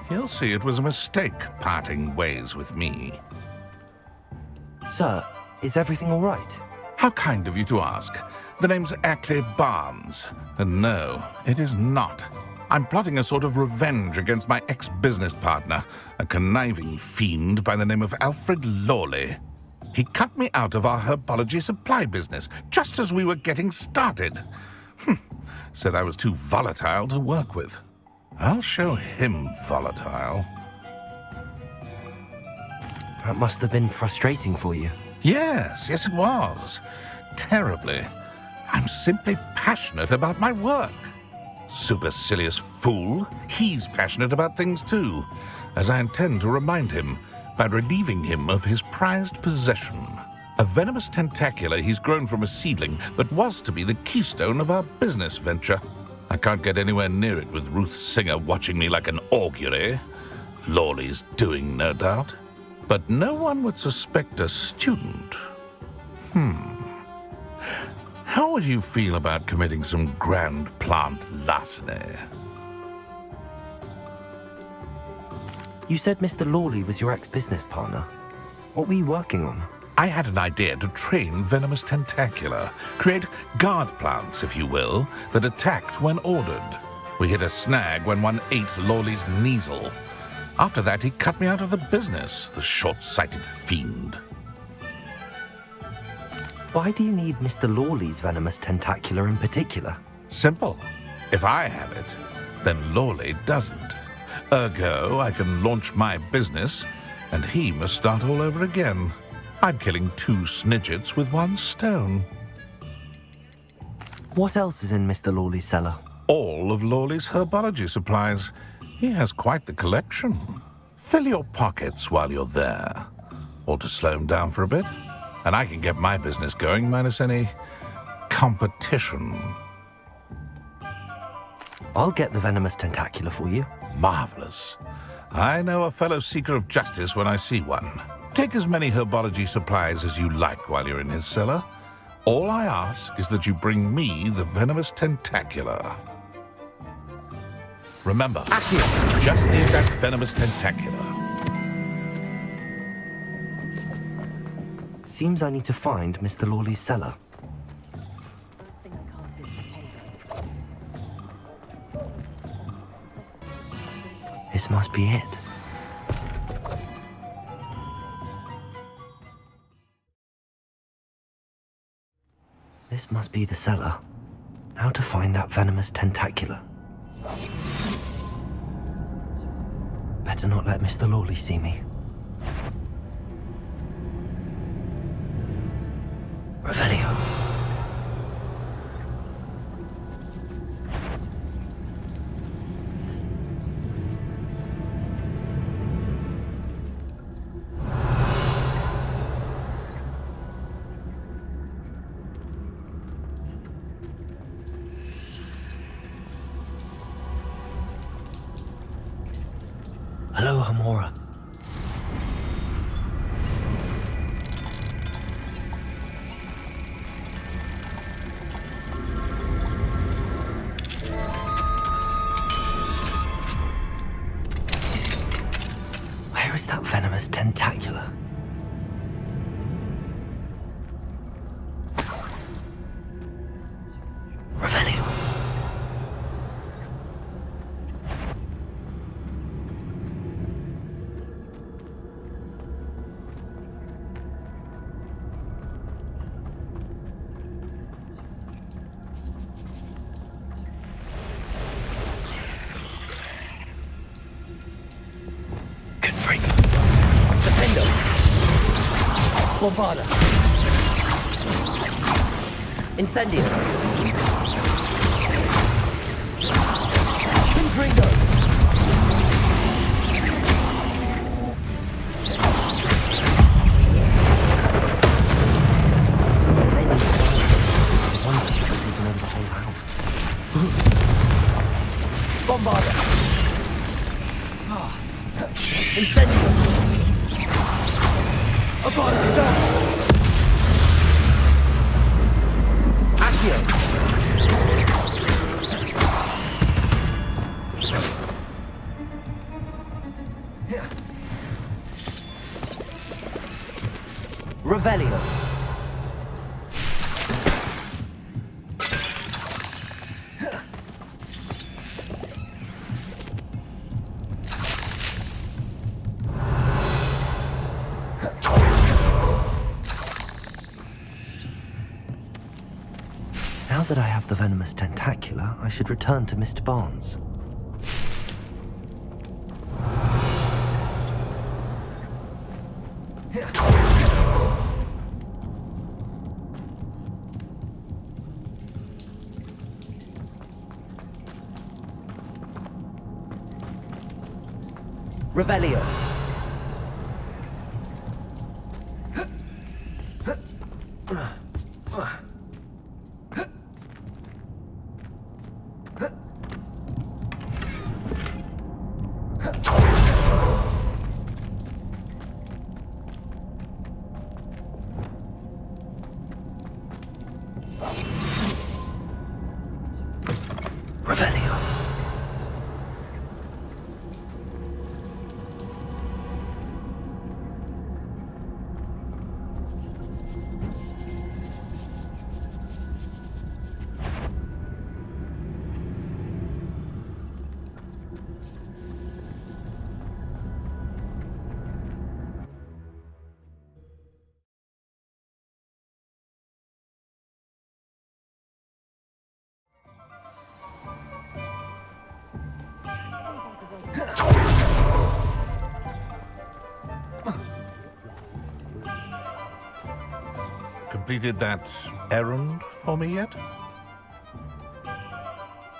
he'll see it was a mistake parting ways with me. Sir, is everything all right? How kind of you to ask. The name's Ackley Barnes. And no, it is not. I'm plotting a sort of revenge against my ex-business partner, a conniving fiend by the name of Alfred Lawley. He cut me out of our herbology supply business just as we were getting started. Said I was too volatile to work with. I'll show him volatile. That must have been frustrating for you. Yes, it was. Terribly. I'm simply passionate about my work. Supercilious fool. He's passionate about things too, as I intend to remind him by relieving him of his prized possession. A venomous tentacula he's grown from a seedling that was to be the keystone of our business venture. I can't get anywhere near it with Ruth Singer watching me like an augury. Lawley's doing, no doubt. But no one would suspect a student. How would you feel about committing some grand plant larceny? You said Mr. Lawley was your ex-business partner. What were you working on? I had an idea to train venomous tentacula, create guard plants, if you will, that attacked when ordered. We hit a snag when one ate Lawley's Kneasel. After that, he cut me out of the business, the short-sighted fiend. Why do you need Mr. Lawley's venomous tentacula in particular? Simple. If I have it, then Lawley doesn't. Ergo, I can launch my business, and he must start all over again. I'm killing 2 snidgets with 1 stone. What else is in Mr. Lawley's cellar? All of Lawley's herbology supplies. He has quite the collection. Fill your pockets while you're there. Or to slow him down for a bit. And I can get my business going minus any competition. I'll get the venomous tentacula for you. Marvelous. I know a fellow seeker of justice when I see one. Take as many herbology supplies as you like while you're in his cellar. All I ask is that you bring me the venomous tentacula. Remember, just need that venomous tentacula. Seems I need to find Mr. Lawley's cellar. This must be it. This must be the cellar. How to find that venomous tentacula? Better not let Mr. Lawley see me. Revelio. Hello, Hamora. Where is that venomous tentacula? Revelio. Bombarda. Incendio. Confringo. So many. It's one that's taken over the whole house. Bombarda. Incendio. Accio! Now that I have the venomous tentacula, I should return to Mr. Barnes. Revelio. Revelio. Completed that errand for me yet?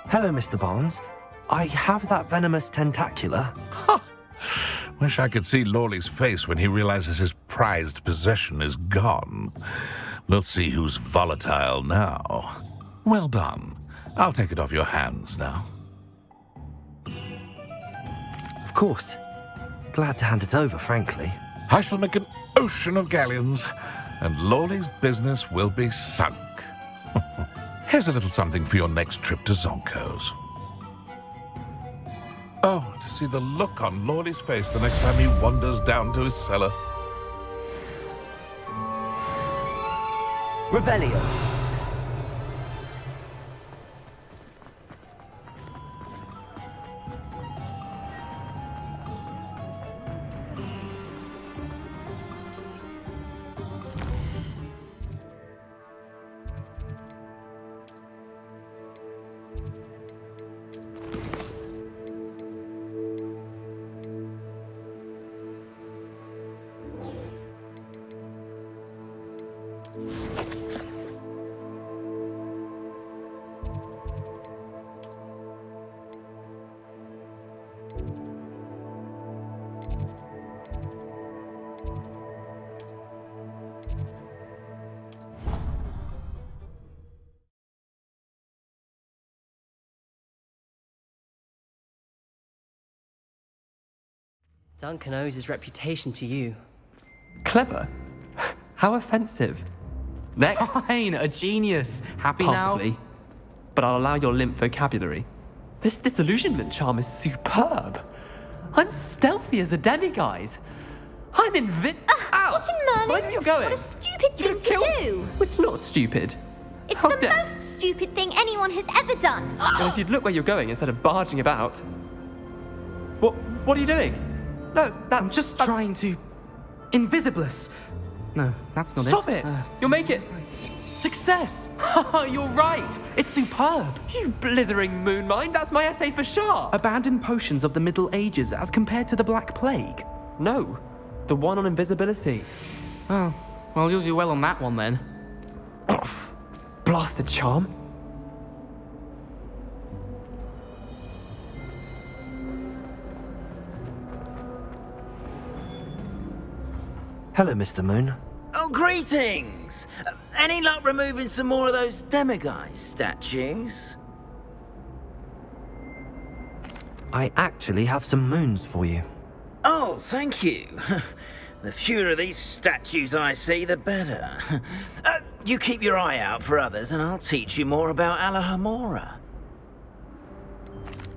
Hello, Mr. Barnes. I have that venomous tentacula. Ha! Wish I could see Lawley's face when he realizes his prized possession is gone. We'll see who's volatile now. Well done. I'll take it off your hands now. Of course. Glad to hand it over, frankly. I shall make an ocean of galleons, and Lawley's business will be sunk. Here's a little something for your next trip to Zonko's. Oh, to see the look on Lawley's face the next time he wanders down to his cellar. Revelio. Duncan owes his reputation to you. Clever? How offensive. Next. Fine, a genius. Happy Possibly. now? But I'll allow your limp vocabulary. This disillusionment charm is superb. I'm stealthy as a demiguise. I'm Ow! What in Merlin? Mind where you're going. What a stupid You're thing gonna to do! It's not stupid. It's How the dare- most stupid thing anyone has ever done! And if you'd look where you're going instead of barging about. What are you doing? No, I'm just trying to... Invisibless. No, that's not Stop it! You'll make it. Success! You're right. It's superb. You blithering moon mind, that's my essay for sure! Abandoned potions of the Middle Ages as compared to the Black Plague. No, the one on invisibility. Oh, well, you'll do well on that one then. Blasted charm. Hello, Mr. Moon. Oh, greetings! Any luck removing some more of those demiguise statues? I actually have some moons for you. Oh, thank you. The fewer of these statues I see, the better. You keep your eye out for others, and I'll teach you more about Alahomora.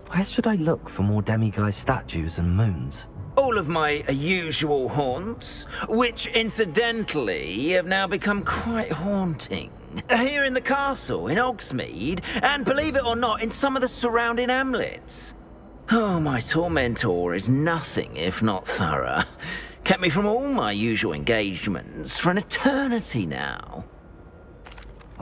Where should I look for more demiguise statues and moons? All of my usual haunts, which incidentally have now become quite haunting. Here in the castle, in Hogsmeade, and believe it or not, in some of the surrounding hamlets. Oh, my tormentor is nothing if not thorough. Kept me from all my usual engagements for an eternity now.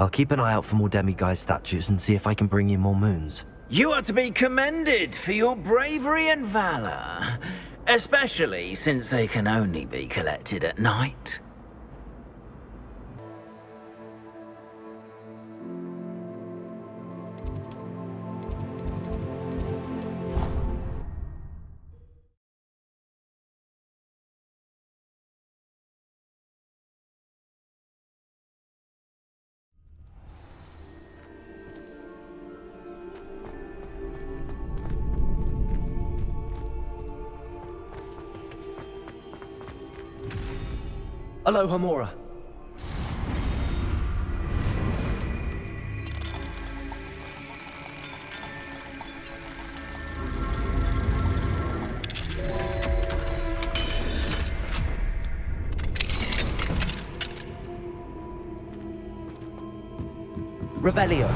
I'll keep an eye out for more demiguise statues and see if I can bring you more moons. You are to be commended for your bravery and valor, especially since they can only be collected at night. Aloha Mora. Revelio.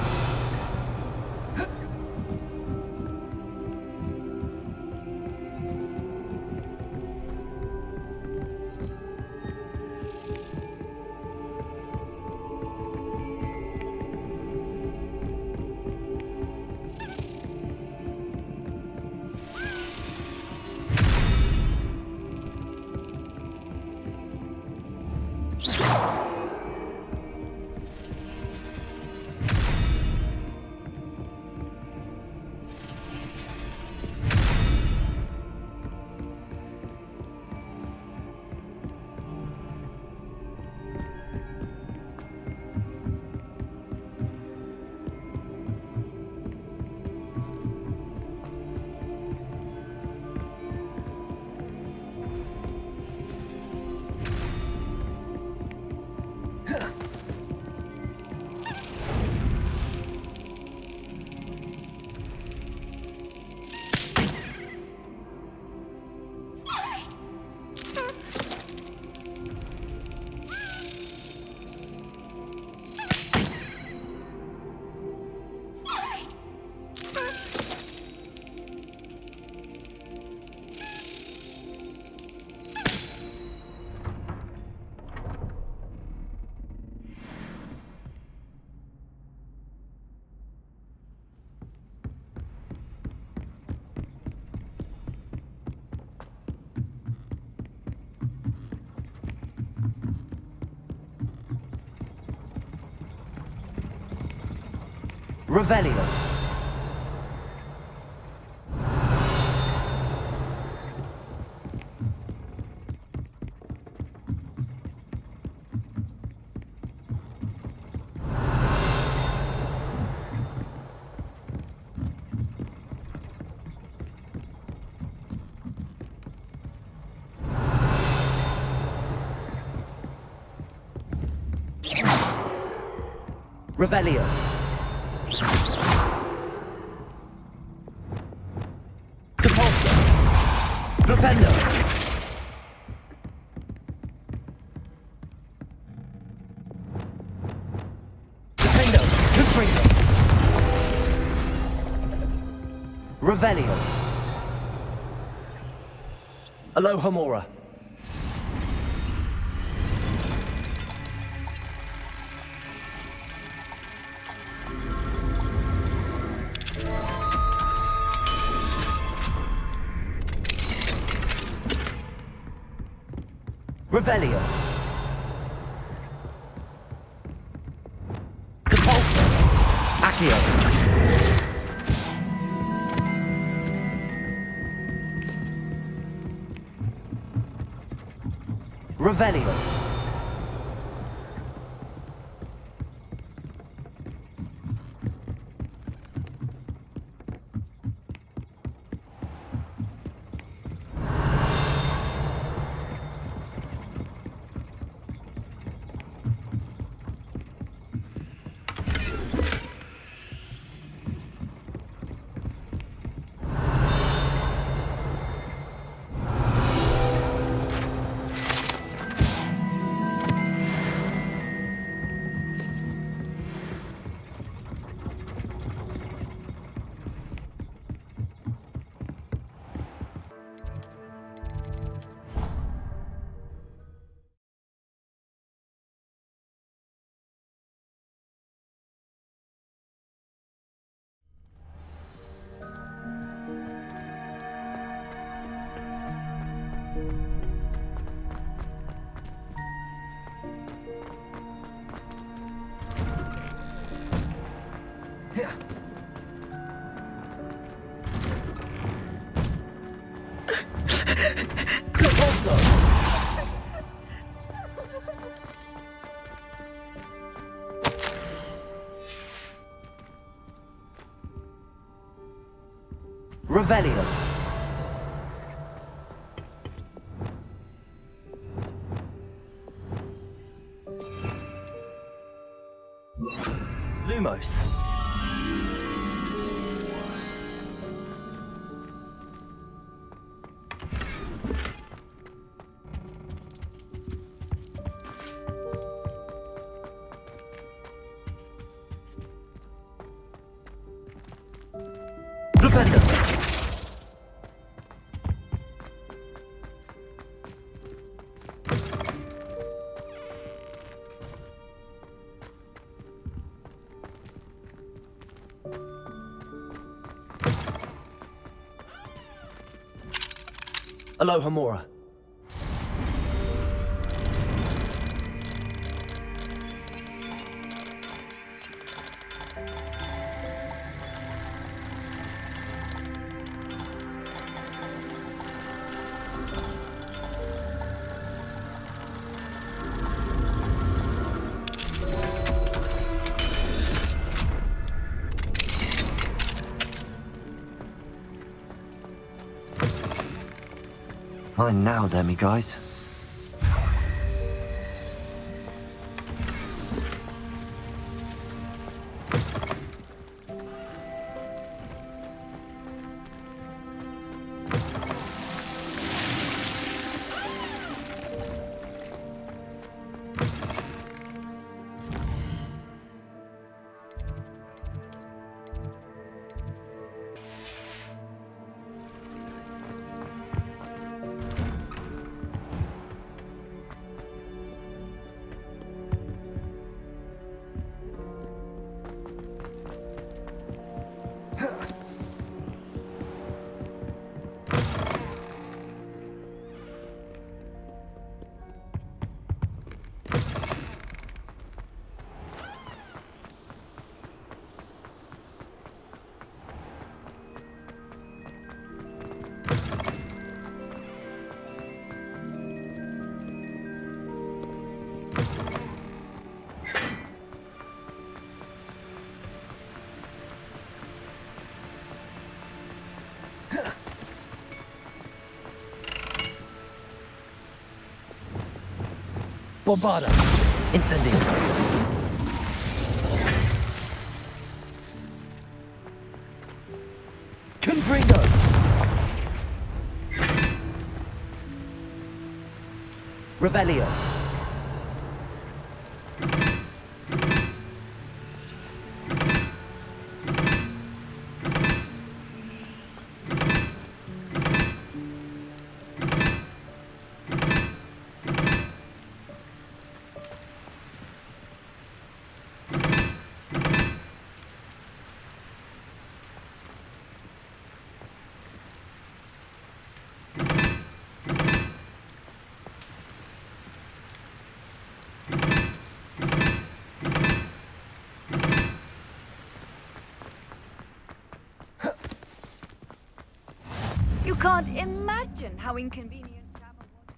Revelio. Revelio. Depulso. Flipendo. Flipendo. Confringo. Revelio. Aloha Mora. Revelio. Depulso. Accio. Revelio. Revelio. Lumos. Flipendo. Aloha Mora. Fine now, demi guys. Bombarda. Incendio. Confringo. Revelio. You can't imagine how inconvenient travel was.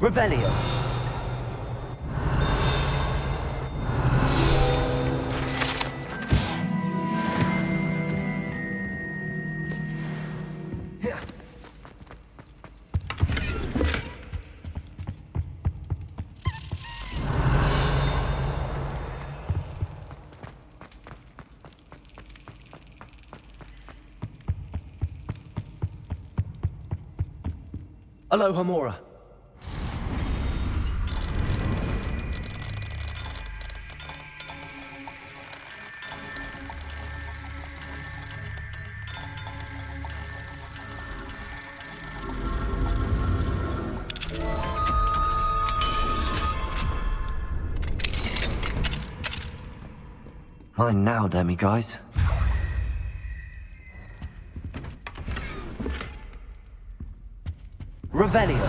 Revelio. Aloha Mora. Mine now, demi-guys. Revelio.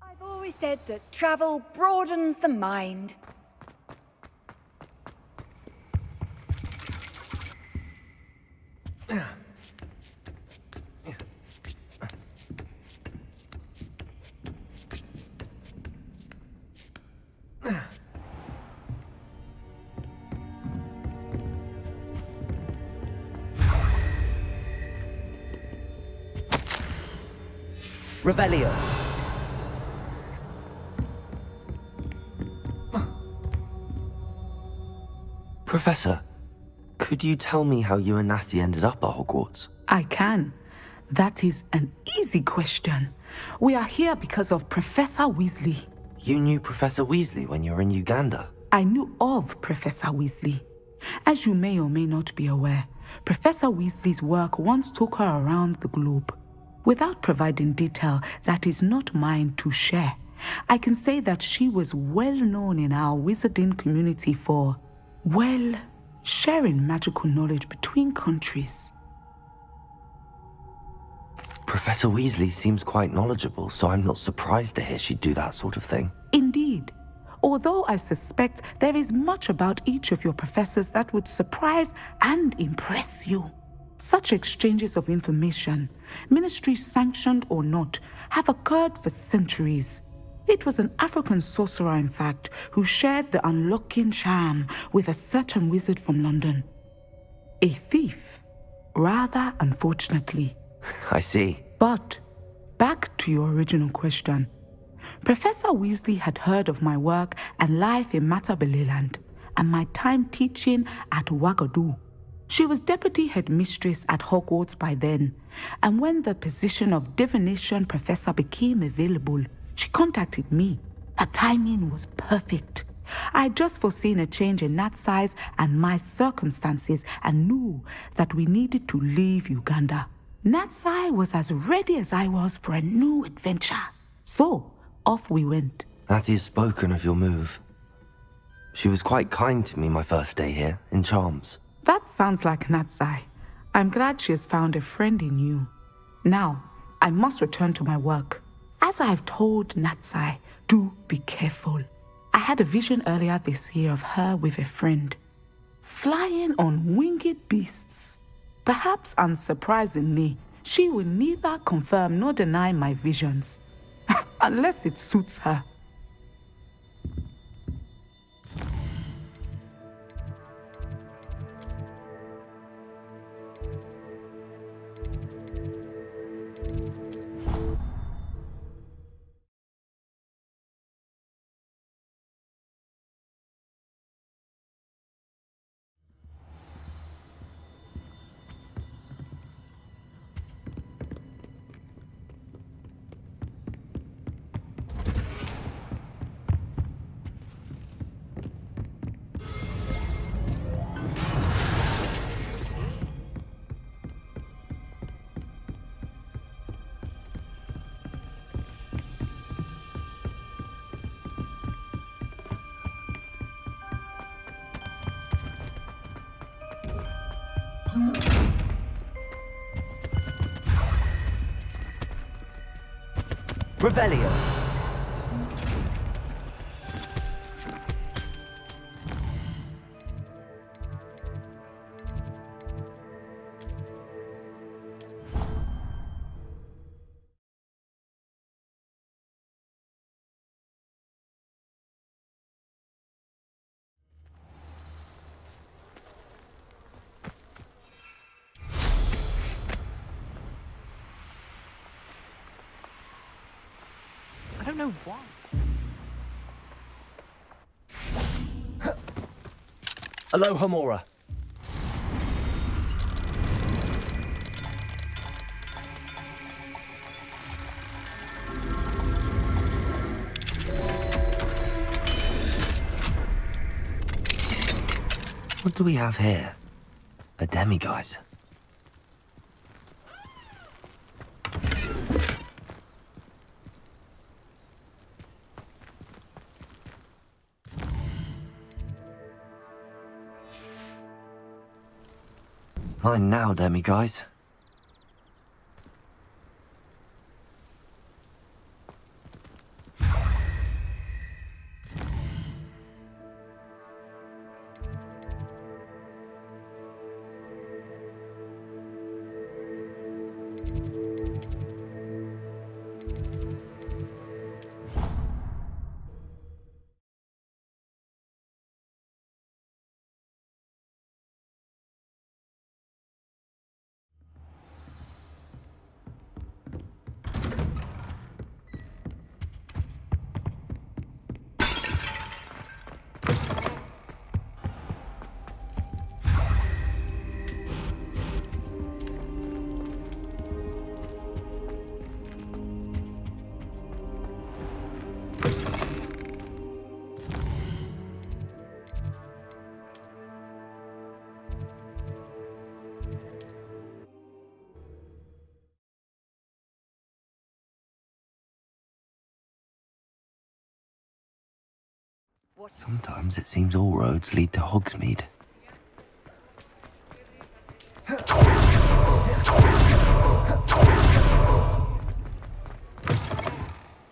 I've always said that travel broadens the mind. Revelio. Professor, could you tell me how you and Natty ended up at Hogwarts? I can. That is an easy question. We are here because of Professor Weasley. You knew Professor Weasley when you were in Uganda. I knew of Professor Weasley. As you may or may not be aware, Professor Weasley's work once took her around the globe. Without providing detail that is not mine to share, I can say that she was well known in our wizarding community for, well, sharing magical knowledge between countries. Professor Weasley seems quite knowledgeable, so I'm not surprised to hear she'd do that sort of thing. Indeed. Although I suspect there is much about each of your professors that would surprise and impress you. Such exchanges of information, ministry sanctioned or not, have occurred for centuries. It was an African sorcerer, in fact, who shared the unlocking charm with a certain wizard from London. A thief, rather unfortunately. I see. But, back to your original question. Professor Weasley had heard of my work and life in Matabeleland, and my time teaching at Wagadu. She was deputy headmistress at Hogwarts by then, and when the position of divination professor became available, she contacted me. Her timing was perfect. I had just foreseen a change in Nat's size and my circumstances and knew that we needed to leave Uganda. Natsai was as ready as I was for a new adventure. So, off we went. Natty has spoken of your move. She was quite kind to me my first day here, in Charms. That sounds like Natsai. I'm glad she has found a friend in you. Now, I must return to my work. As I've told Natsai, do be careful. I had a vision earlier this year of her with a friend, flying on winged beasts. Perhaps unsurprisingly, she will neither confirm nor deny my visions, unless it suits her. Revelio. don't know why. Aloha Mora. What do we have here? A demiguise. Fine now, demiguise. Sometimes it seems all roads lead to Hogsmeade.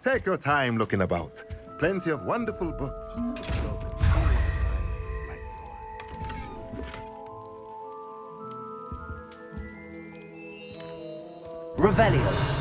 Take your time looking about. Plenty of wonderful books. Revelio.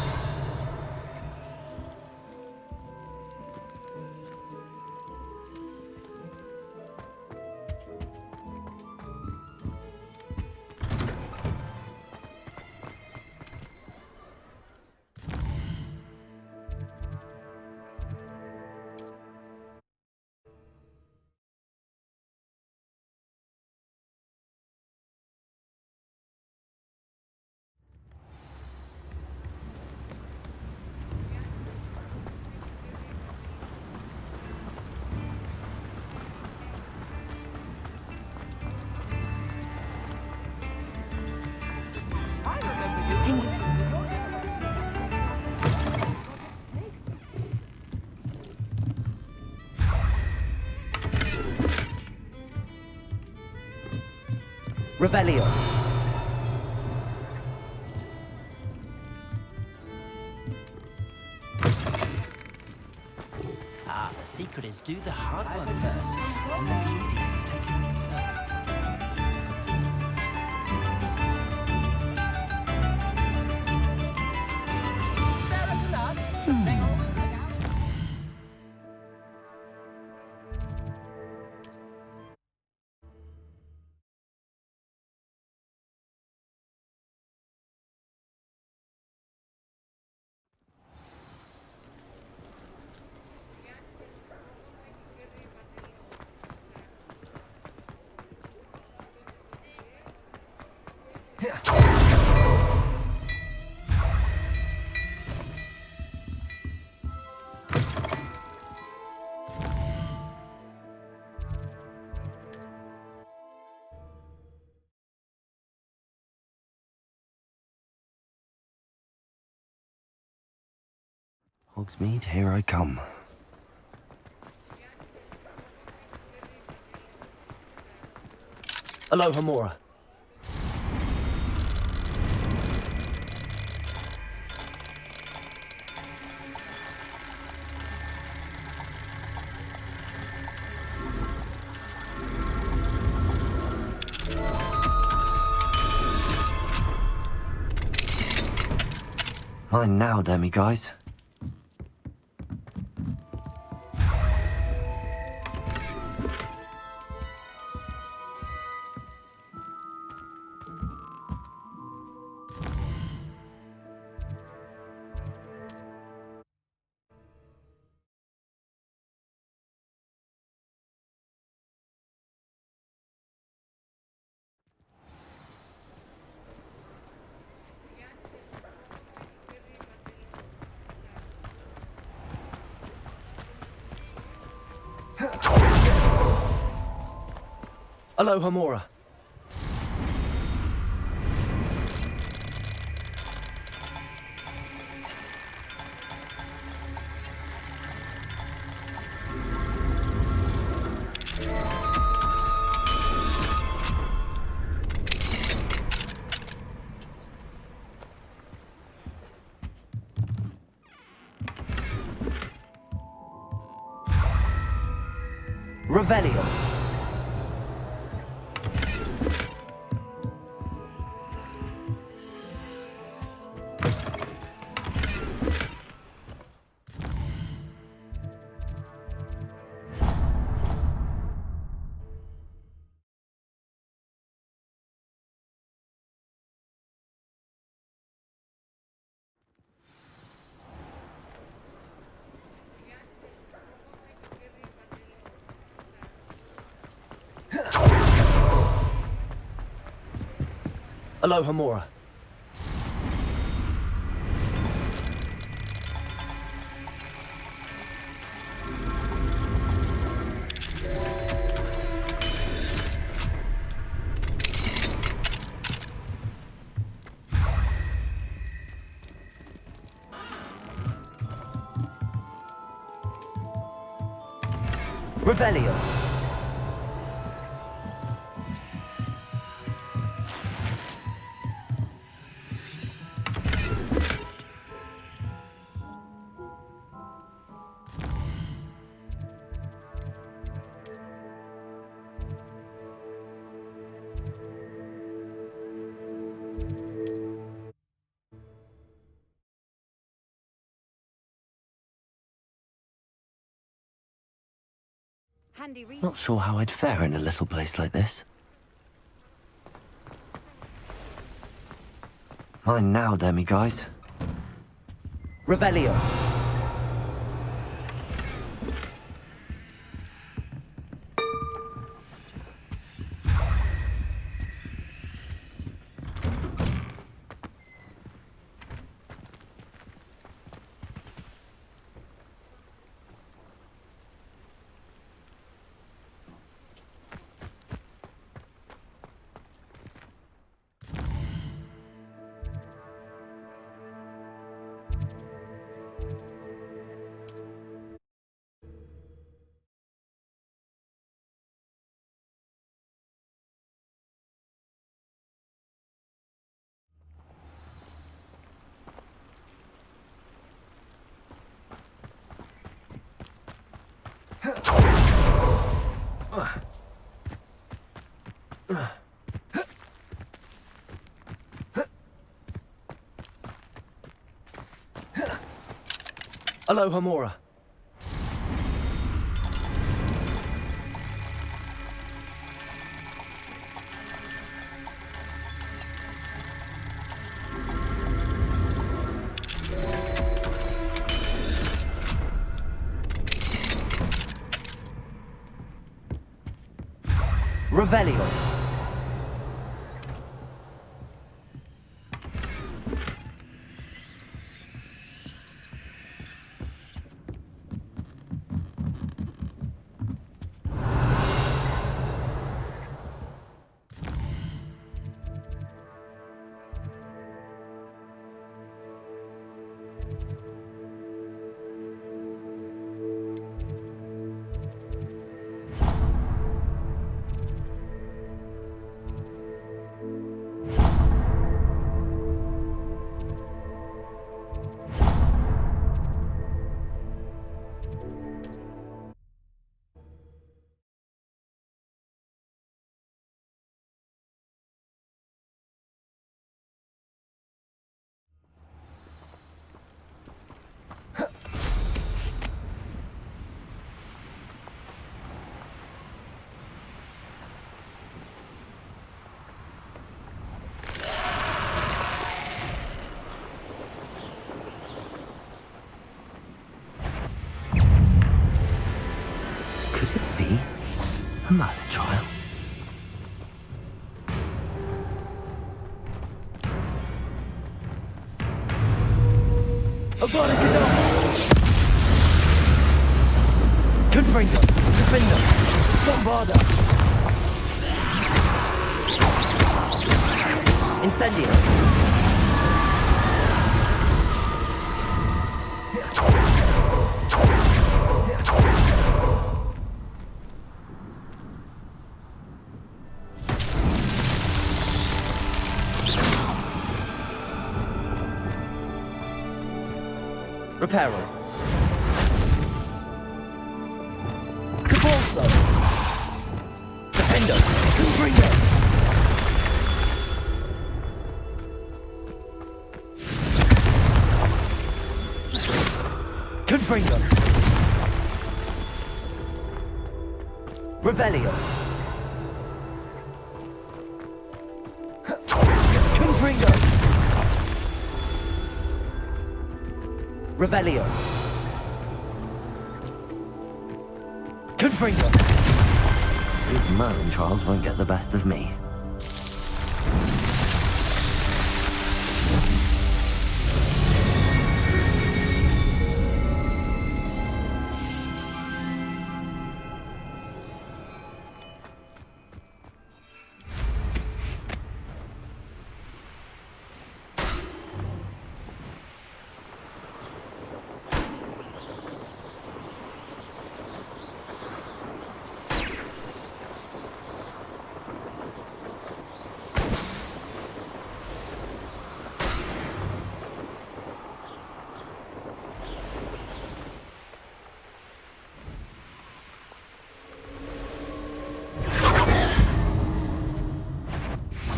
Revelio. Ah, the secret is do the hard one first, and the easy ones take care of themselves. Hogsmeade, here I come. Aloha Mora. Fine now, demiguise. Aloha Mora. Revelio. Aloha Mora. Revelio. Not sure how I'd fare in a little place like this. Mine now, demiguise. Revelio. Aloha Mora. Revelio. A murder trial. Confringo! Defender! Bombarda! Incendio. Reparo. Cabalso. Defendo. Confringo. Confringo. Revelio. Confringo. Revelio. Confringo. These Merlin trials won't get the best of me.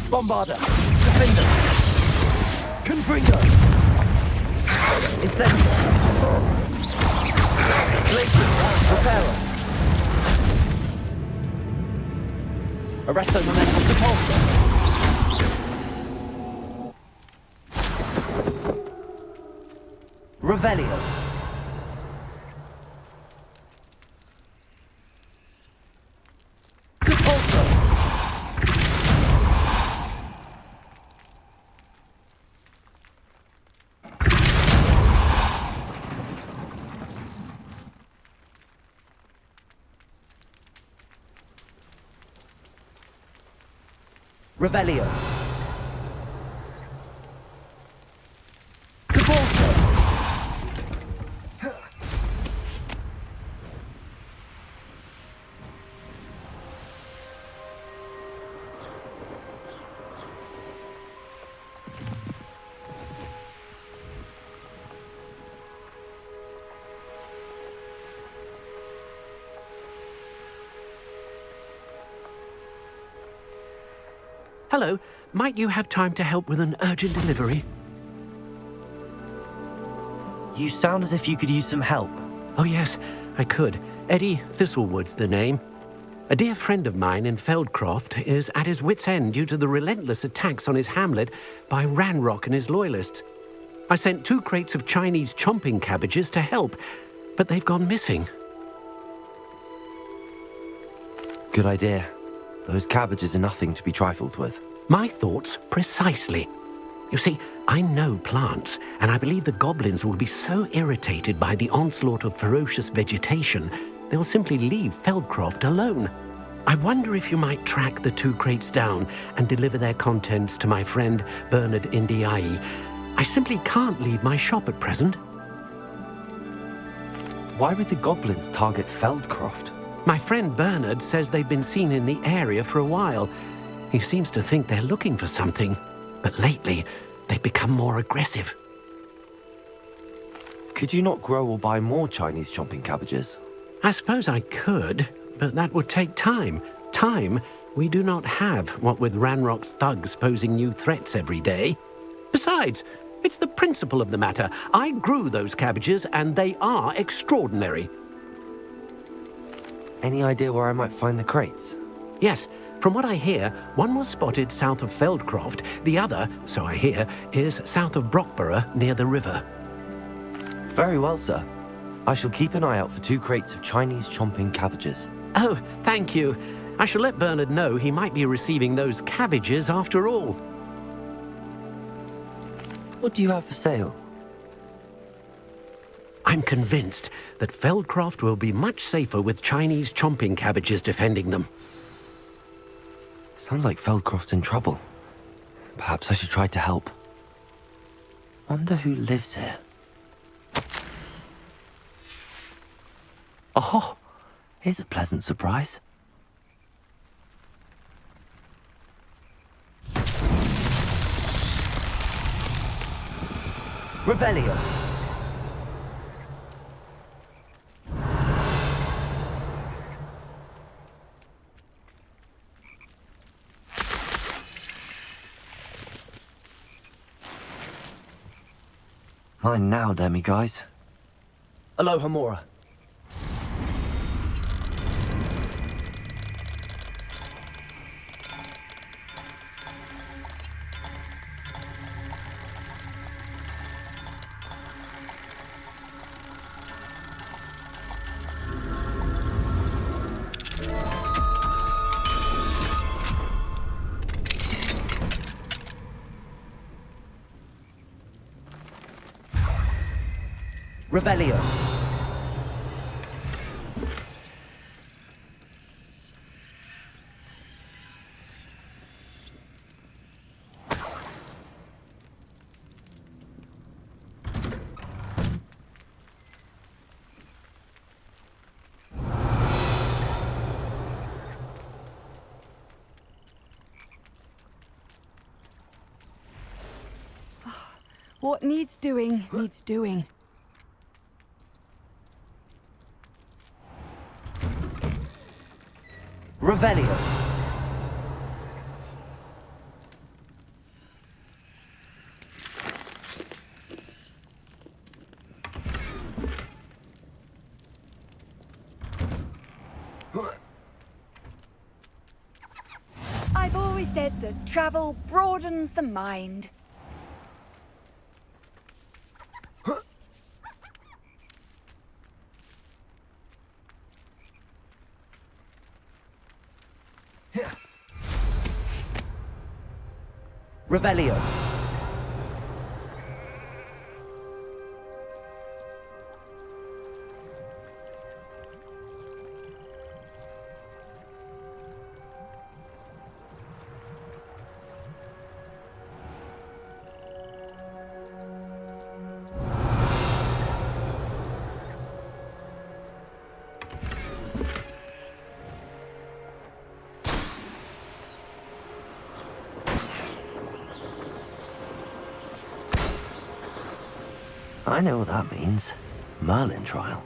Bombarda. Defender. Confringo. Incendio. Glacius. Reparo. Arresto Momentum Repulsor. Revelio. Repulsor. Revelio. Cabalso. Hello, might you have time to help with an urgent delivery? You sound as if you could use some help. Oh yes, I could. Eddie Thistlewood's the name. A dear friend of mine in Feldcroft is at his wit's end due to the relentless attacks on his hamlet by Ranrock and his loyalists. I sent 2 crates of Chinese chomping cabbages to help, but they've gone missing. Good idea. Those cabbages are nothing to be trifled with. My thoughts precisely. You see, I know plants, and I believe the goblins will be so irritated by the onslaught of ferocious vegetation, they'll simply leave Feldcroft alone. I wonder if you might track the 2 crates down and deliver their contents to my friend Bernard Indiai. I simply can't leave my shop at present. Why would the goblins target Feldcroft? My friend Bernard says they've been seen in the area for a while. He seems to think they're looking for something, but lately they've become more aggressive. Could you not grow or buy more Chinese chomping cabbages? I suppose I could, but that would take time. Time we do not have, what with Ranrock's thugs posing new threats every day. Besides, it's the principle of the matter. I grew those cabbages, and they are extraordinary. Any idea where I might find the crates? Yes. From what I hear, one was spotted south of Feldcroft. The other, so I hear, is south of Brockborough near the river. Very well, sir. I shall keep an eye out for 2 crates of Chinese chomping cabbages. Oh, thank you. I shall let Bernard know he might be receiving those cabbages after all. What do you have for sale? I'm convinced that Feldcroft will be much safer with Chinese chomping cabbages defending them. Sounds like Feldcroft's in trouble. Perhaps I should try to help. Wonder who lives here. Oh, here's a pleasant surprise. Revelio. Mine now, demi-guys. Aloha Mora. Revelio. What needs doing, needs doing. Revelio. I've always said that travel broadens the mind. Revelio. I know what that means. Merlin trial.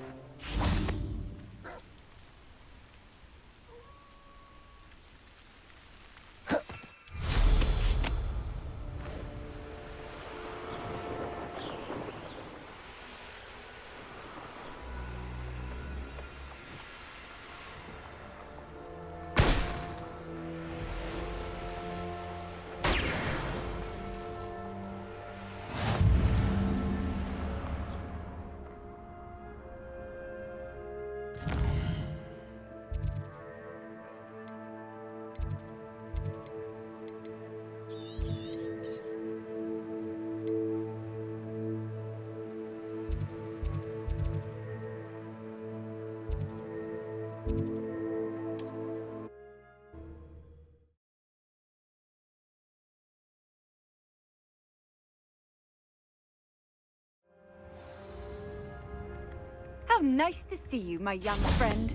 How nice to see you, my young friend.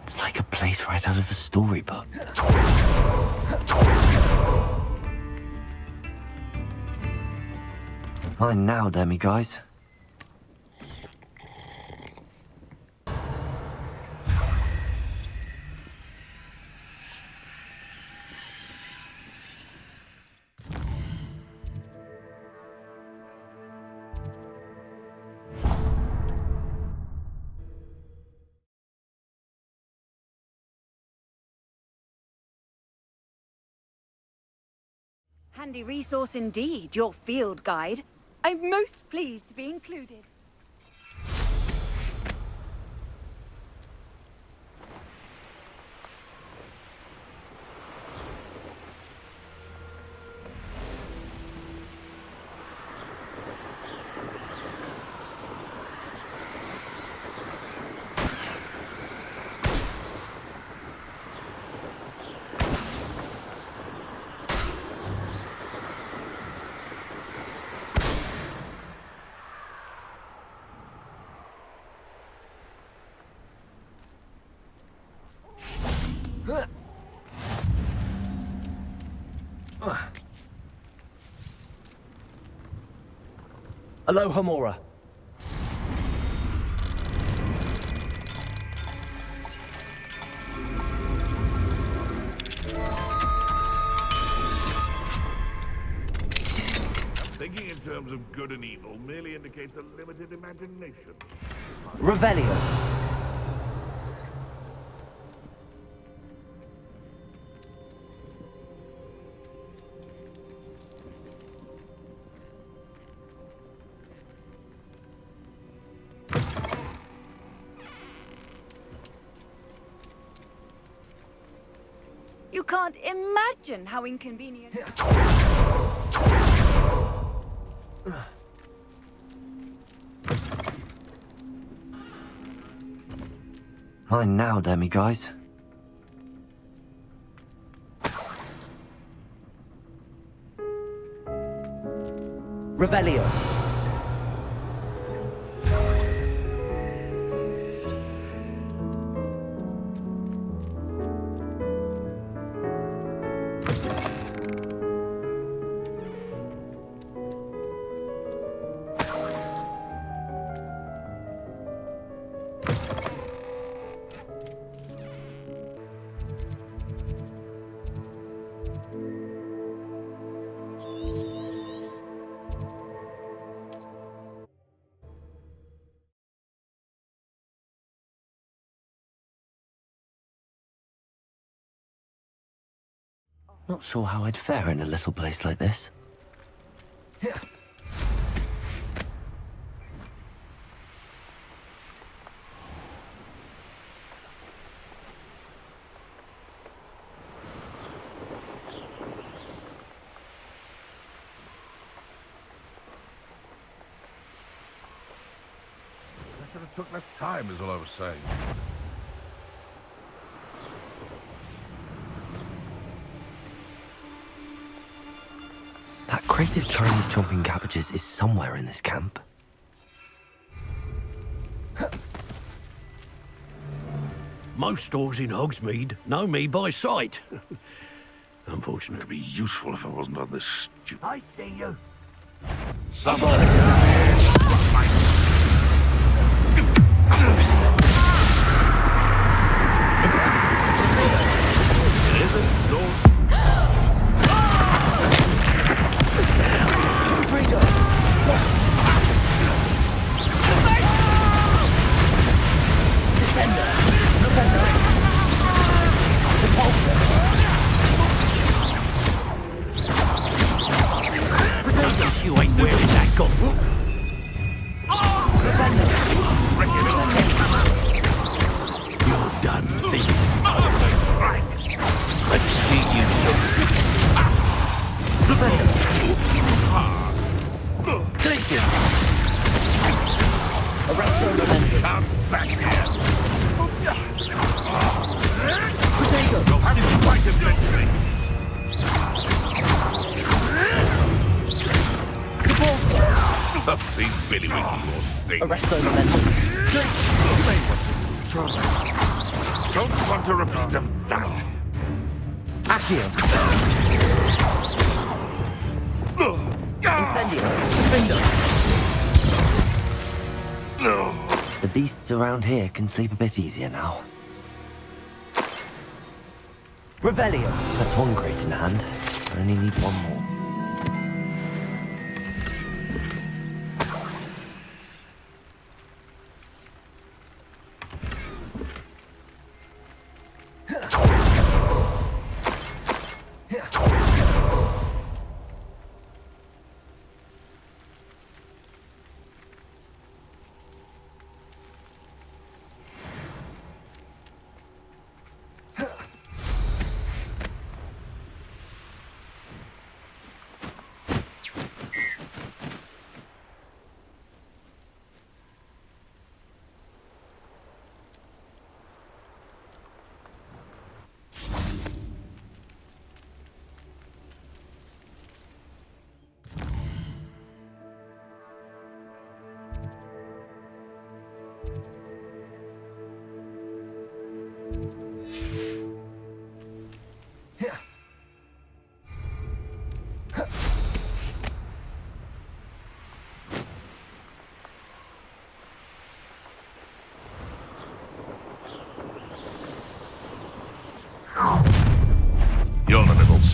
It's like a place right out of a storybook. Mine now, demi-guys. Handy resource indeed, your field guide. I'm most pleased to be included. Aloha Mora. Thinking in terms of good and evil merely indicates a limited imagination. Revelio. You can't imagine how inconvenient. Mine now, demi-guys. Revelio. Not sure how I'd fare in a little place like this. I should have took less time, is all I was saying. That crate of Chinese chomping cabbages is somewhere in this camp. Most stores in Hogsmeade know me by sight. Unfortunately. It'd be useful if I wasn't on this stupid... I see you. Somebody! Close. It isn't door. Descender! Repulsor! You ain't wearing that gauntlet. You're done, thief. Let's see you Glacier! Arresto Memento. Come back here! Potato! You'll have to fight eventually! I've seen Billy with your sting. Arresto Memento. Don't want a repeat of that. Accio. Incendio. The beasts around here can sleep a bit easier now. Revelio. That's one crate in hand. I only need one more.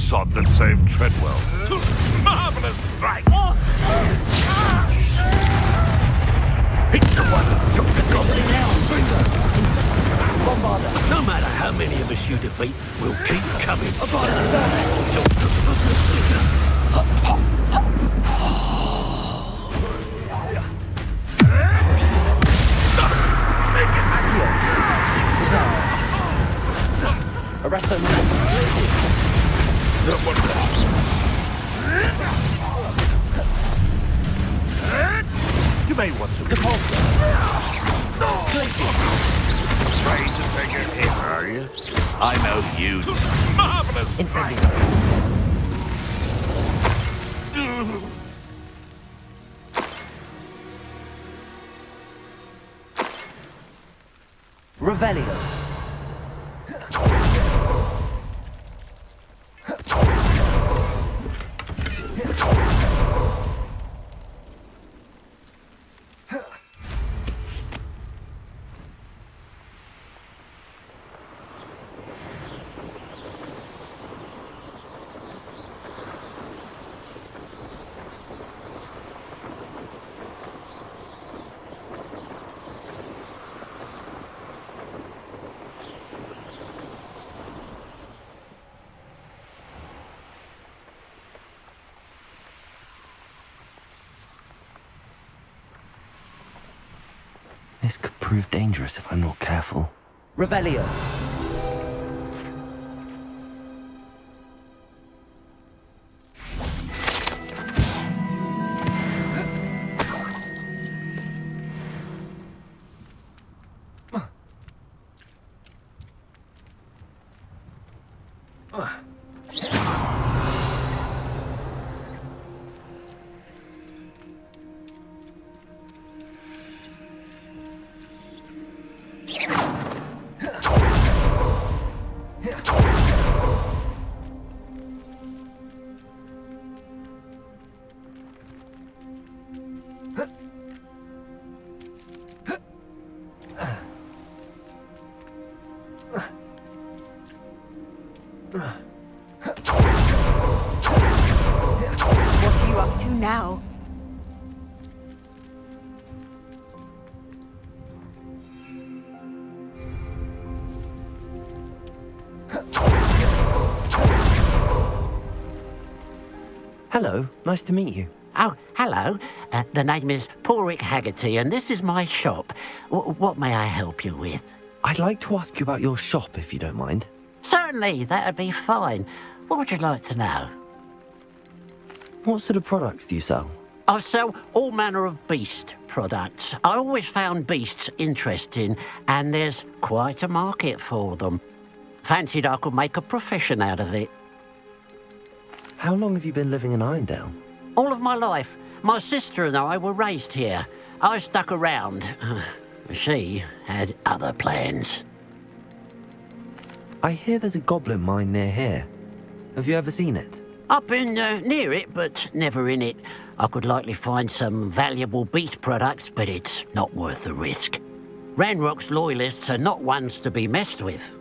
sod that saved Treadwell. Marvelous strike! It's the one who took the goblin out. Bombarder. No matter how many of us you defeat, we'll keep coming. Arrest them. You may want to... Afraid to take a hit, are you? I know you. Marvelous strike! Revelio. This could prove dangerous if I'm not careful. Revelio. What are you up to now? Hello, nice to meet you. Oh, hello. The name is Portkey Haggerty, and this is my shop. What may I help you with? I'd like to ask you about your shop, if you don't mind. Certainly, that'd be fine. What would you like to know? What sort of products do you sell? I sell all manner of beast products. I always found beasts interesting, and there's quite a market for them. Fancied I could make a profession out of it. How long have you been living in Irondale? All of my life. My sister and I were raised here. I stuck around. She had other plans. I hear there's a goblin mine near here. Have you ever seen it? I've been near it, but never in it. I could likely find some valuable beast products, but it's not worth the risk. Ranrock's loyalists are not ones to be messed with.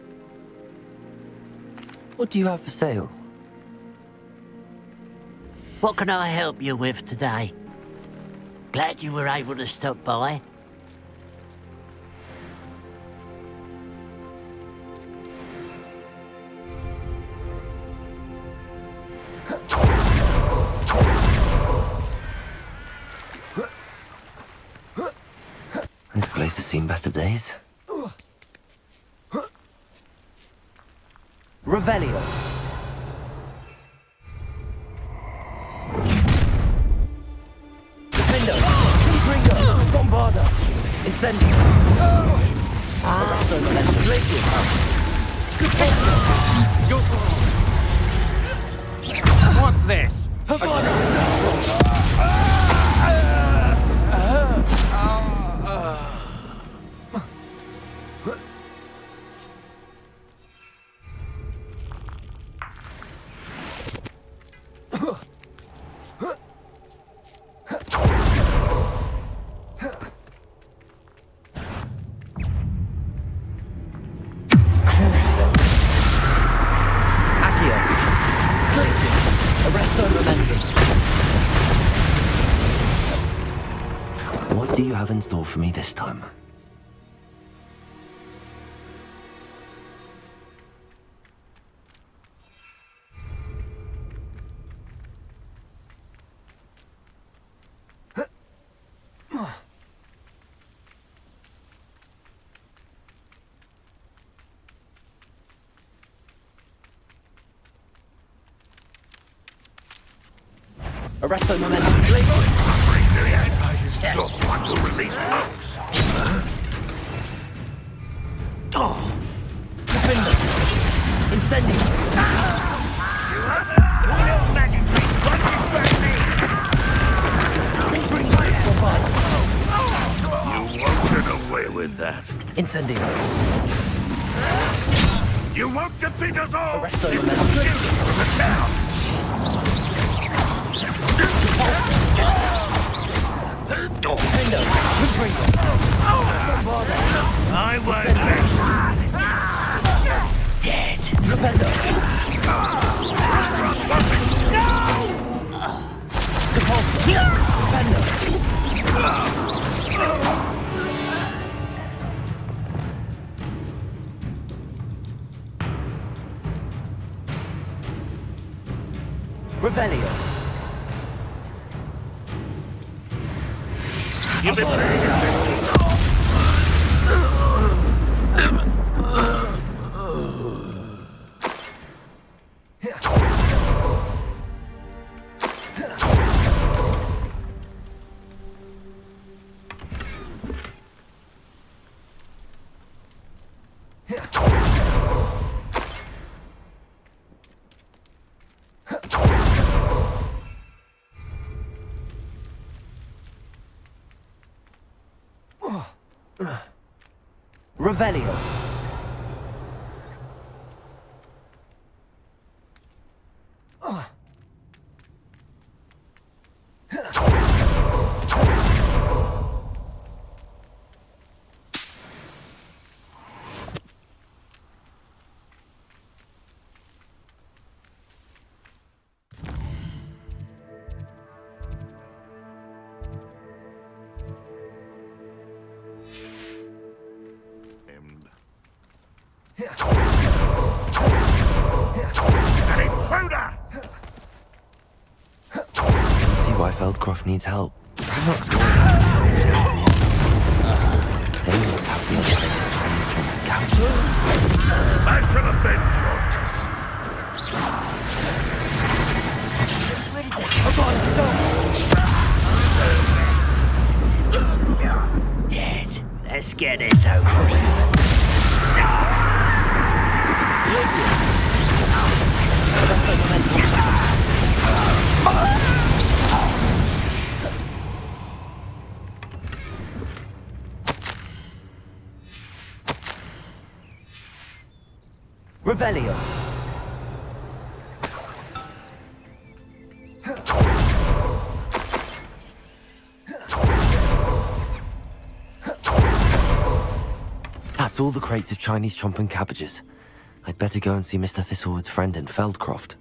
What do you have for sale? What can I help you with today? Glad you were able to stop by. This place has seen better days. Revelio. Defender. Trigger. Bombarder. Incendio. Arresto Molesta. Glacier. What's this? do you have in store for me this time? Arresto momentum, please. Just want to release Hogs. Defender. Incendio. Magic tree, what you won't get away with that. Incendio. You won't defeat us all! Arresto This momentum, is please. you from the town! Defender. I won't let Dead. Defender. Repulsor. Defender. Revelio. Give it Revelio. Why Feldcroft needs help. I'm not sure. They must have the Chinese trumpet captures. back for the Dead. Let's get this over. Revelio. That's all the crates of Chinese chomp and cabbages. I'd better go and see Mr. Thistlewood's friend in Feldcroft.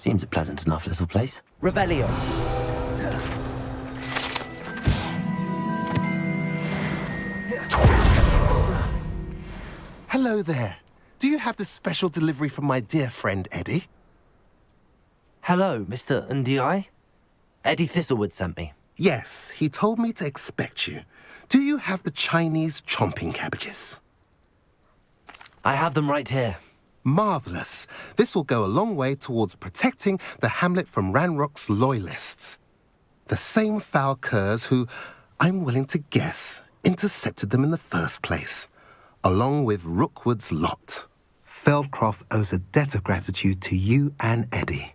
Seems a pleasant enough little place. Revelio. Hello there. Do you have the special delivery from my dear friend Eddie? Hello, Mr. Ndi. Eddie Thistlewood sent me. Yes, he told me to expect you. Do you have the Chinese chomping cabbages? I have them right here. Marvellous. This will go a long way towards protecting the hamlet from Ranrock's loyalists. The same foul curs who, I'm willing to guess, intercepted them in the first place, along with Rookwood's lot. Feldcroft owes a debt of gratitude to you and Eddie.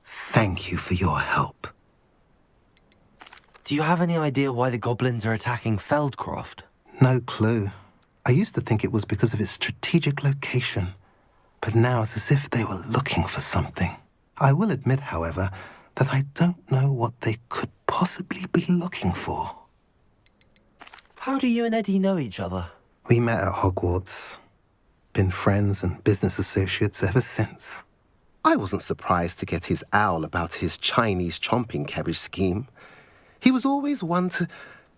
Thank you for your help. Do you have any idea why the goblins are attacking Feldcroft? No clue. I used to think it was because of its strategic location, but now it's as if they were looking for something. I will admit, however, that I don't know what they could possibly be looking for. How do you and Eddie know each other? We met at Hogwarts. Been friends and business associates ever since. I wasn't surprised to get his owl about his Chinese chomping cabbage scheme. He was always one to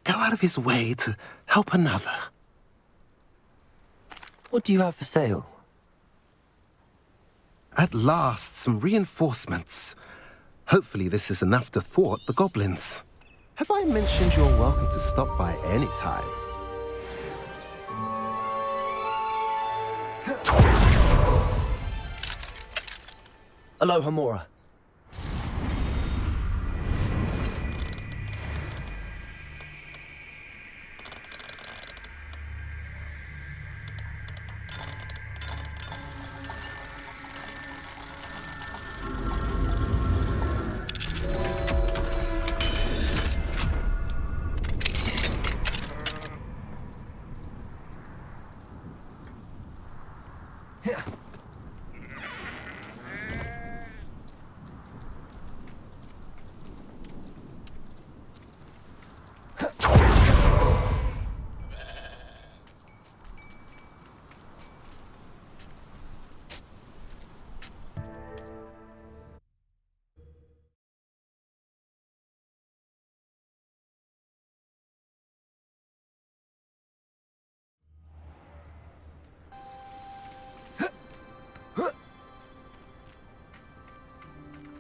go out of his way to help another. What do you have for sale? At last, some reinforcements. Hopefully this is enough to thwart the goblins. Have I mentioned you're welcome to stop by any time? Aloha Mora.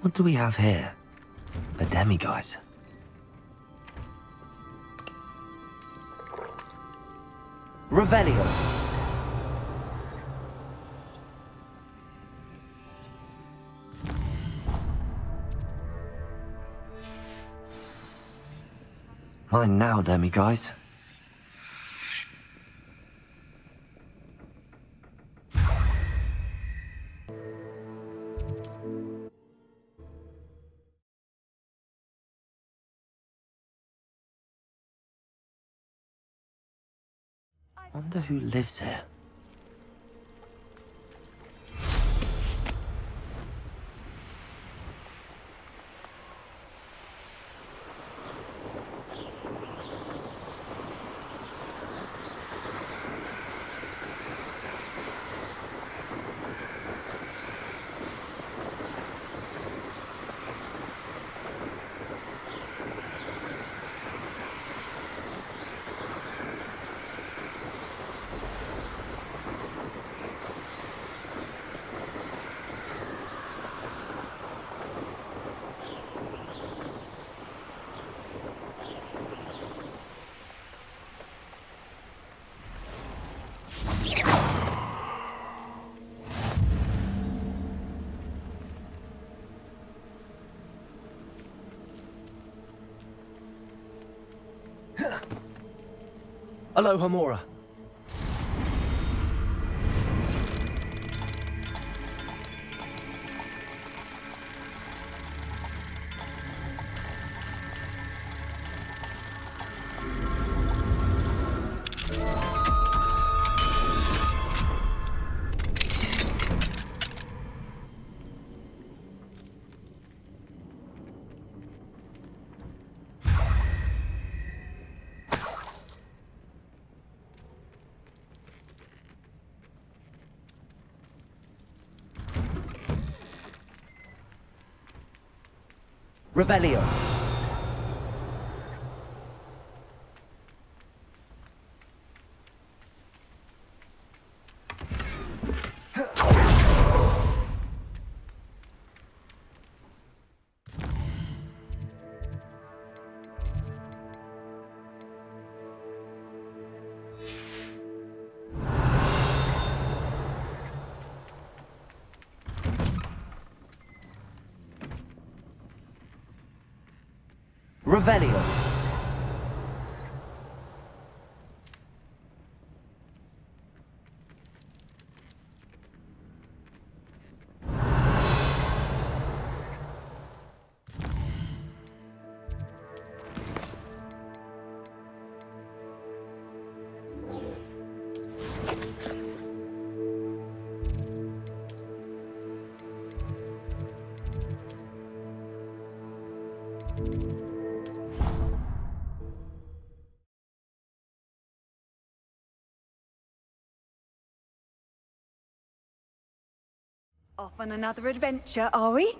What do we have here? A demiguise. Revelio. Mine now, demiguise. Wonder who lives here. Aloha Mora. Revelio. Revelio. Off on another adventure, are we?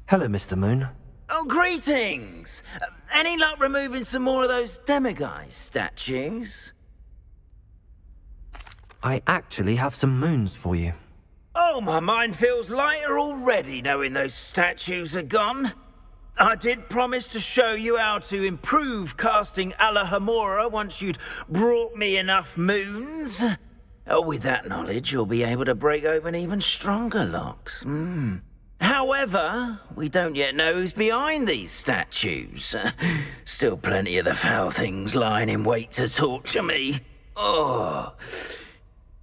Hello, Mr. Moon. Oh, greetings! Any luck removing some more of those demiguise statues? I actually have some moons for you. Oh, my mind feels lighter already knowing those statues are gone. I did promise to show you how to improve casting Alohomora once you'd brought me enough moons. Oh, with that knowledge, you'll be able to break open even stronger locks. However, we don't yet know who's behind these statues. Still plenty of the foul things lying in wait to torture me. Oh.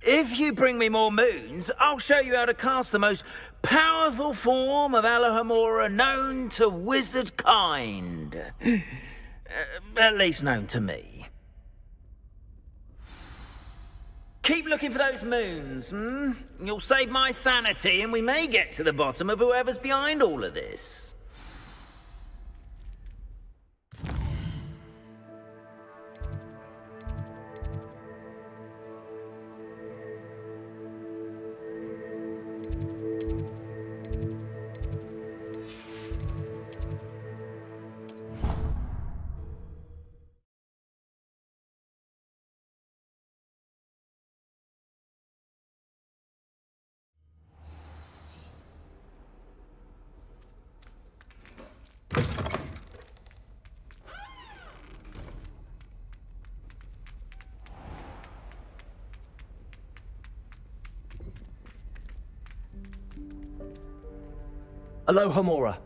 If you bring me more moons, I'll show you how to cast the most powerful form of Alohomora known to wizard kind. At least known to me. Keep looking for those moons, You'll save my sanity and we may get to the bottom of whoever's behind all of this. Alohomora.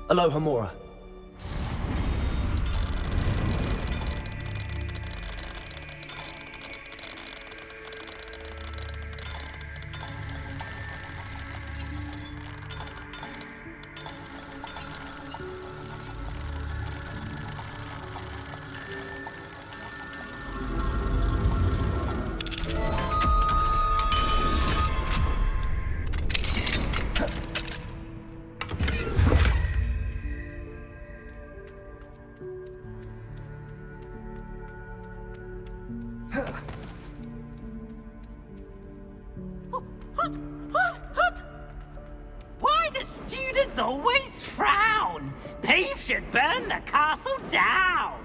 Alohomora. Why do students always frown? Peeve should burn the castle down!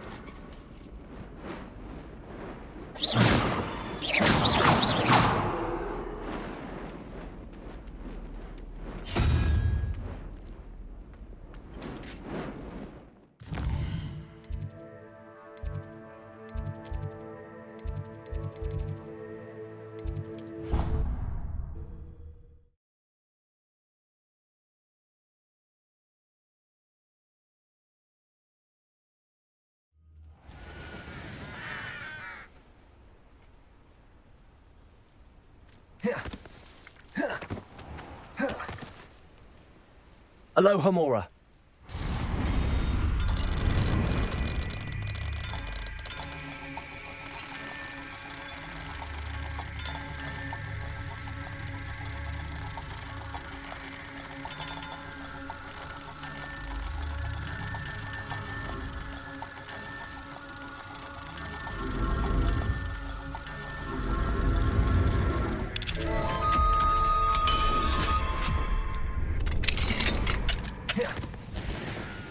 Alohomora.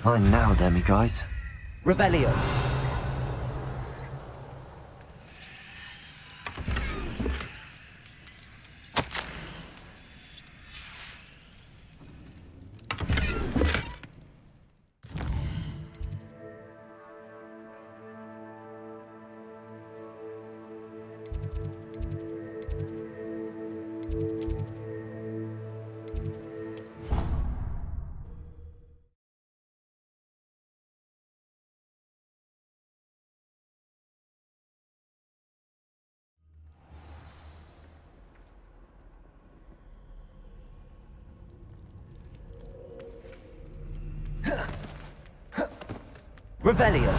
Mine now, demiguise. Revelio. Revelio.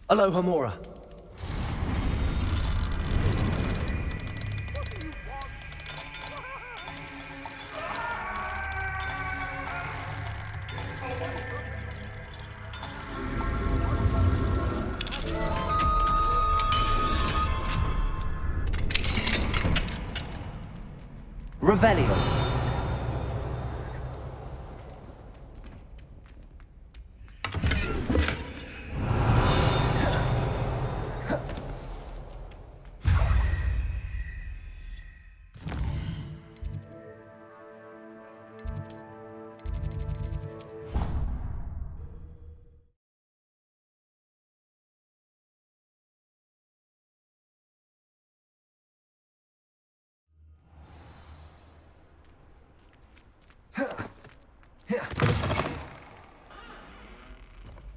Alohomora. Revelio.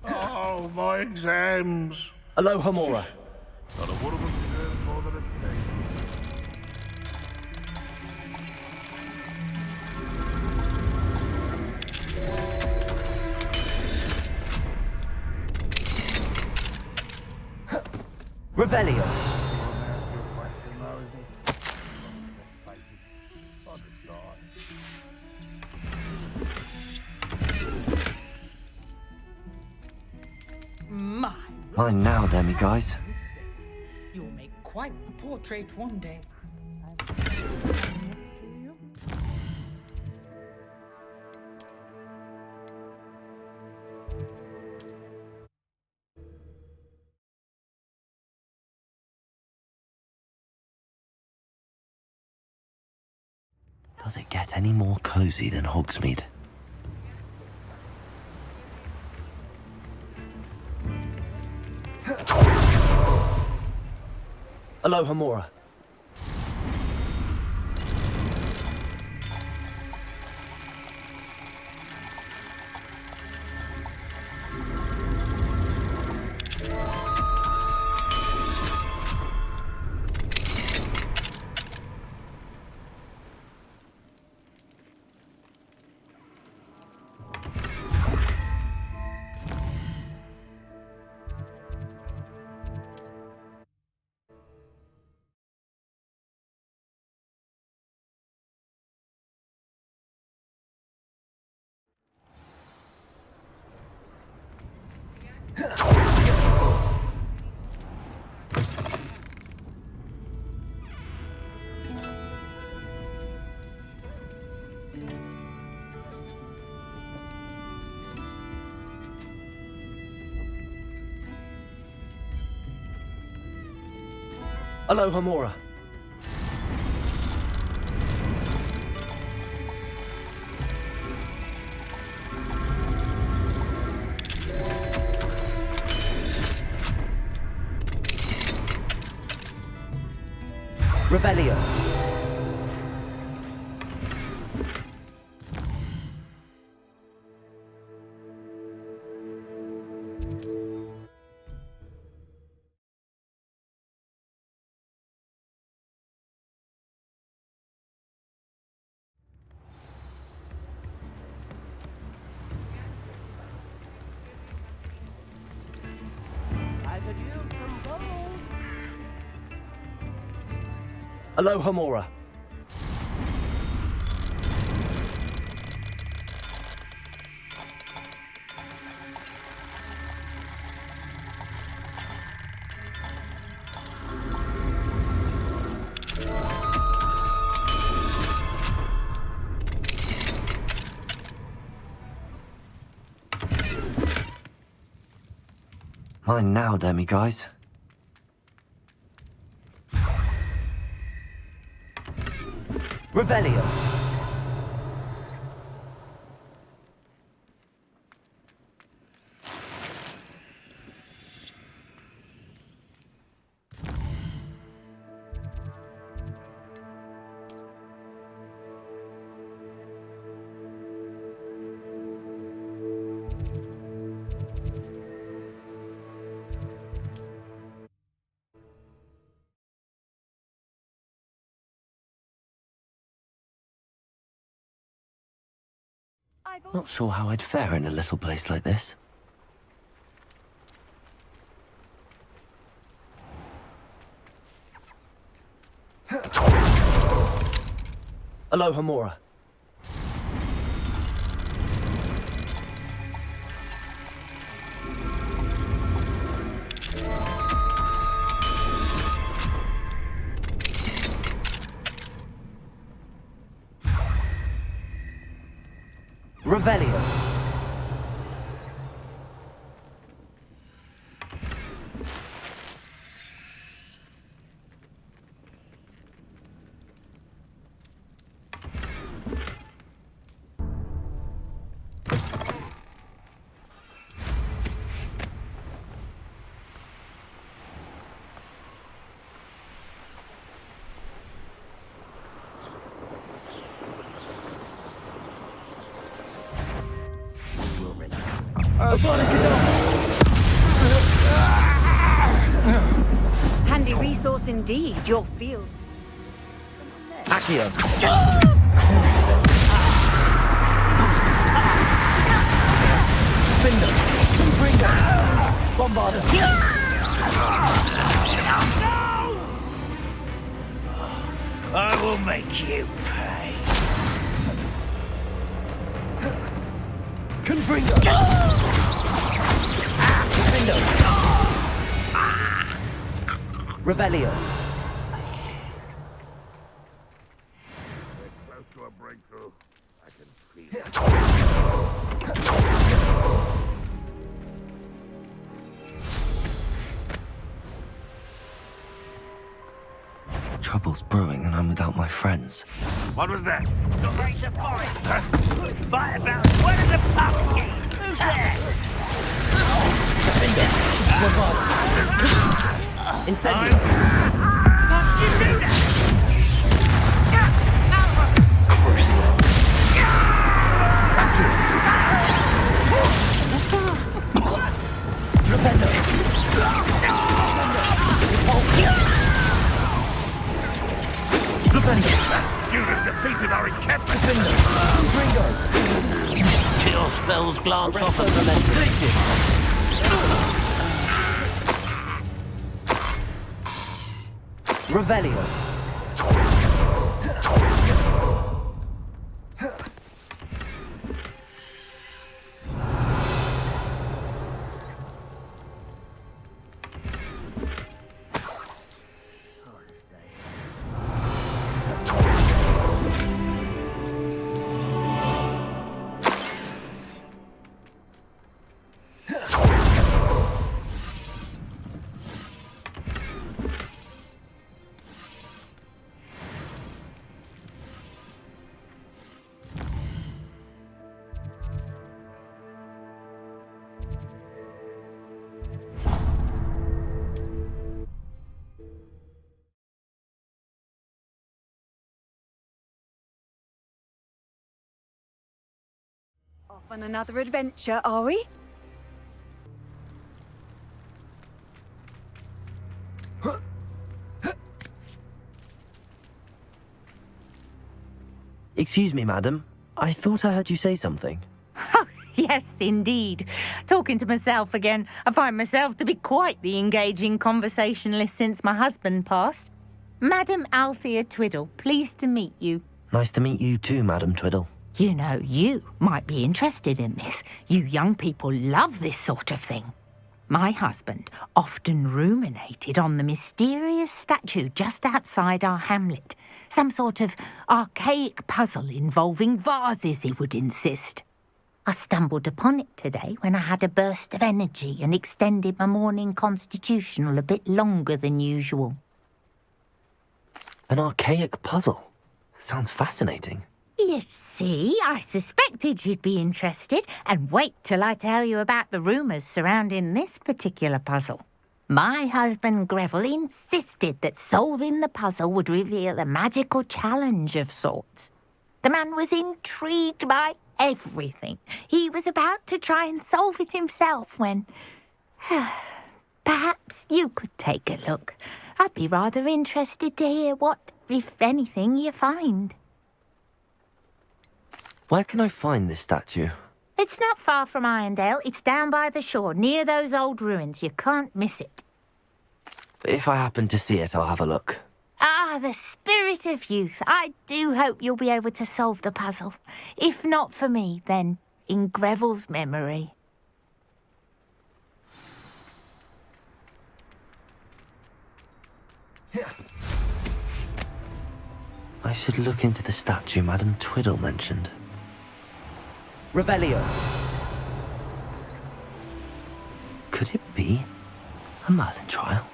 Oh, my exams. Alohomora. Not a one of them deserves more than a day. Revelio. Mine now, demiguise. You'll make quite the portrait one day. Does it get any more cozy than Hogsmeade? Alohomora. Alohomora. Revelio. Aloha Mora. Mine now, demi-guys. Revelio. Not sure how I'd fare in a little place like this. Aloha Mora. Revelio. Handy resource indeed, your field. Accio. Binder. Bringer. Bombarder. I will make you pay. Confringo. Revelio. We're close to a breakthrough. I can feel it. Trouble's brewing and I'm without my friends. What was that? The race of forest. Fight about. Where's the pumpkin? Who's there? Incendio. What did you do that? Crucial. Rependo. That student defeated our encampment. Kill spells glance off of Revelio. Off on another adventure, are we? Excuse me, madam. I thought I heard you say something. Yes, indeed. Talking to myself again. I find myself to be quite the engaging conversationalist since my husband passed. Madam Althea Twiddle, pleased to meet you. Nice to meet you too, Madam Twiddle. You know, you might be interested in this. You young people love this sort of thing. My husband often ruminated on the mysterious statue just outside our hamlet. Some sort of archaic puzzle involving vases, he would insist. I stumbled upon it today when I had a burst of energy and extended my morning constitutional a bit longer than usual. An archaic puzzle? Sounds fascinating. You see, I suspected you'd be interested, and wait till I tell you about the rumours surrounding this particular puzzle. My husband Greville insisted that solving the puzzle would reveal a magical challenge of sorts. The man was intrigued by everything. He was about to try and solve it himself when... Perhaps you could take a look. I'd be rather interested to hear what, if anything, you find. Where can I find this statue? It's not far from Irondale. It's down by the shore, near those old ruins. You can't miss it. If I happen to see it, I'll have a look. Ah, the spirit of youth. I do hope you'll be able to solve the puzzle. If not for me, then in Greville's memory. I should look into the statue Madam Twiddle mentioned. Revelio. Could it be a Merlin trial?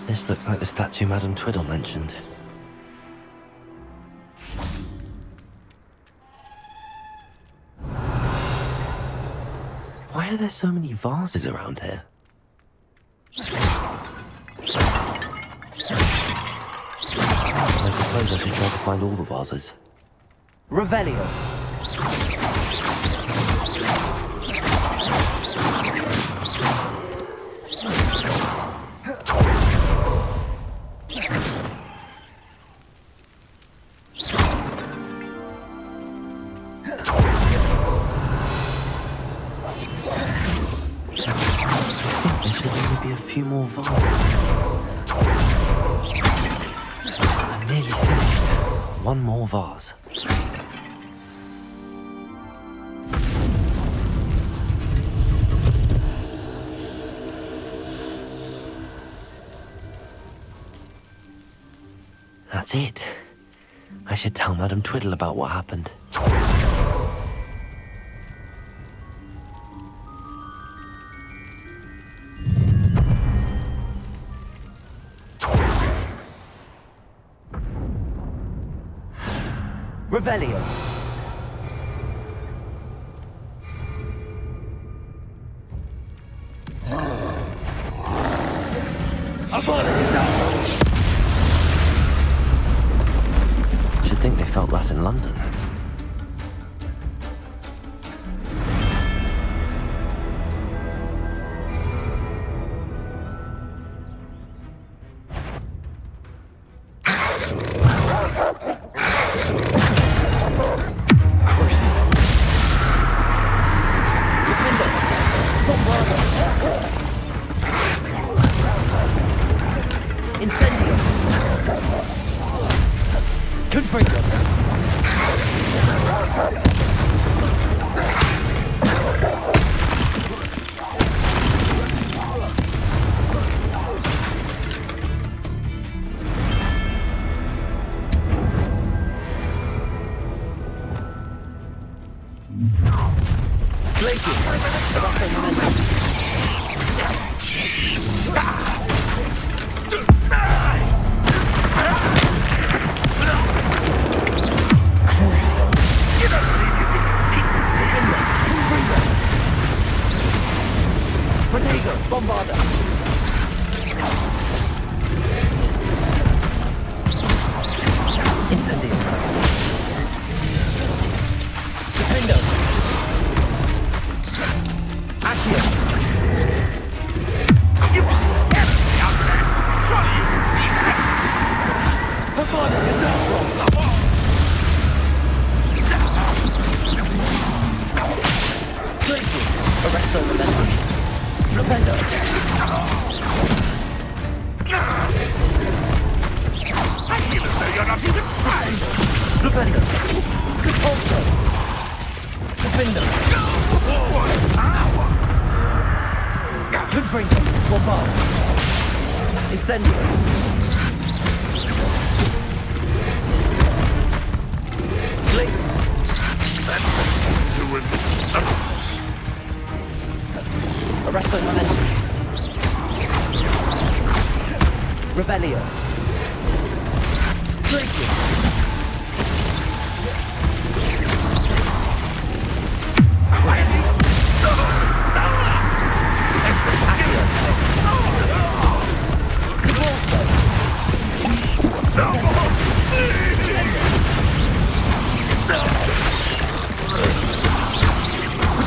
This looks like the statue Madam Twiddle mentioned. Why are there so many vases around here? I suppose I should try to find all the vases. Revelio. A few more vases. I'm nearly finished. One more vase. That's it. I should tell Madam Twiddle about what happened. Revelio. Should think they felt that in London. I feel as though you're not even trying. Propendo. Also. Defender. Confringo. Bombard. Incendio. Blade. Arresto Momentum. Rebellion. Glacier. Crazy. There's the skill.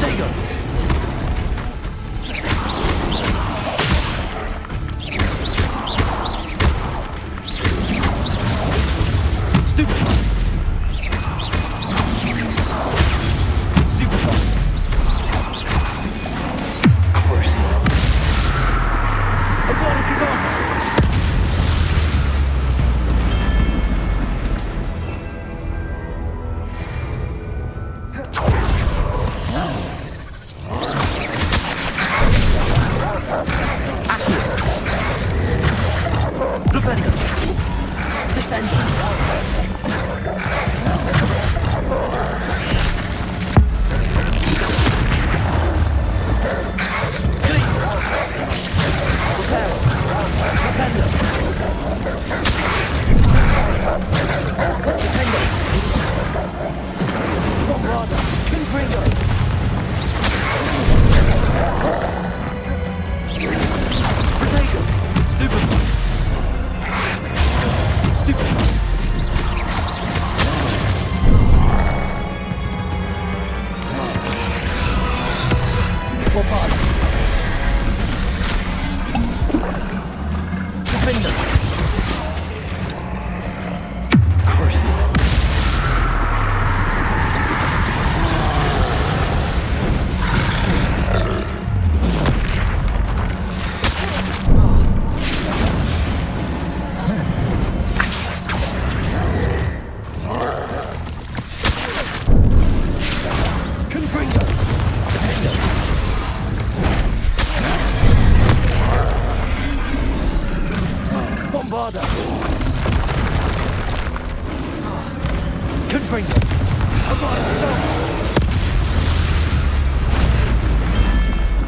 Diagon.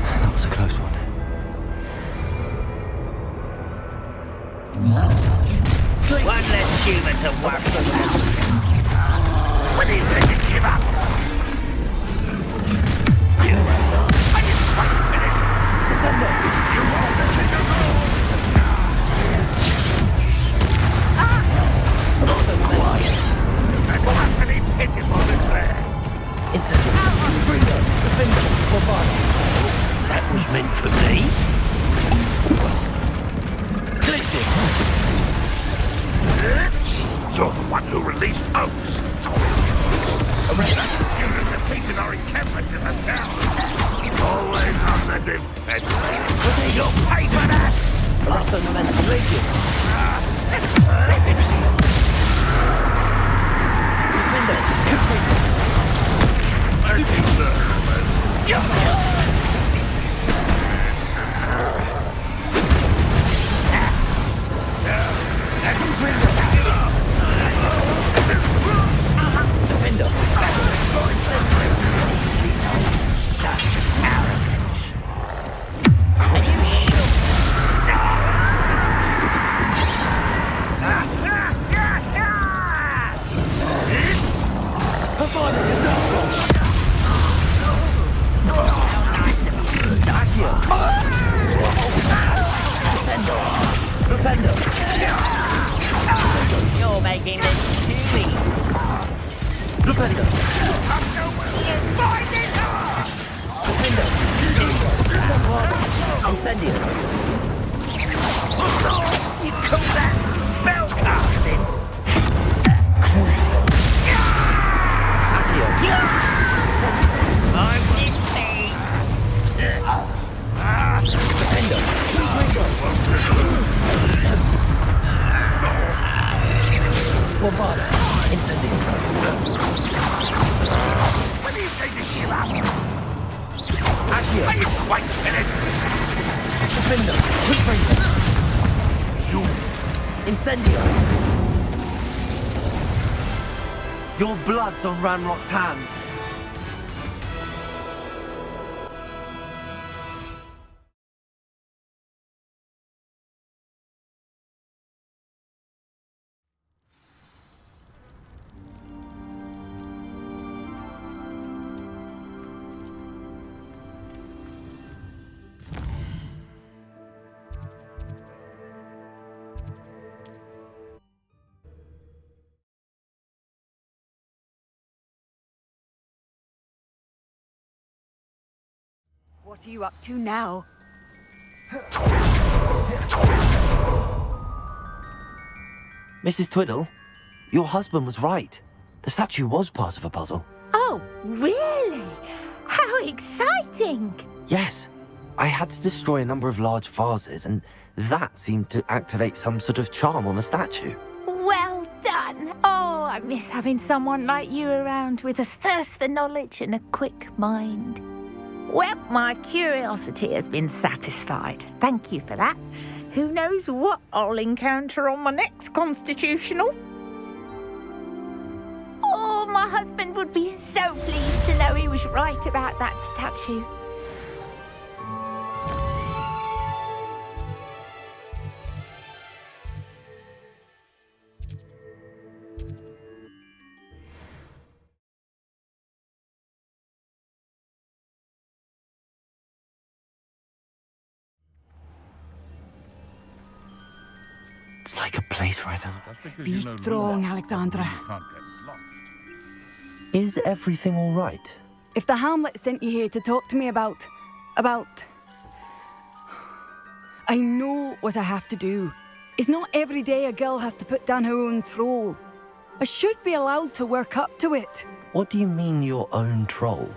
That was a close one. One less human to work for us. When are you ready to give up? I didn't quite finish. Descendo. You won't let me go. Gluttony pitiful despair. Incendio. Fringo. Defender. Bombard. That was meant for me. Glacier. You're the one who released Oaks. That student defeated our encampment in the town. Always on the defense. You'll pay for that. Arresto Momentum. Glacier. Defender. Just arrogance. You're making this too easy. Propendo. Incendio. You call that spellcasting? Crucial. I'm this thing. Bombada. Incendio. When do you take the ship up? Accio. Wait a minute! Defender. Windbreaker. You! Incendio. Your blood's on Ranrock's hands. What are you up to now? Mrs. Twiddle, your husband was right. The statue was part of a puzzle. Oh, really? How exciting! Yes. I had to destroy a number of large vases, and that seemed to activate some sort of charm on the statue. Well done. Oh, I miss having someone like you around with a thirst for knowledge and a quick mind. Well, my curiosity has been satisfied. Thank you for that. Who knows what I'll encounter on my next constitutional? Oh, my husband would be so pleased to know he was right about that statue. It's like a place right on. Be strong, Alexandra. Is everything all right? If the Hamlet sent you here to talk to me about... I know what I have to do. It's not every day a girl has to put down her own troll. I should be allowed to work up to it. What do you mean, your own troll?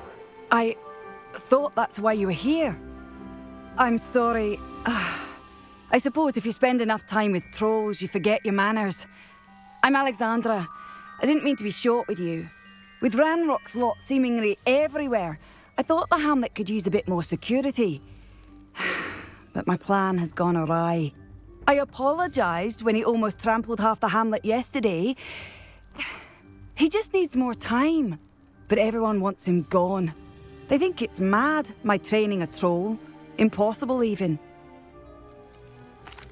I thought that's why you were here. I'm sorry. I suppose if you spend enough time with trolls, you forget your manners. I'm Alexandra. I didn't mean to be short with you. With Ranrock's lot seemingly everywhere, I thought the Hamlet could use a bit more security. But my plan has gone awry. I apologised when he almost trampled half the Hamlet yesterday. He just needs more time. But everyone wants him gone. They think it's mad, my training a troll. Impossible, even.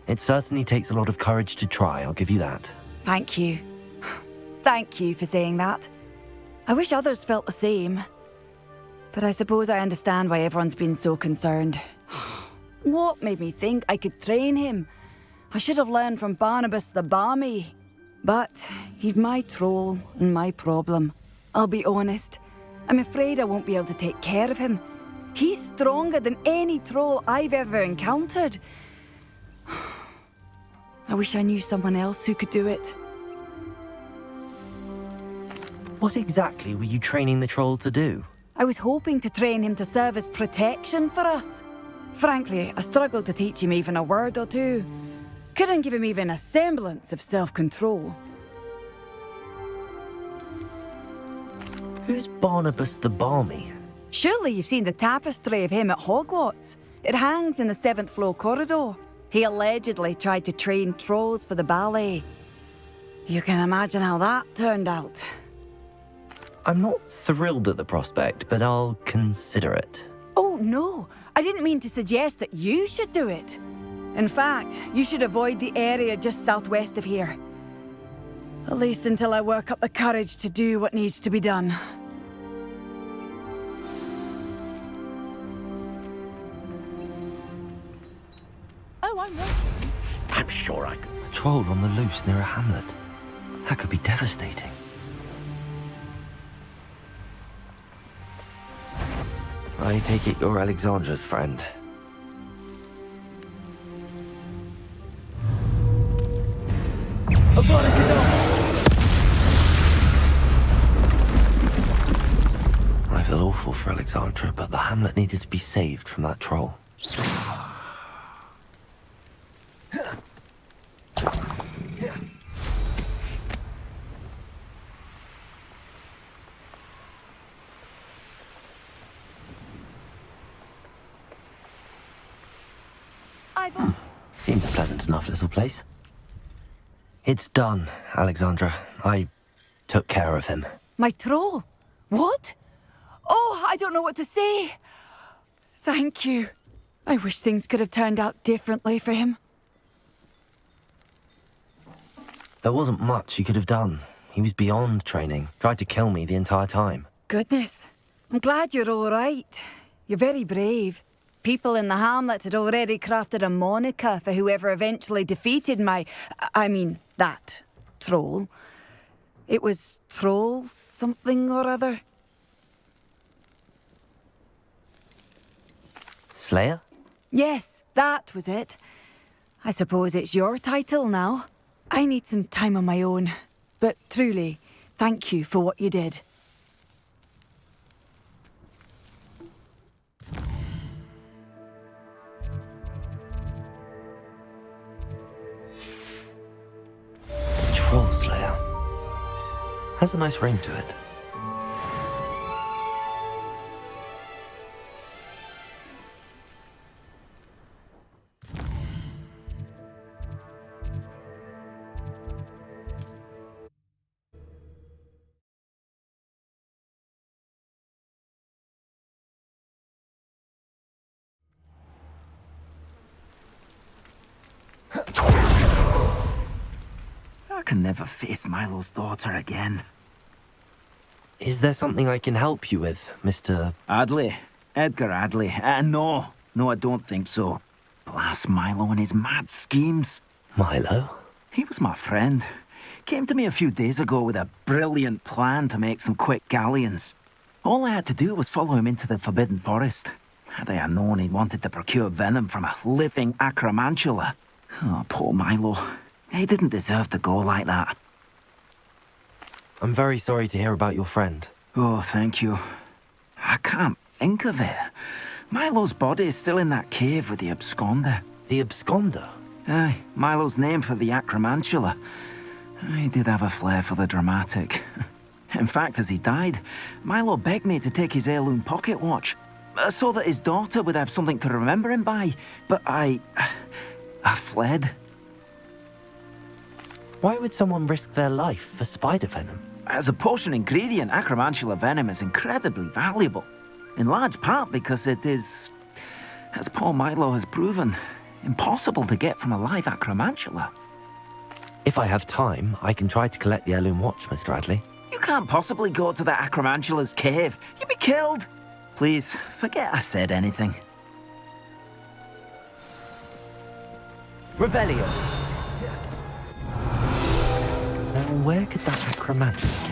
It certainly takes a lot of courage to try, I'll give you that. Thank you. Thank you for saying that. I wish others felt the same. But I suppose I understand why everyone's been so concerned. What made me think I could train him? I should have learned from Barnabas the Barmy. But he's my troll and my problem. I'll be honest. I'm afraid I won't be able to take care of him. He's stronger than any troll I've ever encountered. I wish I knew someone else who could do it. What exactly were you training the troll to do? I was hoping to train him to serve as protection for us. Frankly, I struggled to teach him even a word or two. Couldn't give him even a semblance of self-control. Who's Barnabas the Barmy? Surely you've seen the tapestry of him at Hogwarts. It hangs in the 7th floor corridor. He allegedly tried to train trolls for the ballet. You can imagine how that turned out. I'm not thrilled at the prospect, but I'll consider it. Oh, no. I didn't mean to suggest that you should do it. In fact, you should avoid the area just southwest of here. At least until I work up the courage to do what needs to be done. Oh, I'm sure I could. A troll on the loose near a hamlet. That could be devastating. I take it you're Alexandra's friend. I feel awful for Alexandra, but the hamlet needed to be saved from that troll. Seems a pleasant enough little place. It's done, Alexandra. I took care of him. My troll? What? Oh, I don't know what to say. Thank you. I wish things could have turned out differently for him. There wasn't much you could have done. He was beyond training. Tried to kill me the entire time. Goodness. I'm glad you're all right. You're very brave. People in the hamlet had already crafted a moniker for whoever eventually defeated that troll. It was Troll something or other. Slayer? Yes, that was it. I suppose it's your title now. I need some time on my own. But truly, thank you for what you did. Troll Slayer. Has a nice ring to it. I can never face Milo's daughter again. Is there something I can help you with, Mr... Adley? Edgar Adley? No, I don't think so. Blast Milo and his mad schemes. Milo? He was my friend. Came to me a few days ago with a brilliant plan to make some quick galleons. All I had to do was follow him into the Forbidden Forest. Had I known he wanted to procure venom from a living acromantula. Oh, poor Milo. He didn't deserve to go like that. I'm very sorry to hear about your friend. Oh, thank you. I can't think of it. Milo's body is still in that cave with the absconder. The absconder? Aye, Milo's name for the acromantula. He did have a flair for the dramatic. In fact, as he died, Milo begged me to take his heirloom pocket watch, so that his daughter would have something to remember him by. But I fled. Why would someone risk their life for spider venom? As a potion ingredient, acromantula venom is incredibly valuable. In large part because it is, as poor Milo has proven, impossible to get from a live acromantula. If I have time, I can try to collect the heirloom watch, Mr. Adley. You can't possibly go to the acromantula's cave. You'd be killed. Please, forget I said anything. Revelio. Now, where could that acromantula?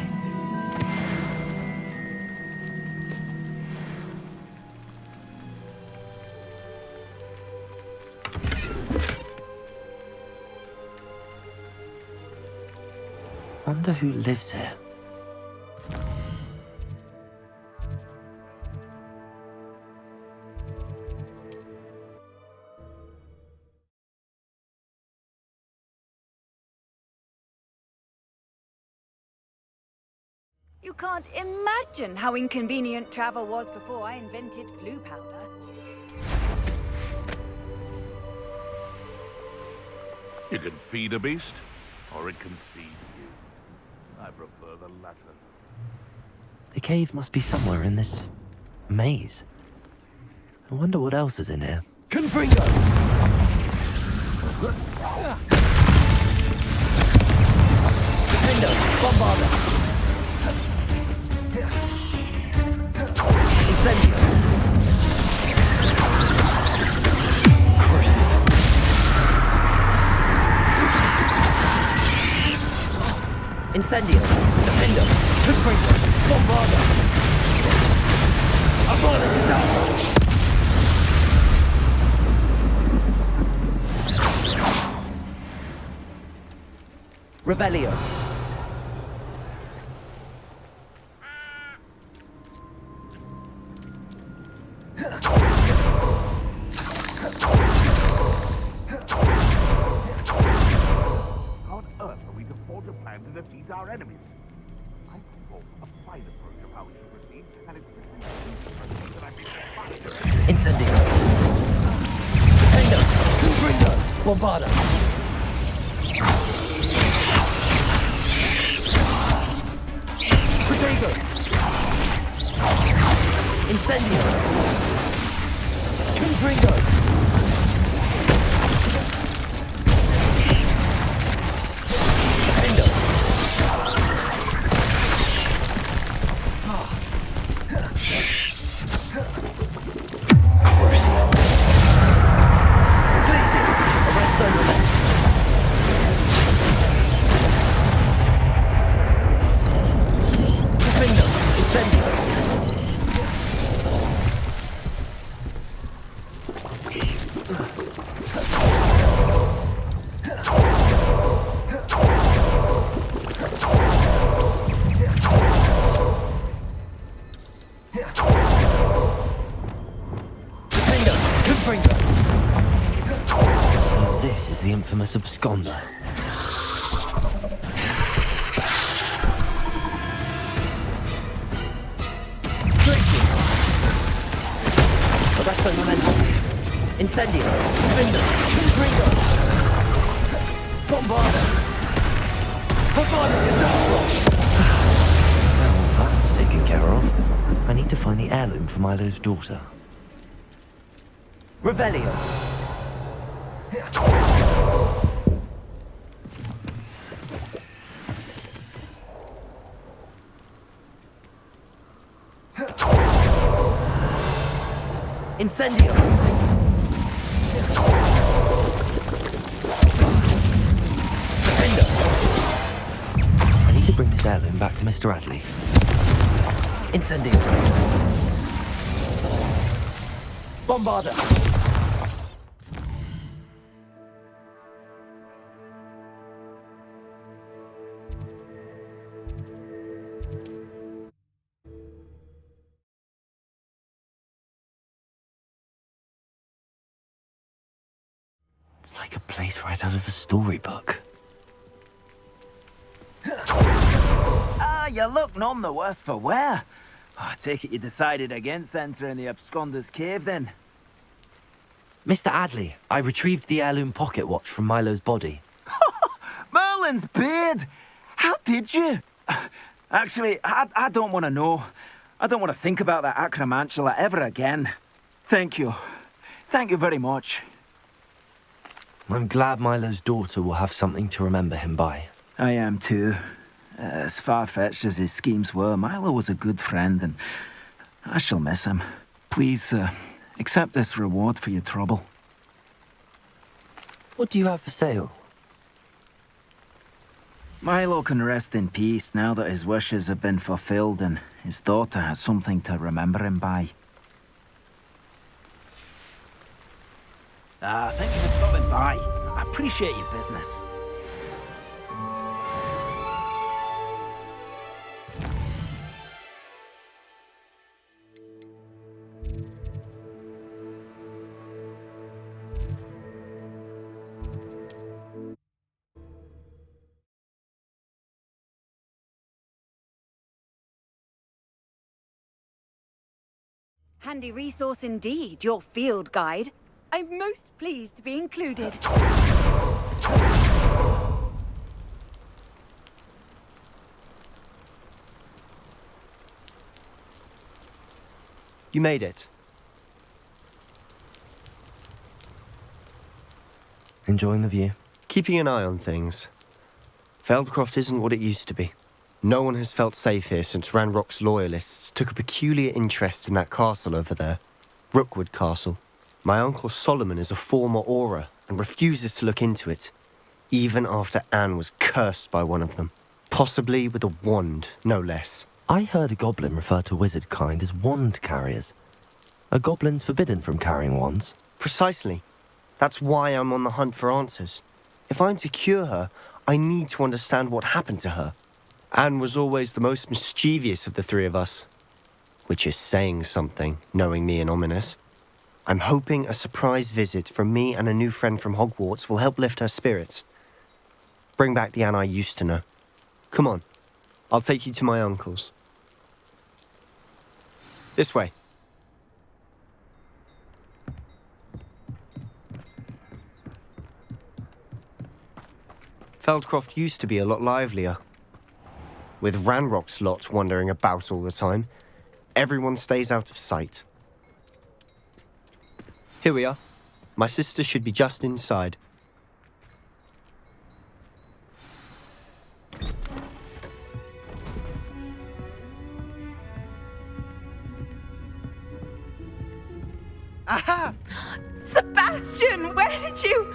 Wonder who lives here. You can't imagine how inconvenient travel was before I invented flu powder. You can feed a beast, or it can feed you. I prefer the latter. The cave must be somewhere in this maze. I wonder what else is in here. Confringo! Defender! Bombarder! Incendio! Crucible! Incendio! Defender! Confringo! Bombarder! Avalanche! Revelio! Our enemies. I propose a fine approach of how we should proceed, and it's that I think Incendio! Defender! Bombarda! Diagon! Incendio! Confringo! Endo! Crucio! Glaciers! Arresto Movement! Confringo! Incendio! So this is the infamous absconder. Arresto Momentum. Incendio. Confringo. Confringo. Bombarda. Bombarda. Well, that's taken care of. I need to find the heirloom for Milo's daughter. Revelio. Incendio. Defendo. I need to bring this heirloom back to Mr. Adley. Incendio. Bombarda. It's like a place right out of a storybook. Ah, you look none the worse for wear. Oh, I take it you decided against entering the absconder's cave, then? Mr. Adley, I retrieved the heirloom pocket watch from Milo's body. Merlin's beard! How did you? Actually, I don't want to know. I don't want to think about that acromantula ever again. Thank you. Thank you very much. I'm glad Milo's daughter will have something to remember him by. I am too. As far-fetched as his schemes were, Milo was a good friend, and I shall miss him. Please, accept this reward for your trouble. What do you have for sale? Milo can rest in peace now that his wishes have been fulfilled and his daughter has something to remember him by. Thank you for stopping by. I appreciate your business. Handy resource indeed, your field guide. I'm most pleased to be included. You made it. Enjoying the view? Keeping an eye on things. Feldcroft isn't what it used to be. No one has felt safe here since Ranrock's loyalists took a peculiar interest in that castle over there. Rookwood Castle. My uncle Solomon is a former Auror and refuses to look into it, even after Anne was cursed by one of them. Possibly with a wand, no less. I heard a goblin refer to wizard kind as wand carriers. Are goblins forbidden from carrying wands? Precisely. That's why I'm on the hunt for answers. If I'm to cure her, I need to understand what happened to her. Anne was always the most mischievous of the three of us. Which is saying something, knowing me and Ominous. I'm hoping a surprise visit from me and a new friend from Hogwarts will help lift her spirits. Bring back the Anne I used to know. Come on, I'll take you to my uncle's. This way. Feldcroft used to be a lot livelier. With Ranrock's lot wandering about all the time, everyone stays out of sight. Here we are. My sister should be just inside. Aha! Sebastian, where did you...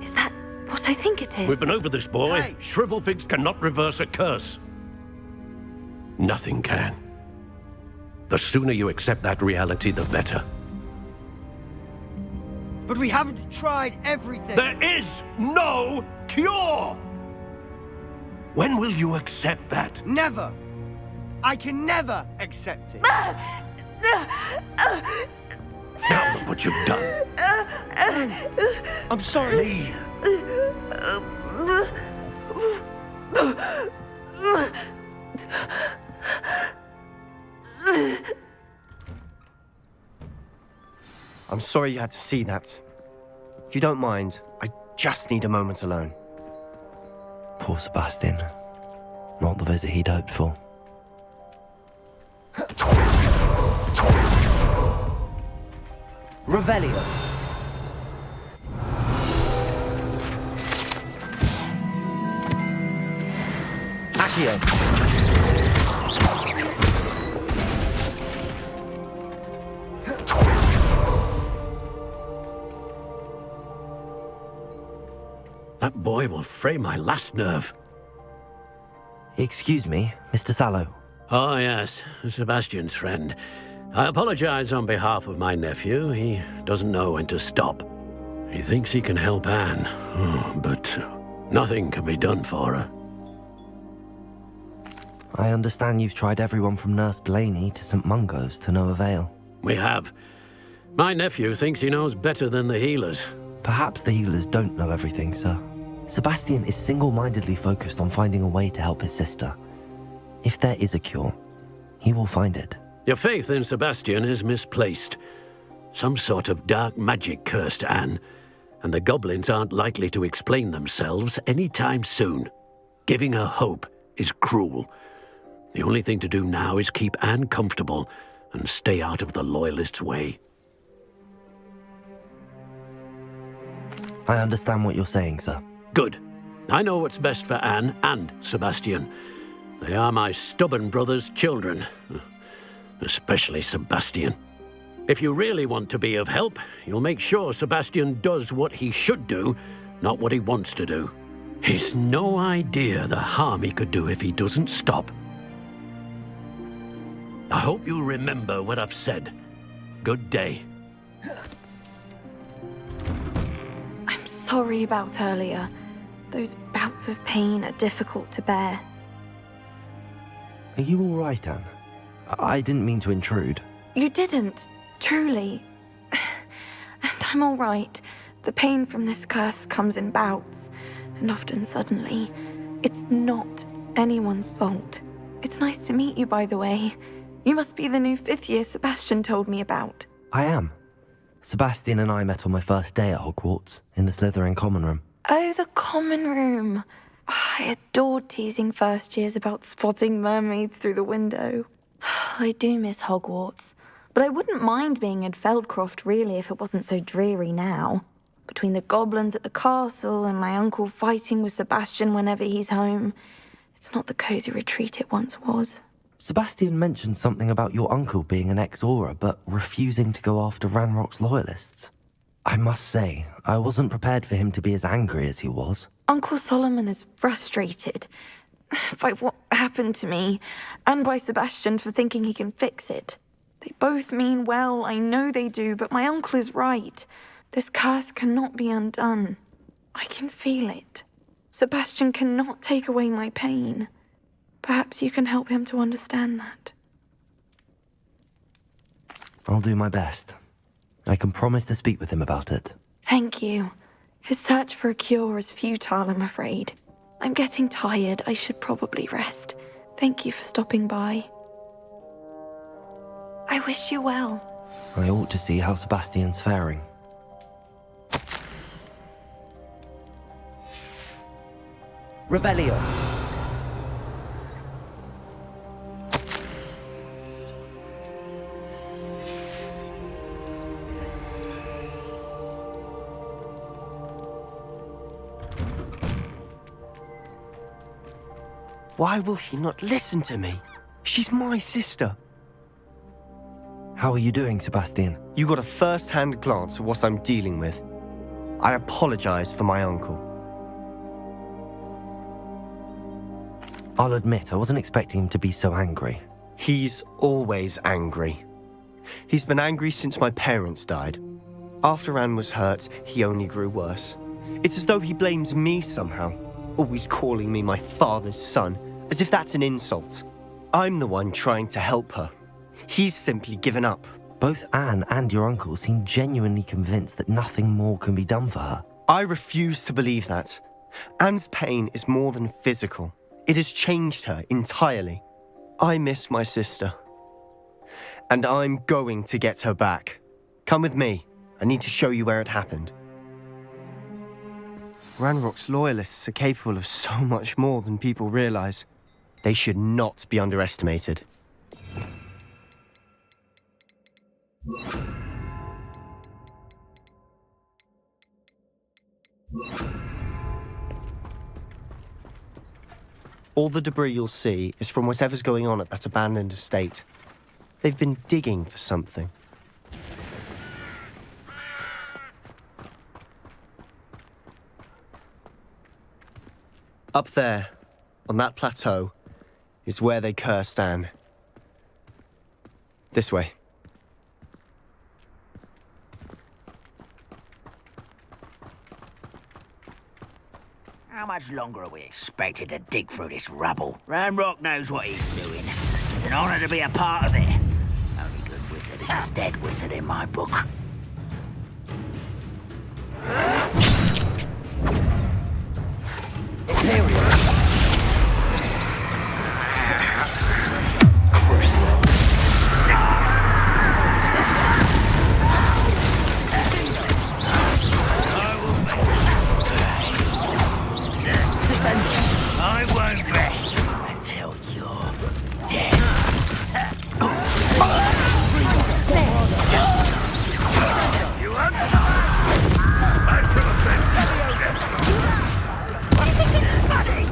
Is that what I think it is? We've been over this, boy. Hey. Shrivelfigs cannot reverse a curse. Nothing can. The sooner you accept that reality, the better. But we haven't tried everything. There is no cure! When will you accept that? Never! I can never accept it. Now look what you've done. I'm sorry. I'm sorry you had to see that. If you don't mind, I just need a moment alone. Poor Sebastian. Not the visit he'd hoped for. Revelio. Accio. That boy will fray my last nerve. Excuse me, Mr. Sallow. Oh, yes, Sebastian's friend. I apologize on behalf of my nephew. He doesn't know when to stop. He thinks he can help Anne, but nothing can be done for her. I understand you've tried everyone from Nurse Blaney to St. Mungo's to no avail. We have. My nephew thinks he knows better than the healers. Perhaps the healers don't know everything, sir. Sebastian is single-mindedly focused on finding a way to help his sister. If there is a cure, he will find it. Your faith in Sebastian is misplaced. Some sort of dark magic cursed Anne, and the goblins aren't likely to explain themselves anytime soon. Giving her hope is cruel. The only thing to do now is keep Anne comfortable and stay out of the Loyalists' way. I understand what you're saying, sir. Good. I know what's best for Anne and Sebastian. They are my stubborn brother's children. Especially Sebastian. If you really want to be of help, you'll make sure Sebastian does what he should do, not what he wants to do. He's no idea the harm he could do if he doesn't stop. I hope you remember what I've said. Good day. I'm sorry about earlier. Those bouts of pain are difficult to bear. Are you all right, Anne? I didn't mean to intrude. You didn't, truly. And I'm all right. The pain from this curse comes in bouts, and often suddenly. It's not anyone's fault. It's nice to meet you, by the way. You must be the new 5th year Sebastian told me about. I am. Sebastian and I met on my first day at Hogwarts, in the Slytherin common room. Oh, the common room. I adored teasing first years about spotting mermaids through the window. I do miss Hogwarts, but I wouldn't mind being in Feldcroft really if it wasn't so dreary now. Between the goblins at the castle and my uncle fighting with Sebastian whenever he's home, it's not the cosy retreat it once was. Sebastian mentioned something about your uncle being an ex-Auror, but refusing to go after Ranrock's Loyalists. I must say, I wasn't prepared for him to be as angry as he was. Uncle Solomon is frustrated by what happened to me, and by Sebastian for thinking he can fix it. They both mean well, I know they do, but my uncle is right. This curse cannot be undone. I can feel it. Sebastian cannot take away my pain. Perhaps you can help him to understand that. I'll do my best. I can promise to speak with him about it. Thank you. His search for a cure is futile, I'm afraid. I'm getting tired. I should probably rest. Thank you for stopping by. I wish you well. I ought to see how Sebastian's faring. Revelio. Why will he not listen to me? She's my sister. How are you doing, Sebastian? You got a first-hand glance at what I'm dealing with. I apologize for my uncle. I'll admit, I wasn't expecting him to be so angry. He's always angry. He's been angry since my parents died. After Anne was hurt, he only grew worse. It's as though he blames me somehow, always calling me my father's son, as if that's an insult. I'm the one trying to help her. He's simply given up. Both Anne and your uncle seem genuinely convinced that nothing more can be done for her. I refuse to believe that. Anne's pain is more than physical. It has changed her entirely. I miss my sister. And I'm going to get her back. Come with me. I need to show you where it happened. Ranrock's loyalists are capable of so much more than people realize. They should not be underestimated. All the debris you'll see is from whatever's going on at that abandoned estate. They've been digging for something. Up there, on that plateau, is where they cursed Anne. This way. How much longer are we expected to dig through this rubble? Ranrock knows what he's doing. It's an honor to be a part of it. Only good wizard is a dead wizard in my book. I won't rest until you're dead. You won't? I should have been. What do you think this is funny?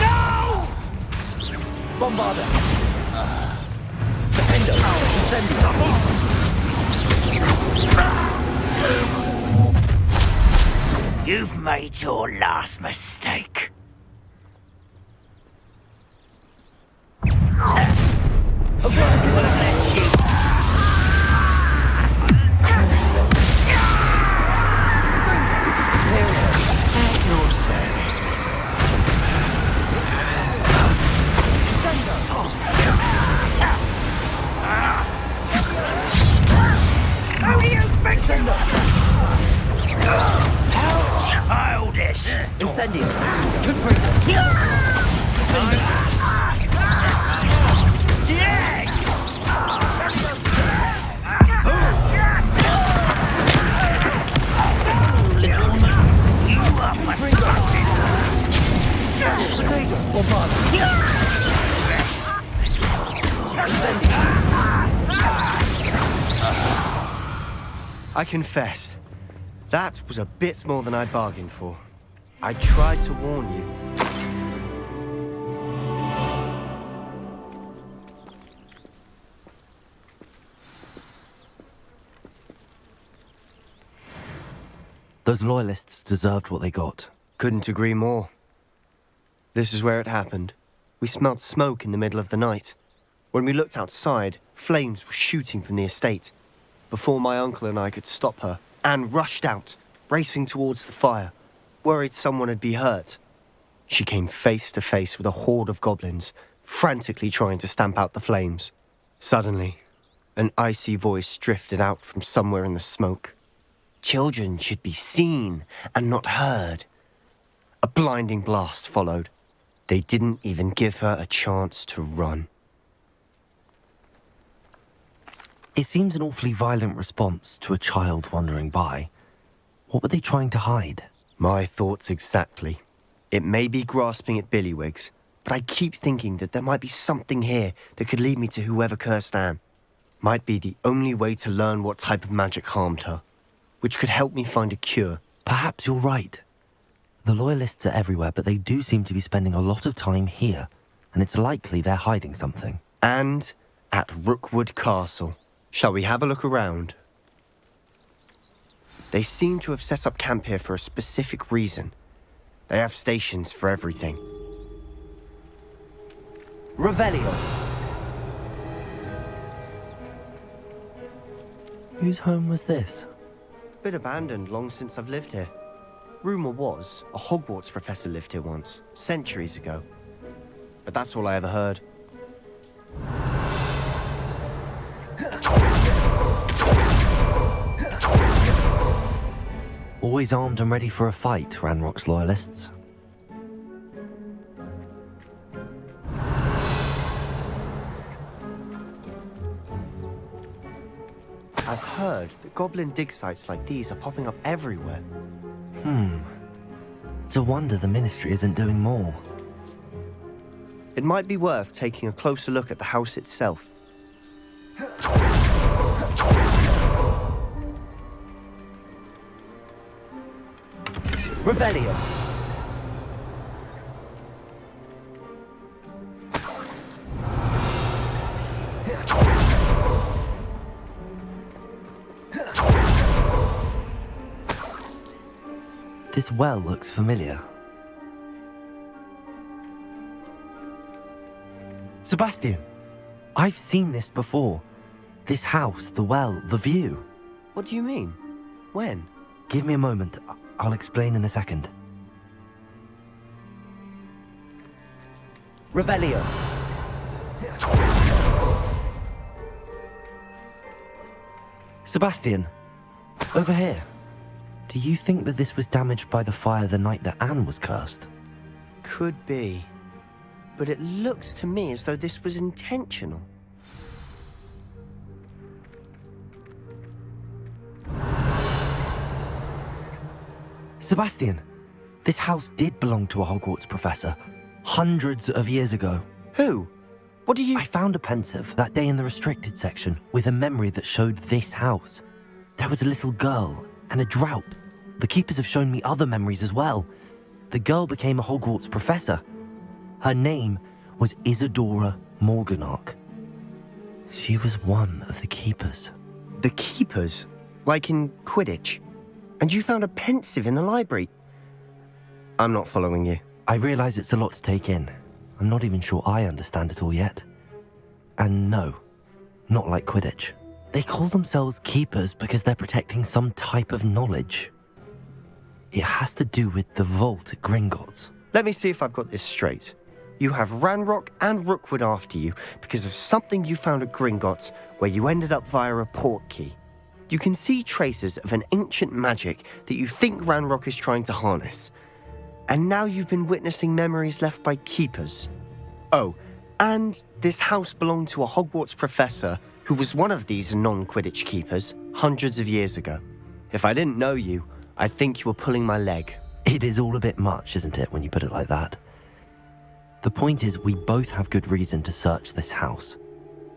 No! Bombarda. Defendo. You've made your last mistake. How do you fix it? Childish! Incendio! Good for you! I confess, that was a bit more than I bargained for. I tried to warn you. Those loyalists deserved what they got. Couldn't agree more. This is where it happened. We smelled smoke in the middle of the night. When we looked outside, flames were shooting from the estate. Before my uncle and I could stop her, Anne rushed out, racing towards the fire, worried someone had been hurt. She came face to face with a horde of goblins, frantically trying to stamp out the flames. Suddenly, an icy voice drifted out from somewhere in the smoke. Children should be seen and not heard. A blinding blast followed. They didn't even give her a chance to run. It seems an awfully violent response to a child wandering by. What were they trying to hide? My thoughts exactly. It may be grasping at Billywigs, but I keep thinking that there might be something here that could lead me to whoever cursed Anne. Might be the only way to learn what type of magic harmed her, which could help me find a cure. Perhaps you're right. The Loyalists are everywhere, but they do seem to be spending a lot of time here, and it's likely they're hiding something. And at Rookwood Castle. Shall we have a look around? They seem to have set up camp here for a specific reason. They have stations for everything. Revelio! Whose home was this? Been abandoned long since I've lived here. Rumour was a Hogwarts professor lived here once, centuries ago. But that's all I ever heard. Always armed and ready for a fight, Ranrock's Loyalists. I've heard that goblin dig sites like these are popping up everywhere. It's a wonder the Ministry isn't doing more. It might be worth taking a closer look at the house itself. Revelio! This well looks familiar. Sebastian! I've seen this before. This house, the well, the view. What do you mean? When? Give me a moment. I'll explain in a second. Revelio! Sebastian, over here. Do you think that this was damaged by the fire the night that Anne was cursed? Could be. But it looks to me as though this was intentional. Sebastian, this house did belong to a Hogwarts professor, hundreds of years ago. Who? What do you... I found a pensive that day in the restricted section with a memory that showed this house. There was a little girl and a drought. The keepers have shown me other memories as well. The girl became a Hogwarts professor. Her name was Isadora Morganach. She was one of the keepers. The keepers? Like in Quidditch? And you found a pensive in the library? I'm not following you. I realize it's a lot to take in. I'm not even sure I understand it all yet. And no, not like Quidditch. They call themselves keepers because they're protecting some type of knowledge. It has to do with the vault at Gringotts. Let me see if I've got this straight. You have Ranrock and Rookwood after you because of something you found at Gringotts where you ended up via a portkey. You can see traces of an ancient magic that you think Ranrock is trying to harness. And now you've been witnessing memories left by keepers. Oh, and this house belonged to a Hogwarts professor who was one of these non-Quidditch keepers hundreds of years ago. If I didn't know you, I'd think you were pulling my leg. It is all a bit much, isn't it, when you put it like that? The point is, we both have good reason to search this house.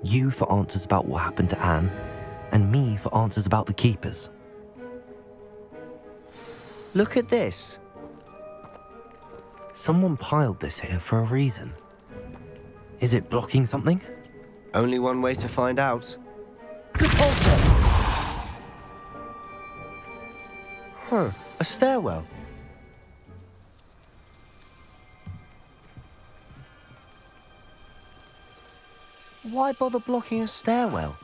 You for answers about what happened to Anne, and me for answers about the keepers. Look at this. Someone piled this here for a reason. Is it blocking something? Only one way to find out. Huh, a stairwell. Why bother blocking a stairwell?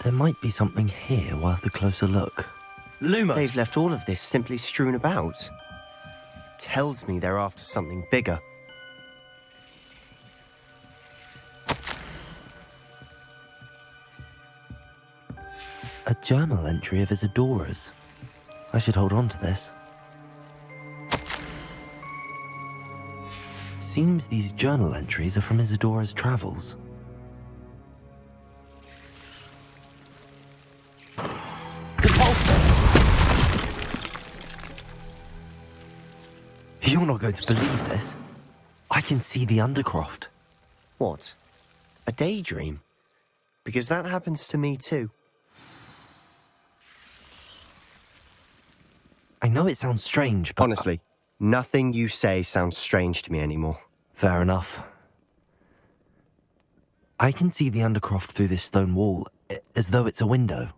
There might be something here worth a closer look. Lumos! They've left all of this simply strewn about. Tells me they're after something bigger. A journal entry of Isadora's. I should hold on to this. Seems these journal entries are from Isadora's travels. You're not going to believe this. I can see the Undercroft. What? A daydream? Because that happens to me too. I know it sounds strange, but... Honestly, nothing you say sounds strange to me anymore. Fair enough. I can see the Undercroft through this stone wall, as though it's a window.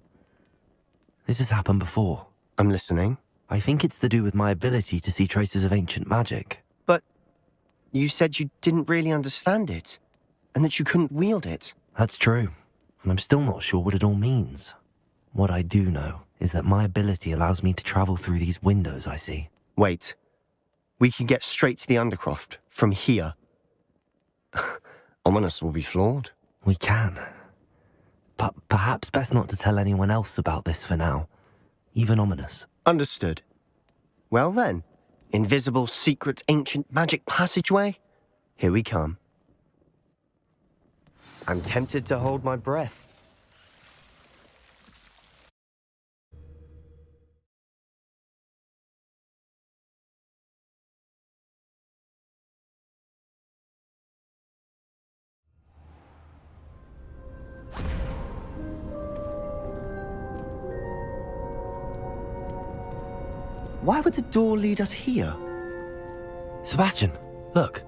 This has happened before. I'm listening. I think it's to do with my ability to see traces of ancient magic. But you said you didn't really understand it, and that you couldn't wield it. That's true, and I'm still not sure what it all means. What I do know is that my ability allows me to travel through these windows I see. Wait. We can get straight to the Undercroft from here. Ominous will be flawed. We can. But perhaps best not to tell anyone else about this for now. Even Ominous. Understood. Well then, invisible, secret, ancient magic passageway? Here we come. I'm tempted to hold my breath. Why would the door lead us here? Sebastian, look.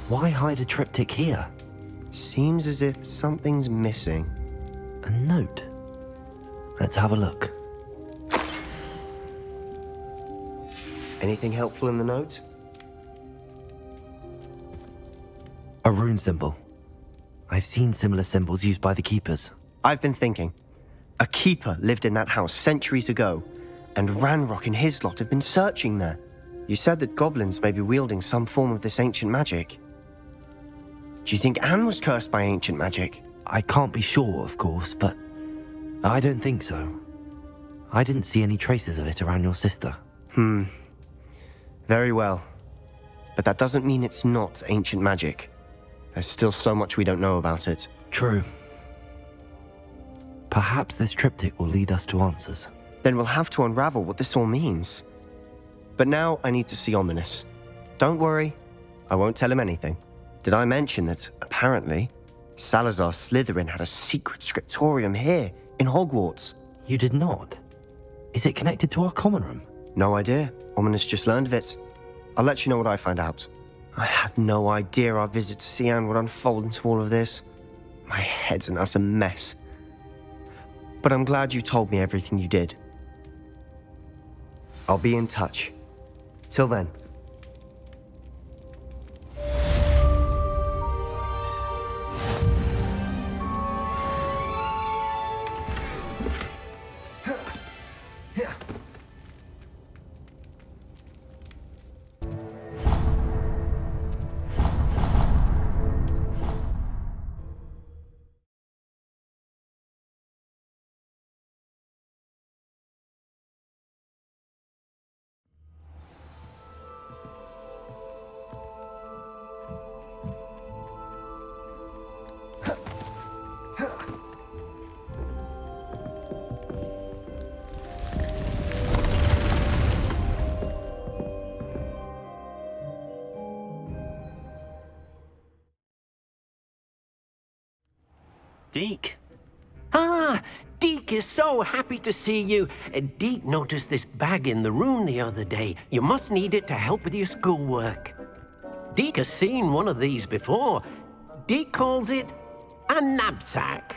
Why hide a triptych here? Seems as if something's missing. A note. Let's have a look. Anything helpful in the note? A rune symbol. I've seen similar symbols used by the keepers. I've been thinking. A keeper lived in that house centuries ago, and Ranrock and his lot have been searching there. You said that goblins may be wielding some form of this ancient magic. Do you think Anne was cursed by ancient magic? I can't be sure, of course, but I don't think so. I didn't see any traces of it around your sister. Very well. But that doesn't mean it's not ancient magic. There's still so much we don't know about it. True. Perhaps this triptych will lead us to answers. Then we'll have to unravel what this all means. But now I need to see Ominous. Don't worry, I won't tell him anything. Did I mention that, apparently, Salazar Slytherin had a secret scriptorium here, in Hogwarts? You did not? Is it connected to our common room? No idea. Ominous just learned of it. I'll let you know what I find out. I had no idea our visit to Sian would unfold into all of this. My head's an utter mess. But I'm glad you told me everything you did. I'll be in touch. Till then. Deke? Ah, Deke is so happy to see you. Deke noticed this bag in the room the other day. You must need it to help with your schoolwork. Deke has seen one of these before. Deke calls it a knapsack.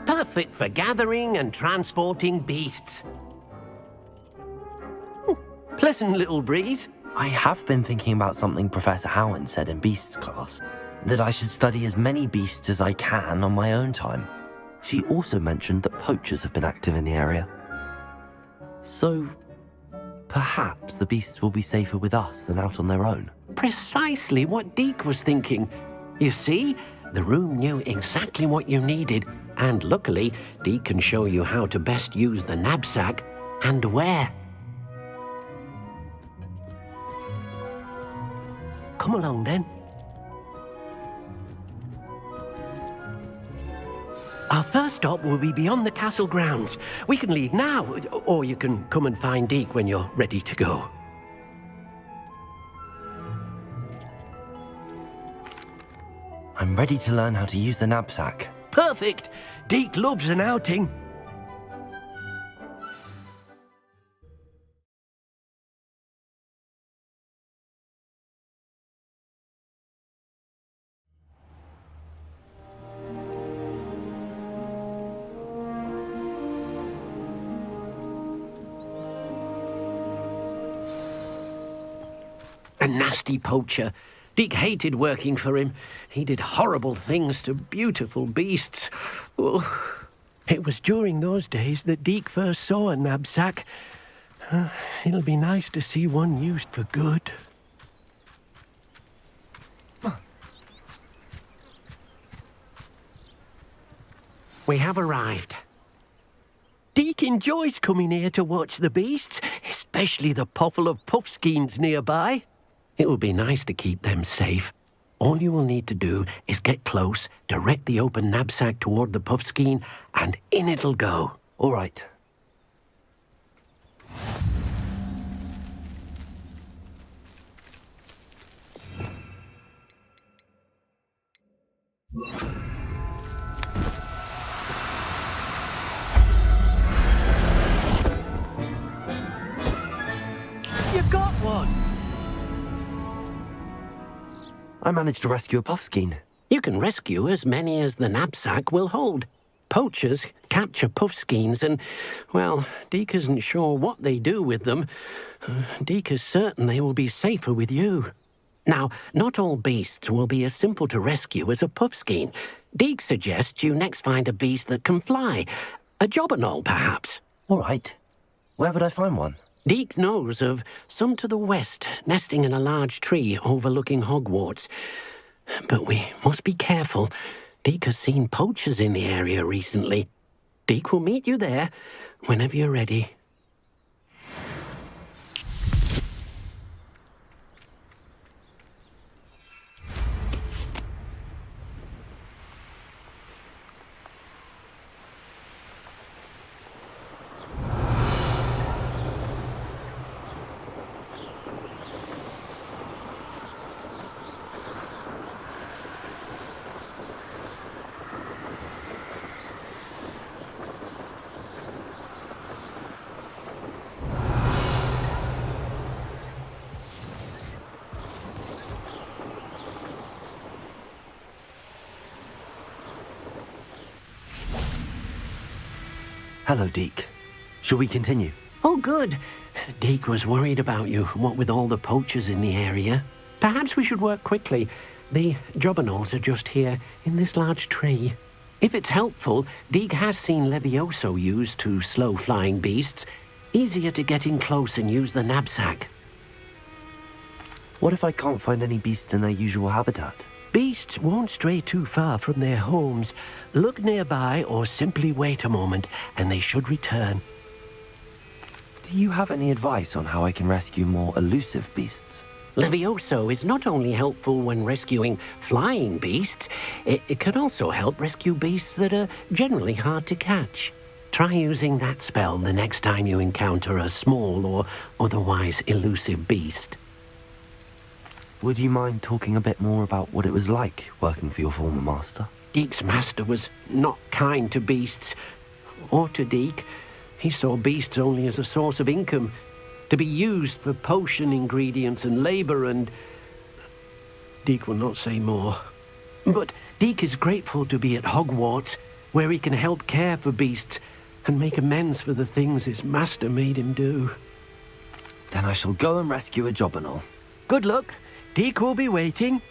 Perfect for gathering and transporting beasts. Pleasant little breeze. I have been thinking about something Professor Howard said in Beasts class, that I should study as many beasts as I can on my own time. She also mentioned that poachers have been active in the area. So, Perhaps the beasts will be safer with us than out on their own. Precisely what Deke was thinking. You see, the room knew exactly what you needed, and luckily, Deke can show you how to best use the knapsack and where. Come along then. Our first stop will be beyond the castle grounds. We can leave now, or you can come and find Deke when you're ready to go. I'm ready to learn how to use the knapsack. Perfect! Deke loves an outing. A nasty poacher. Deke hated working for him. He did horrible things to beautiful beasts. Oh. It was during those days that Deke first saw a knapsack. It'll be nice to see one used for good. We have arrived. Deke enjoys coming here to watch the beasts, especially the potful of puffskeins nearby. It will be nice to keep them safe. All you will need to do is get close, direct the open knapsack toward the puffskein, and in it'll go. All right. You got one! I managed to rescue a puffskein. You can rescue as many as the knapsack will hold. Poachers capture puffskeins and, well, Deke isn't sure what they do with them. Deke is certain they will be safer with you. Now, not all beasts will be as simple to rescue as a puffskein. Deke suggests you next find a beast that can fly. A jobberknoll, perhaps. All right. Where would I find one? Deke knows of some to the west, nesting in a large tree overlooking Hogwarts. But we must be careful. Deke has seen poachers in the area recently. Deke will meet you there whenever you're ready. Hello, Deke. Shall we continue? Oh, good. Deke was worried about you, what with all the poachers in the area. Perhaps we should work quickly. The jobberknolls are just here, in this large tree. If it's helpful, Deke has seen Levioso used to slow flying beasts. Easier to get in close and use the knapsack. What if I can't find any beasts in their usual habitat? Beasts won't stray too far from their homes. Look nearby or simply wait a moment, and they should return. Do you have any advice on how I can rescue more elusive beasts? Levioso is not only helpful when rescuing flying beasts, it can also help rescue beasts that are generally hard to catch. Try using that spell the next time you encounter a small or otherwise elusive beast. Would you mind talking a bit more about what it was like working for your former master? Deke's master was not kind to beasts, or to Deke. He saw beasts only as a source of income, to be used for potion ingredients and labor, and Deke will not say more. But Deke is grateful to be at Hogwarts, where he can help care for beasts and make amends for the things his master made him do. Then I shall go and rescue a jobberknoll. Good luck. Deke will be waiting.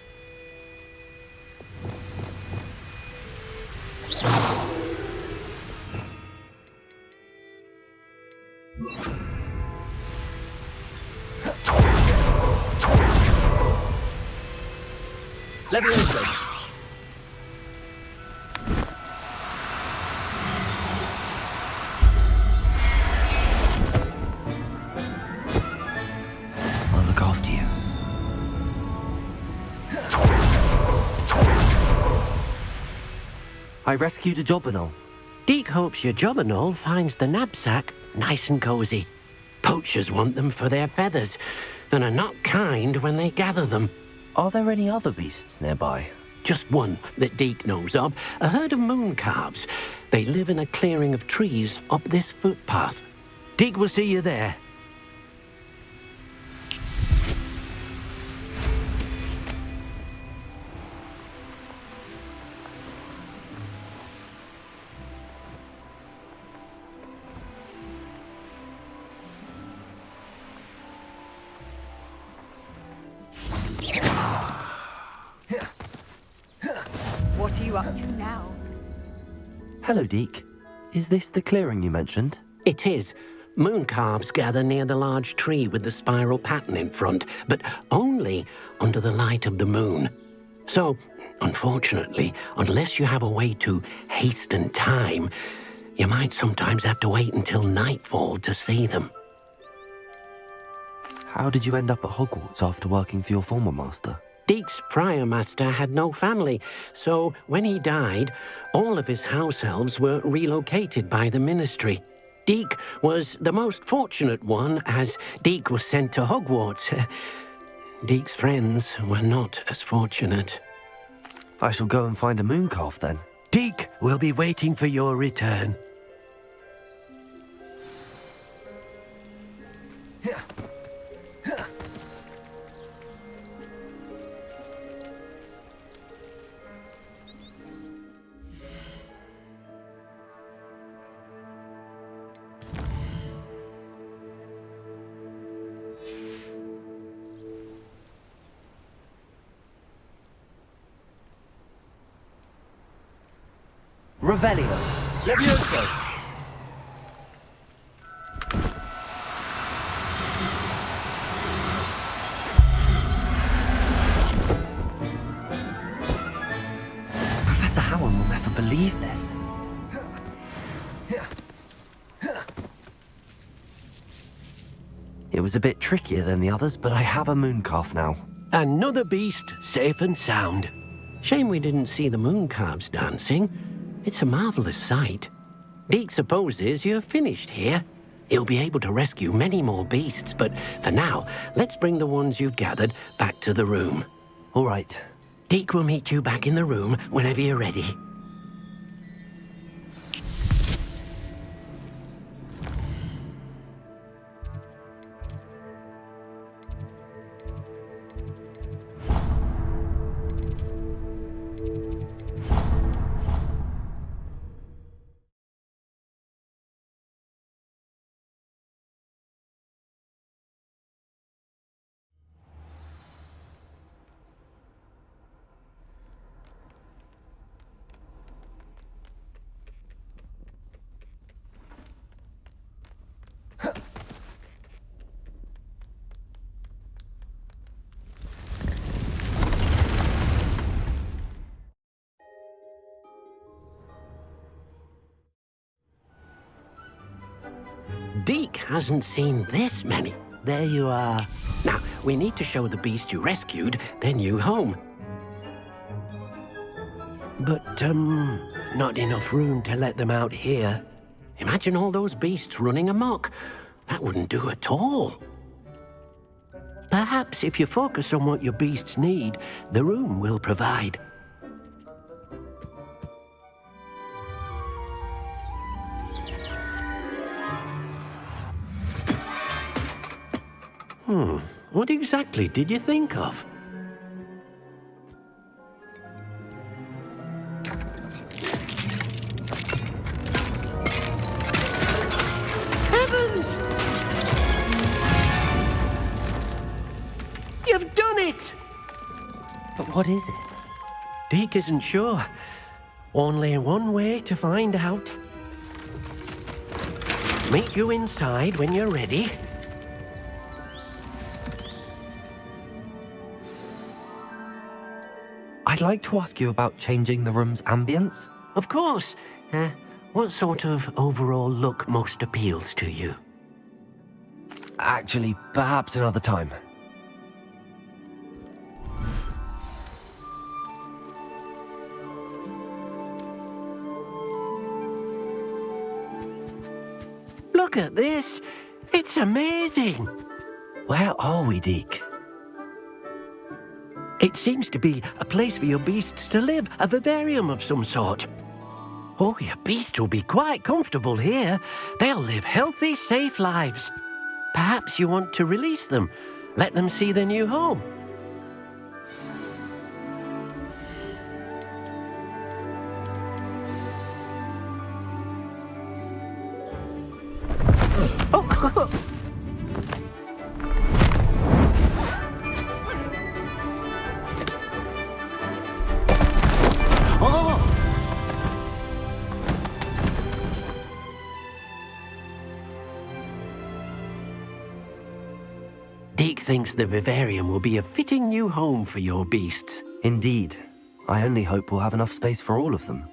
Levioso! I'll look after you. I rescued a Jobberknoll. Deek hopes your Jobberknoll finds the knapsack nice and cozy. Poachers want them for their feathers, and are not kind when they gather them. Are there any other beasts nearby? Just one that Deek knows of, a herd of moon calves. They live in a clearing of trees up this footpath. Deek will see you there. What are you up to now? Hello, Deek. Is this the clearing you mentioned? It is. Moon calves gather near the large tree with the spiral pattern in front, but only under the light of the moon. So, unfortunately, unless you have a way to hasten time, you might sometimes have to wait until nightfall to see them. How did you end up at Hogwarts after working for your former master? Deek's prior master had no family, so when he died, all of his house elves were relocated by the ministry. Deek was the most fortunate one, as Deek was sent to Hogwarts. Deek's friends were not as fortunate. I shall go and find a moon calf then. Deek will be waiting for your return. Revelio! Levioso! Professor Howard will never believe this. It was a bit trickier than the others, but I have a moon calf now. Another beast, safe and sound. Shame we didn't see the moon calves dancing. It's a marvelous sight. Deek supposes you're finished here. He'll be able to rescue many more beasts, but for now, let's bring the ones you've gathered back to the room. All right. Deek will meet you back in the room whenever you're ready. Deek hasn't seen this many. There you are. Now, we need to show the beast you rescued their new home. But, not enough room to let them out here. Imagine all those beasts running amok. That wouldn't do at all. Perhaps if you focus on what your beasts need, the room will provide. What exactly did you think of? Heavens! You've done it! But what is it? Deek isn't sure. Only one way to find out. Meet you inside when you're ready. I'd like to ask you about changing the room's ambience. Of course. What sort of overall look most appeals to you? Actually, perhaps another time. Look at this. It's amazing. Where are we, Deke? It seems to be a place for your beasts to live, a vivarium of some sort. Oh, your beasts will be quite comfortable here. They'll live healthy, safe lives. Perhaps you want to release them, let them see their new home. Deke thinks the vivarium will be a fitting new home for your beasts. Indeed. I only hope we'll have enough space for all of them.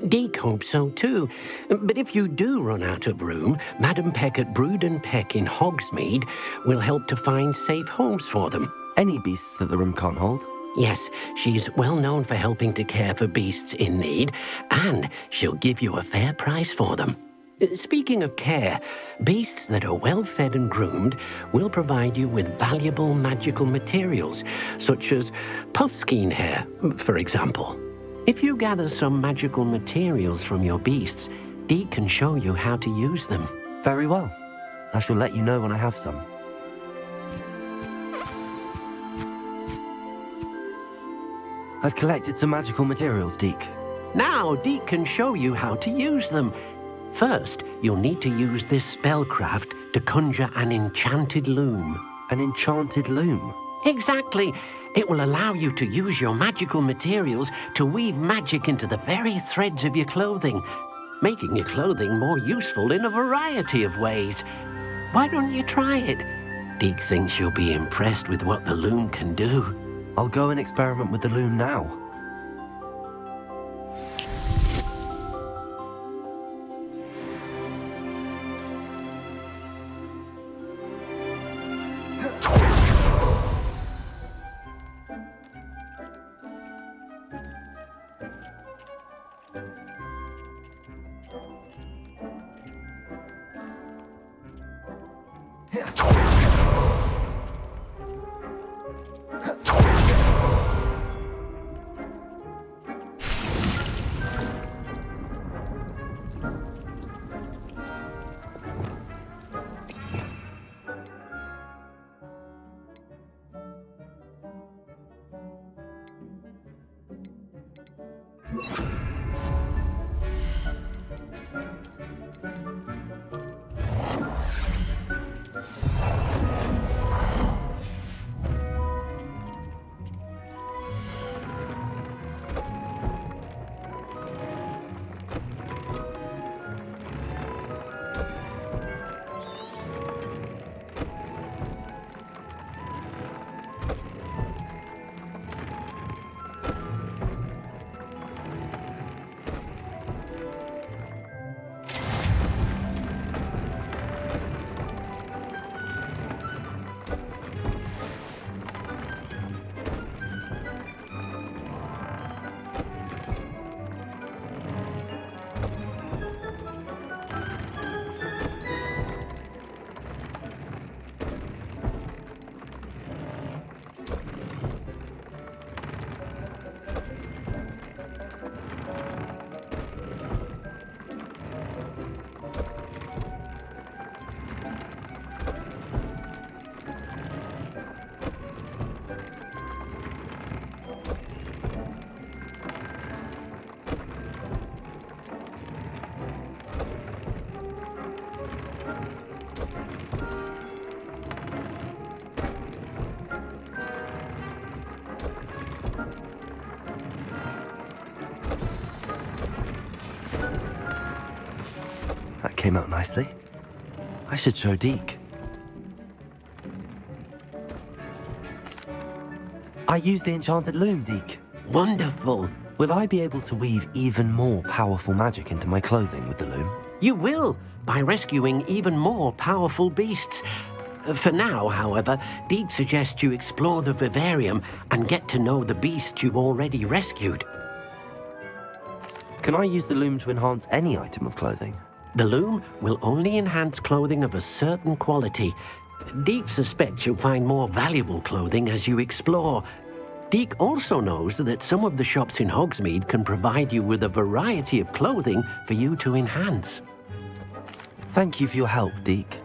Deke hopes so too. But if you do run out of room, Madam Peck at Brood and Peck in Hogsmeade will help to find safe homes for them. Any beasts that the room can't hold? Yes, she's well known for helping to care for beasts in need, and she'll give you a fair price for them. Speaking of care, beasts that are well fed and groomed will provide you with valuable magical materials, such as puffskein hair, for example. If you gather some magical materials from your beasts, Deke can show you how to use them. Very well. I shall let you know when I have some. I've collected some magical materials, Deke. Now Deke can show you how to use them. First, you'll need to use this spellcraft to conjure an enchanted loom. An enchanted loom? Exactly. It will allow you to use your magical materials to weave magic into the very threads of your clothing, making your clothing more useful in a variety of ways. Why don't you try it? Deke thinks you'll be impressed with what the loom can do. I'll go and experiment with the loom now. That came out nicely. I should show Deke. I used the enchanted loom, Deke. Wonderful. Will I be able to weave even more powerful magic into my clothing with the loom? You will, by rescuing even more powerful beasts. For now, however, Deek suggests you explore the vivarium and get to know the beasts you've already rescued. Can I use the loom to enhance any item of clothing? The loom will only enhance clothing of a certain quality. Deek suspects you'll find more valuable clothing as you explore. Deek also knows that some of the shops in Hogsmeade can provide you with a variety of clothing for you to enhance. Thank you for your help, Deek.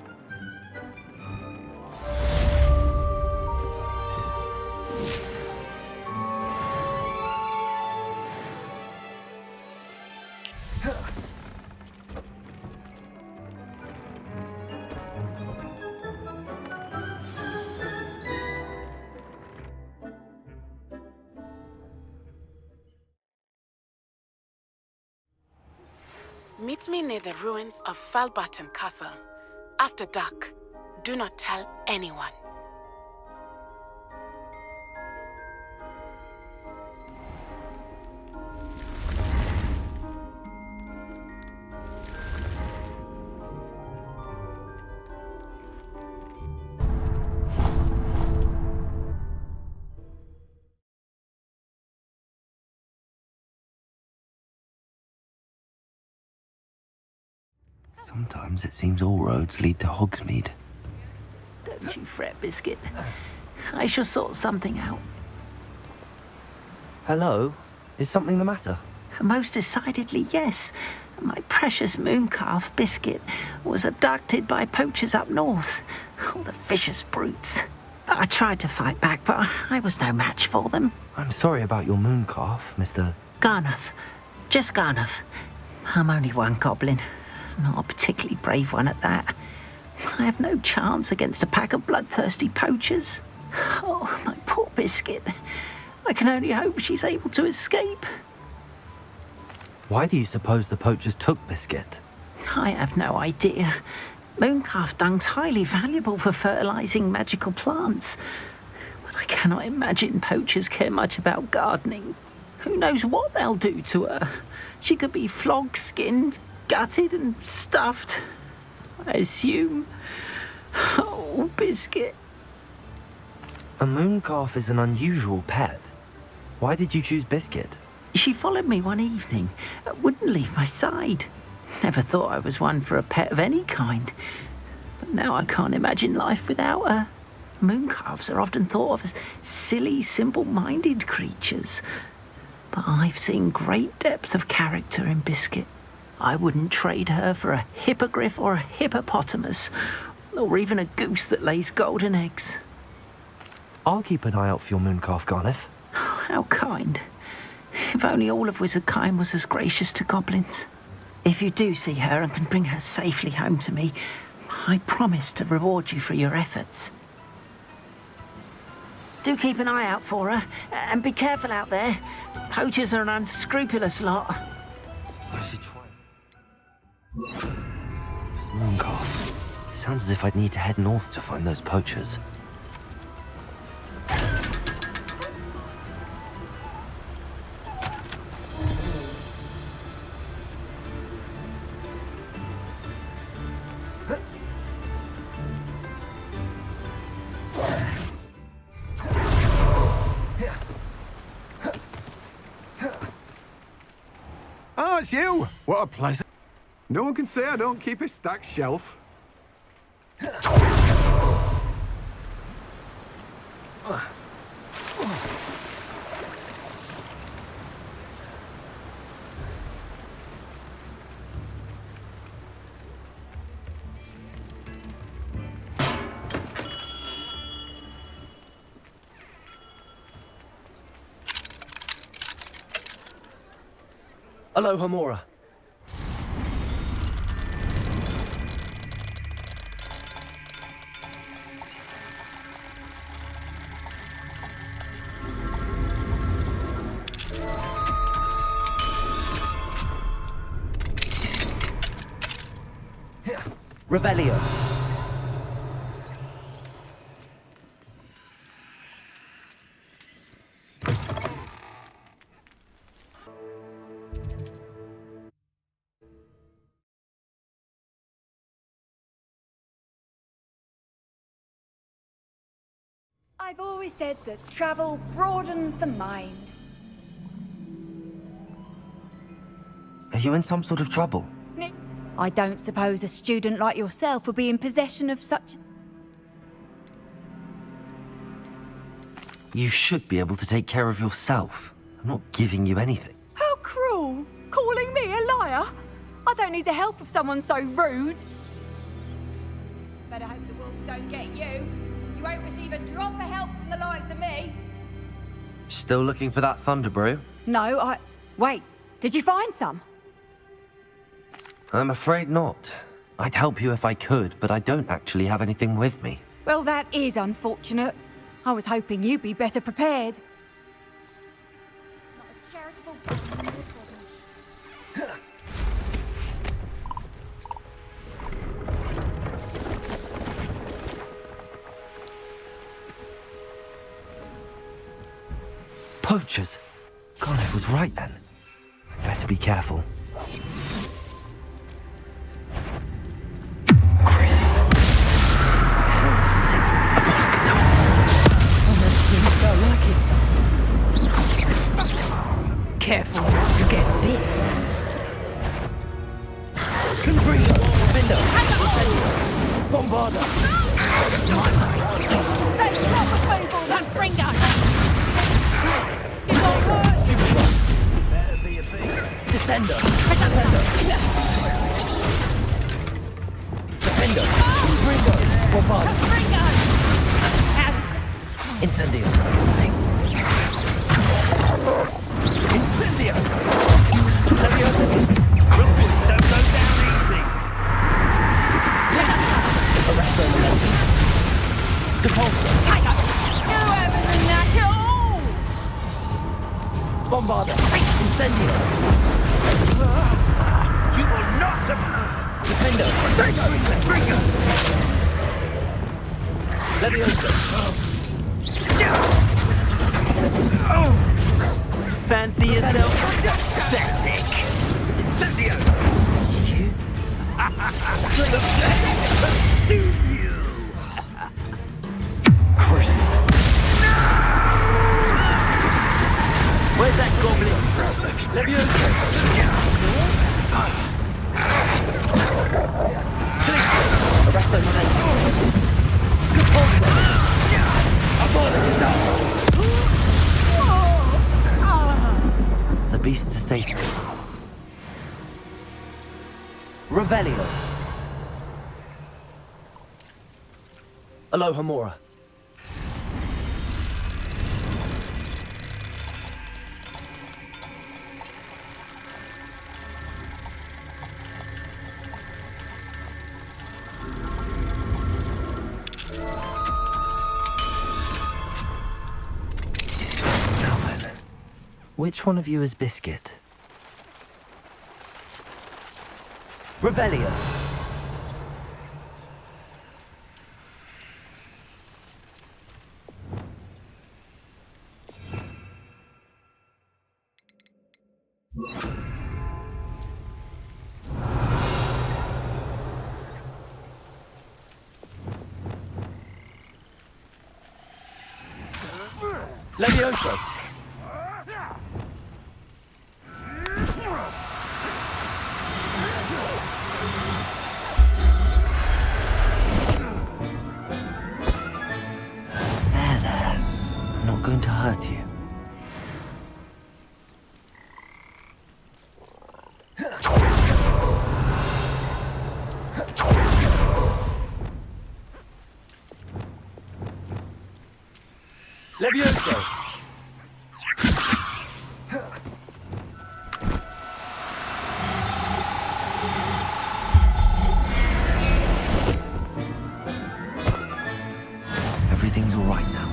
Meet me near the ruins of Falbottom Castle. After dark. Do not tell anyone. Sometimes it seems all roads lead to Hogsmeade. Don't you fret, Biscuit. I shall sort something out. Hello? Is something the matter? Most decidedly, yes. My precious mooncalf, Biscuit, was abducted by poachers up north. Oh, the vicious brutes. I tried to fight back, but I was no match for them. I'm sorry about your mooncalf, Mr. Garnuff. Just Garnuff. I'm only one goblin. Not a particularly brave one at that. I have no chance against a pack of bloodthirsty poachers. Oh, my poor Biscuit. I can only hope she's able to escape. Why do you suppose the poachers took Biscuit? I have no idea. Mooncalf dung's highly valuable for fertilizing magical plants. But I cannot imagine poachers care much about gardening. Who knows what they'll do to her? She could be flogged, skinned, gutted and stuffed, I assume. Oh, Biscuit. A mooncalf is an unusual pet. Why did you choose Biscuit? She followed me one evening, wouldn't leave my side. Never thought I was one for a pet of any kind. But now I can't imagine life without her. Mooncalves are often thought of as silly, simple-minded creatures. But I've seen great depth of character in Biscuit. I wouldn't trade her for a hippogriff or a hippopotamus, or even a goose that lays golden eggs. I'll keep an eye out for your mooncalf, Garnuff. How kind. If only all of Wizardkind was as gracious to goblins. If you do see her and can bring her safely home to me, I promise to reward you for your efforts. Do keep an eye out for her, and be careful out there. Poachers are an unscrupulous lot. I should try. This mooncalf. Sounds as if I'd need to head north to find those poachers. Oh, it's you! What a pleasant... No one can say I don't keep a stacked shelf. Hello, Hamora. Revelio. I've always said that travel broadens the mind. Are you in some sort of trouble? I don't suppose a student like yourself would be in possession of such... You should be able to take care of yourself. I'm not giving you anything. How cruel! Calling me a liar? I don't need the help of someone so rude. Better hope the wolves don't get you. You won't receive a drop of help from the likes of me. Still looking for that thunder brew? No, Wait, did you find some? I'm afraid not. I'd help you if I could, but I don't actually have anything with me. Well, that is unfortunate. I was hoping you'd be better prepared. Poachers? God, I was right then. Better be careful. Crazy. Careful not to get bit. Confringo! Window! Bombarda! That's not the people! Confringo! Descender! Defender! Confringo! Bombarda! Incendio! Incendio! Leviosa! Rooks don't go down easy! Places! Arresto momentum! Depulso! Whoever's in that hole! Bombarda! Incendio! You will not survive! Defender! Confringo! Leviosa! Fancy yourself? Pathetic! Incendio! Cruising! Where's that goblin? Leviosa! Arresto momentum! Depulso! The beasts are safe. Revelio. Aloha Mora. Which one of you is Biscuit? Revelio. Levioso. Going to hurt you. Levioso! Everything's all right now.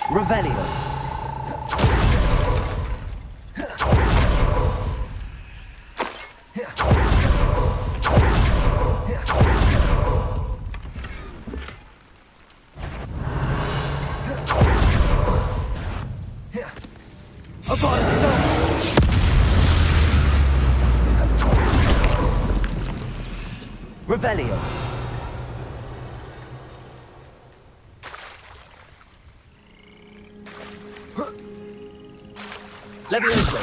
Revelio. Revelio. Levioso!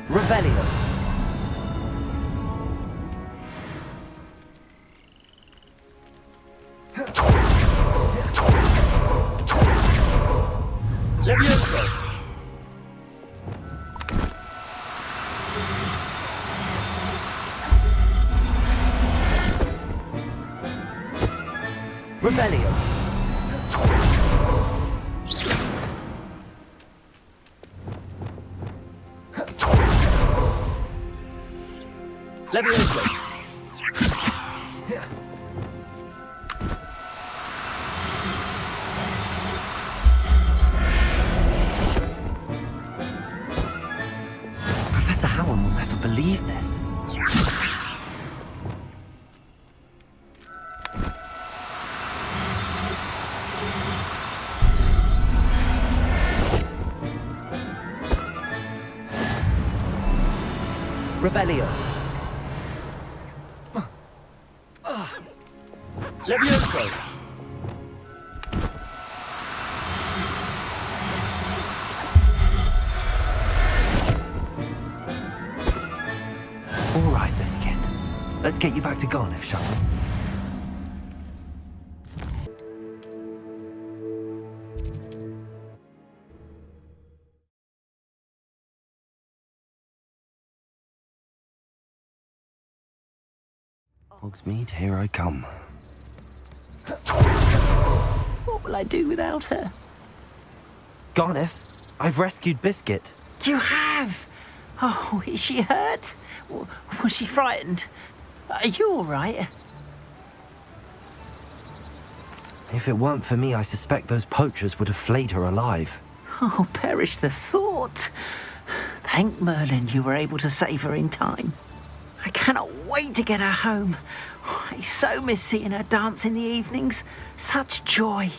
Revelio! Levioso! Revelio! Levioso! Professor Howard will never believe this. Revelio. Levioso. All right, this kid. Let's get you back to Garniff, shall we? Hogsmeade, here I come. What will I do without her? Garniff, I've rescued Biscuit. You have? Oh, is she hurt? Was she frightened? Are you all right? If it weren't for me, I suspect those poachers would have flayed her alive. Oh, perish the thought. Thank Merlin you were able to save her in time. I cannot wait to get her home. I so miss seeing her dance in the evenings. Such joy.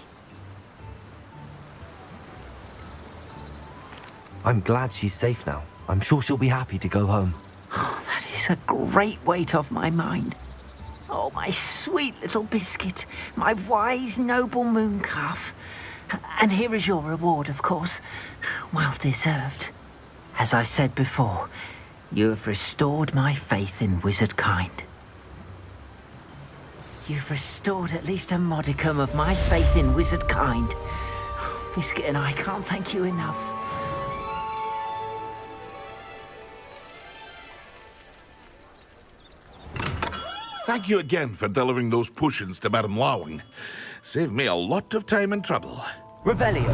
I'm glad she's safe now. I'm sure she'll be happy to go home. Oh, that is a great weight off my mind. Oh, my sweet little Biscuit, my wise, noble moon calf. And here is your reward, of course. Well deserved. As I said before, you have restored my faith in wizard kind. You've restored at least a modicum of my faith in wizard kind. Biscuit and I can't thank you enough. Thank you again for delivering those potions to Madame Lawing. Saved me a lot of time and trouble. Revelio.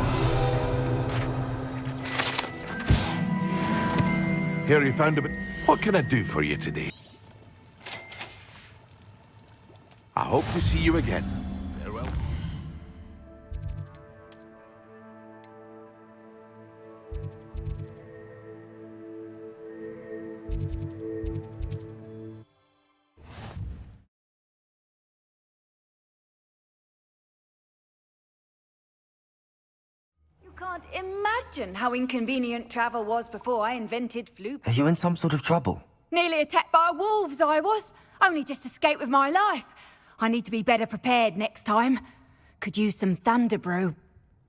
Here you found a bit. What can I do for you today? I hope to see you again. Farewell. Can't imagine how inconvenient travel was before I invented flu. Are you in some sort of trouble? Nearly attacked by wolves, I was. Only just escaped with my life. I need to be better prepared next time. Could use some thunder brew.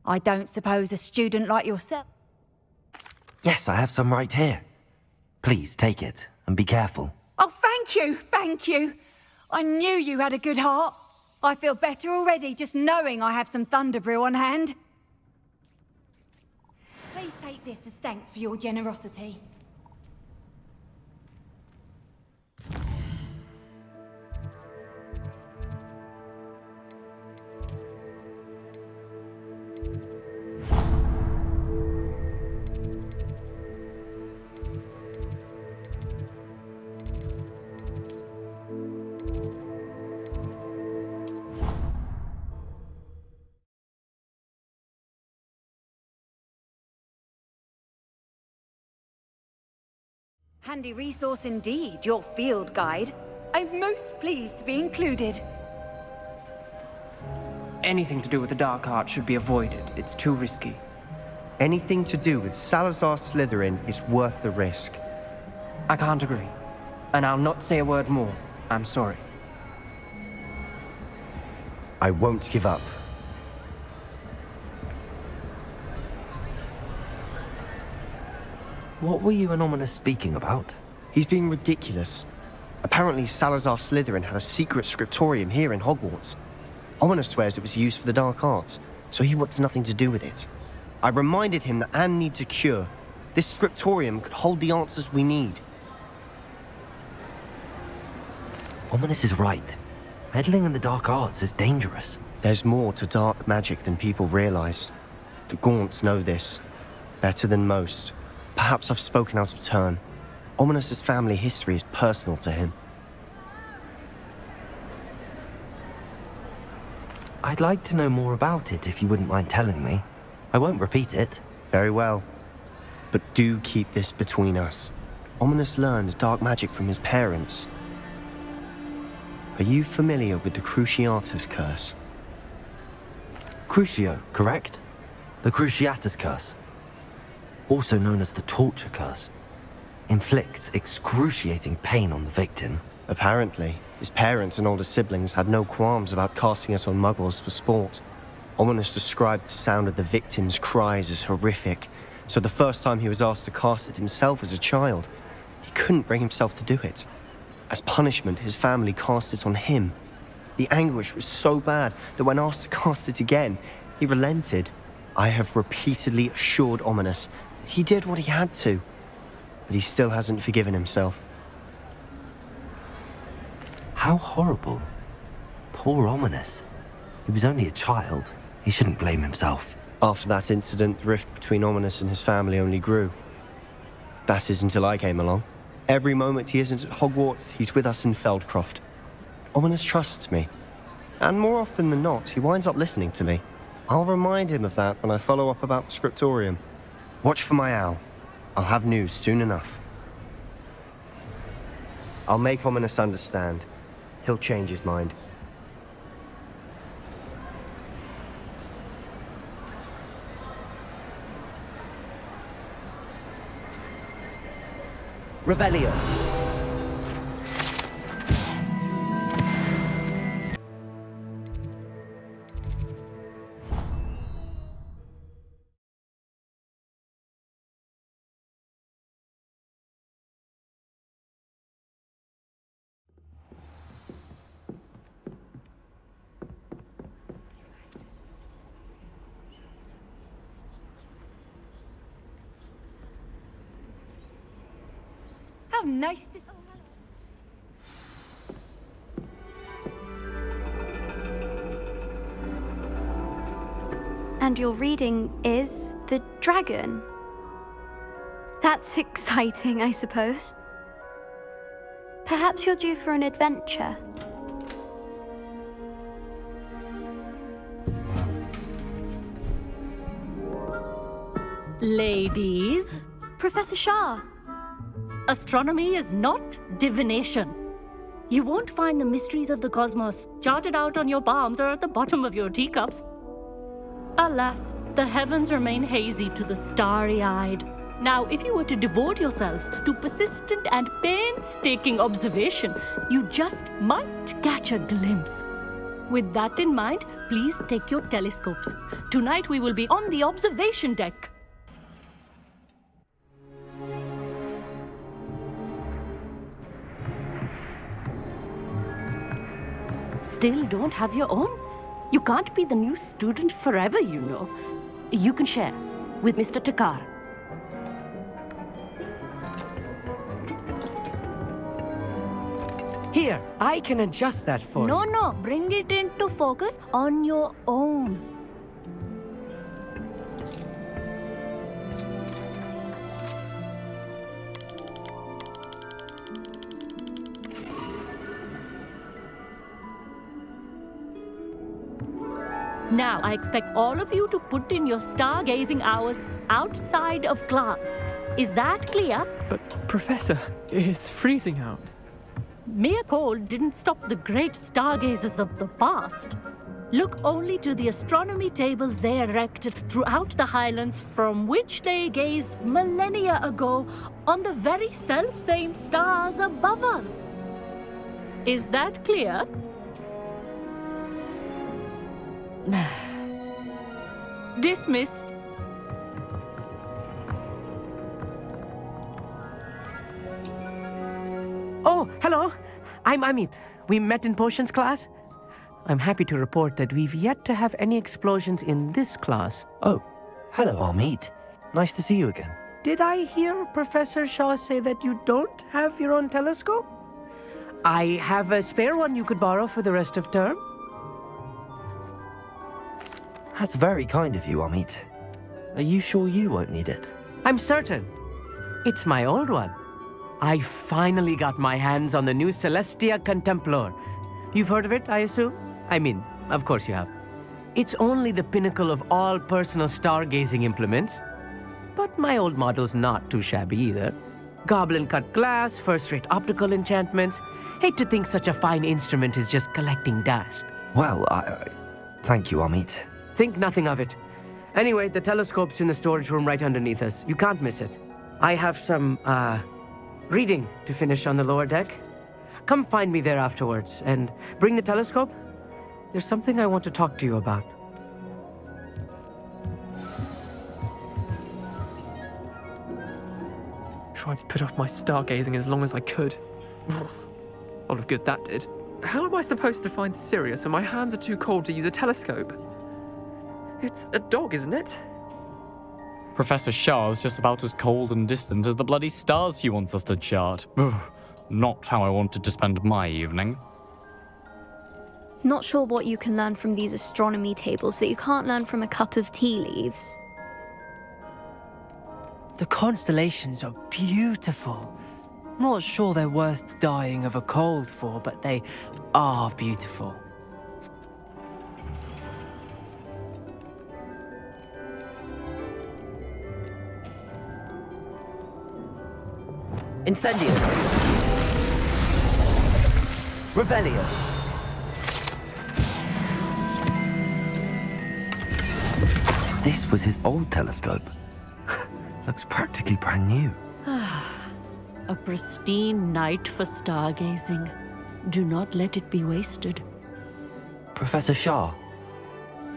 I don't suppose a student like yourself... Yes, I have some right here. Please take it and be careful. Oh, thank you, thank you. I knew you had a good heart. I feel better already just knowing I have some thunder brew on hand. Please take this as thanks for your generosity. Handy resource indeed, your field guide. I'm most pleased to be included. Anything to do with the dark art should be avoided. It's too risky. Anything to do with Salazar Slytherin is worth the risk. I can't agree. And I'll not say a word more. I'm sorry. I won't give up. What were you and Ominous speaking about? He's being ridiculous. Apparently Salazar Slytherin had a secret scriptorium here in Hogwarts. Ominous swears it was used for the dark arts, so he wants nothing to do with it. I reminded him that Anne needs a cure. This scriptorium could hold the answers we need. Ominous is right. Meddling in the dark arts is dangerous. There's more to dark magic than people realize. The Gaunts know this. Better than most. Perhaps I've spoken out of turn. Ominous's family history is personal to him. I'd like to know more about it if you wouldn't mind telling me. I won't repeat it. Very well. But do keep this between us. Ominous learned dark magic from his parents. Are you familiar with the Cruciatus Curse? Crucio, correct? The Cruciatus Curse. Also known as the Torture Curse. Inflicts excruciating pain on the victim. Apparently, his parents and older siblings had no qualms about casting it on muggles for sport. Ominous described the sound of the victim's cries as horrific, so the first time he was asked to cast it himself as a child, he couldn't bring himself to do it. As punishment, his family cast it on him. The anguish was so bad that when asked to cast it again, he relented. I have repeatedly assured Ominous that he did what he had to, but he still hasn't forgiven himself. How horrible. Poor Ominous. He was only a child. He shouldn't blame himself. After that incident, the rift between Ominous and his family only grew. That is until I came along. Every moment he isn't at Hogwarts, he's with us in Feldcroft. Ominous trusts me. And more often than not, he winds up listening to me. I'll remind him of that when I follow up about the scriptorium. Watch for my owl. I'll have news soon enough. I'll make Ominous understand. He'll change his mind. Revelio. How nice this... And your reading is The Dragon. That's exciting, I suppose. Perhaps you're due for an adventure. Ladies. Professor Shah. Astronomy is not divination. You won't find the mysteries of the cosmos charted out on your palms or at the bottom of your teacups. Alas, the heavens remain hazy to the starry-eyed. Now, if you were to devote yourselves to persistent and painstaking observation, you just might catch a glimpse. With that in mind, please take your telescopes. Tonight we will be on the observation deck. Still don't have your own? You can't be the new student forever, you know. You can share with Mr. Takar. Here, I can adjust that for you. No, bring it into focus on your own. Now, I expect all of you to put in your stargazing hours outside of class. Is that clear? But, Professor, it's freezing out. Mere cold didn't stop the great stargazers of the past. Look only to the astronomy tables they erected throughout the Highlands from which they gazed millennia ago on the very self-same stars above us. Is that clear? Dismissed. Oh, hello. I'm Amit. We met in potions class. I'm happy to report that we've yet to have any explosions in this class. Oh, hello, Hogsmeade. Nice to see you again. Did I hear Professor Shaw say that you don't have your own telescope? I have a spare one you could borrow for the rest of term. That's very kind of you, Hogsmeade. Are you sure you won't need it? I'm certain. It's my old one. I finally got my hands on the new Celestia Contemplar. You've heard of it, I assume? I mean, of course you have. It's only the pinnacle of all personal stargazing implements. But my old model's not too shabby either. Goblin-cut glass, first-rate optical enchantments. Hate to think such a fine instrument is just collecting dust. Well, thank you, Hogsmeade. Think nothing of it. Anyway, the telescope's in the storage room right underneath us. You can't miss it. I have some, reading to finish on the lower deck. Come find me there afterwards, and bring the telescope. There's something I want to talk to you about. Tried to put off my stargazing as long as I could. A lot of good that did. How am I supposed to find Sirius when my hands are too cold to use a telescope? It's a dog, isn't it? Professor Shah's just about as cold and distant as the bloody stars she wants us to chart. Not how I wanted to spend my evening. Not sure what you can learn from these astronomy tables that you can't learn from a cup of tea leaves. The constellations are beautiful. Not sure they're worth dying of a cold for, but they are beautiful. Incendio. Revelio. This was his old telescope. Looks practically brand new. A pristine night for stargazing. Do not let it be wasted. Professor Shah,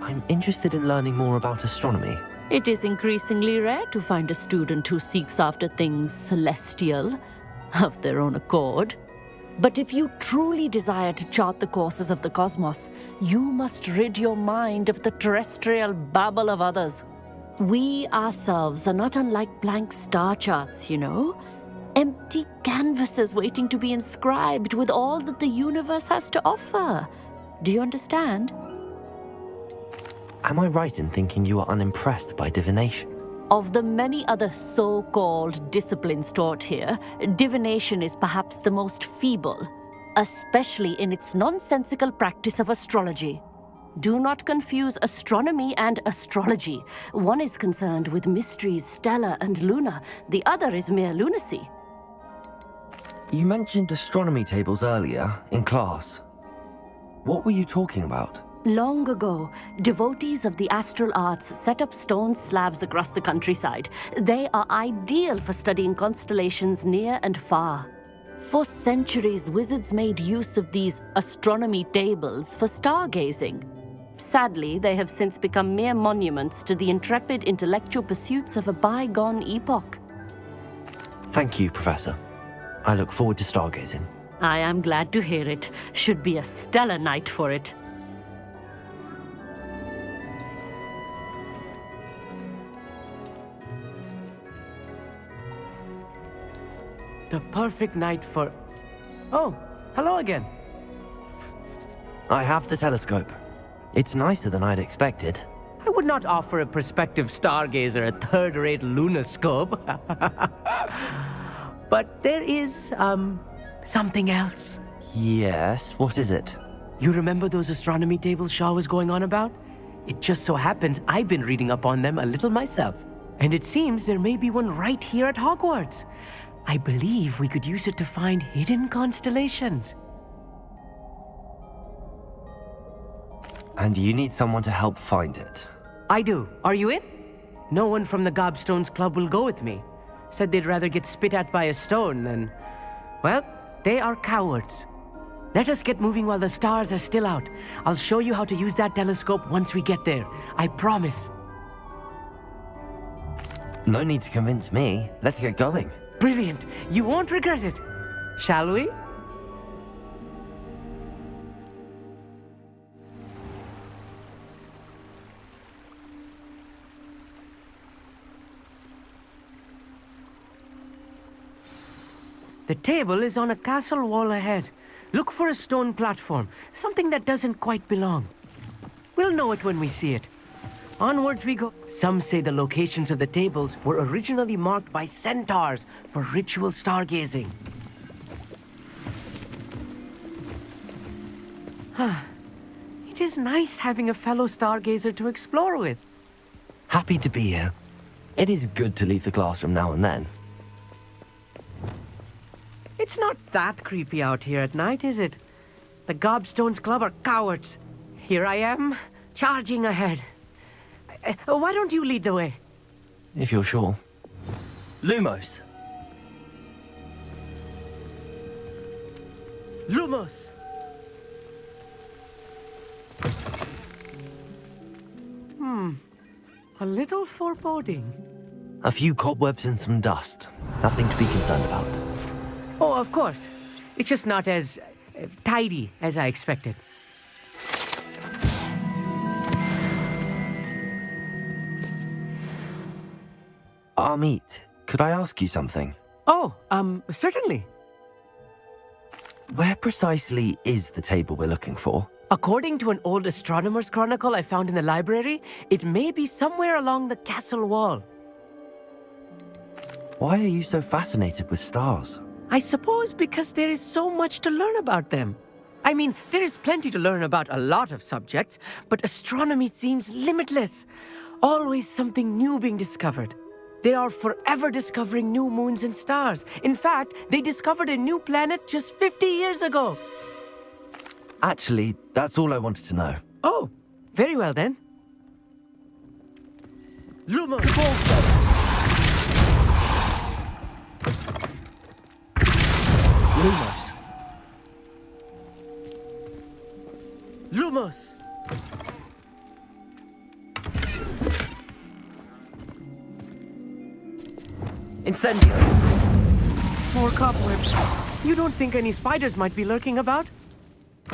I'm interested in learning more about astronomy. It is increasingly rare to find a student who seeks after things celestial, of their own accord. But if you truly desire to chart the courses of the cosmos, you must rid your mind of the terrestrial babble of others. We ourselves are not unlike blank star charts, you know? Empty canvases waiting to be inscribed with all that the universe has to offer. Do you understand? Am I right in thinking you are unimpressed by divination? Of the many other so-called disciplines taught here, divination is perhaps the most feeble, especially in its nonsensical practice of astrology. Do not confuse astronomy and astrology. One is concerned with mysteries stellar and lunar, the other is mere lunacy. You mentioned astronomy tables earlier, in class. What were you talking about? Long ago, devotees of the astral arts set up stone slabs across the countryside. They are ideal for studying constellations near and far. For centuries, wizards made use of these astronomy tables for stargazing. Sadly, they have since become mere monuments to the intrepid intellectual pursuits of a bygone epoch. Thank you, Professor. I look forward to stargazing. I am glad to hear it. Should be a stellar night for it. The perfect night for... Oh, hello again. I have the telescope. It's nicer than I'd expected. I would not offer a prospective stargazer a third-rate lunoscope. But there is, something else. Yes, what is it? You remember those astronomy tables Shaw was going on about? It just so happens I've been reading up on them a little myself. And it seems there may be one right here at Hogwarts. I believe we could use it to find hidden constellations. And you need someone to help find it. I do. Are you in? No one from the Gobstones Club will go with me. Said they'd rather get spit at by a stone than... Well, they are cowards. Let us get moving while the stars are still out. I'll show you how to use that telescope once we get there. I promise. No need to convince me. Let's get going. Brilliant. You won't regret it. Shall we? The table is on a castle wall ahead. Look for a stone platform, something that doesn't quite belong. We'll know it when we see it. Onwards we go. Some say the locations of the tables were originally marked by centaurs for ritual stargazing. It is nice having a fellow stargazer to explore with. Happy to be here. It is good to leave the classroom now and then. It's not that creepy out here at night, is it? The Gobstones Club are cowards. Here I am, charging ahead. Why don't you lead the way? If you're sure. Lumos. Lumos! A little foreboding. A few cobwebs and some dust. Nothing to be concerned about. Oh, of course. It's just not as tidy as I expected. Amit, could I ask you something? Oh, certainly. Where precisely is the table we're looking for? According to an old astronomer's chronicle I found in the library, it may be somewhere along the castle wall. Why are you so fascinated with stars? I suppose because there is so much to learn about them. I mean, there is plenty to learn about a lot of subjects, but astronomy seems limitless. Always something new being discovered. They are forever discovering new moons and stars. In fact, they discovered a new planet just 50 years ago. Actually, that's all I wanted to know. Oh, very well then. Lumos! Lumos! Lumos! Incendio! More cobwebs. You don't think any spiders might be lurking about?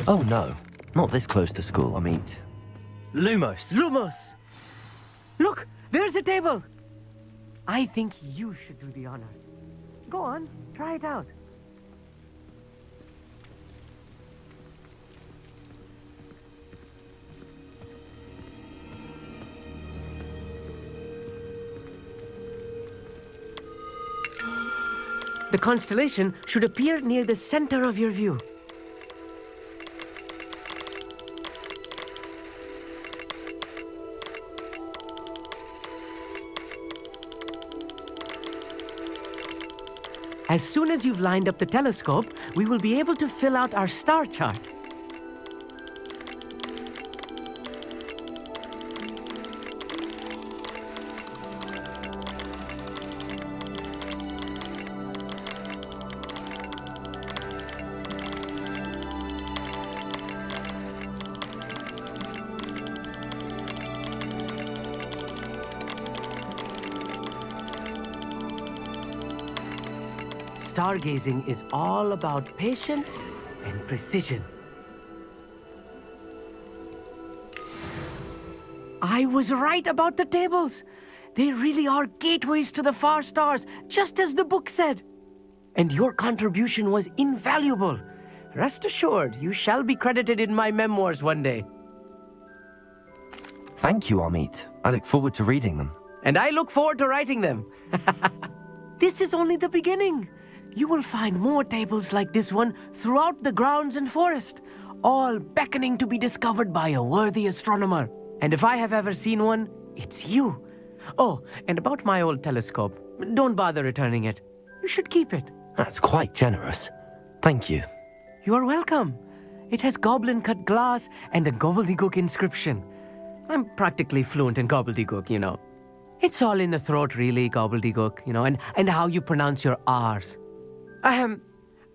Oh no, not this close to school, Amit. Lumos! Lumos! Look, there's a table! I think you should do the honors. Go on, try it out. The constellation should appear near the center of your view. As soon as you've lined up the telescope, we will be able to fill out our star chart. Stargazing is all about patience and precision. I was right about the tables. They really are gateways to the far stars, just as the book said. And your contribution was invaluable. Rest assured, you shall be credited in my memoirs one day. Thank you, Amit. I look forward to reading them. And I look forward to writing them. This is only the beginning. You will find more tables like this one throughout the grounds and forest, all beckoning to be discovered by a worthy astronomer. And if I have ever seen one, it's you. Oh, and about my old telescope, don't bother returning it. You should keep it. That's quite generous. Thank you. You are welcome. It has goblin-cut glass and a gobbledygook inscription. I'm practically fluent in gobbledygook, you know. It's all in the throat, really, gobbledygook, you know, and how you pronounce your R's.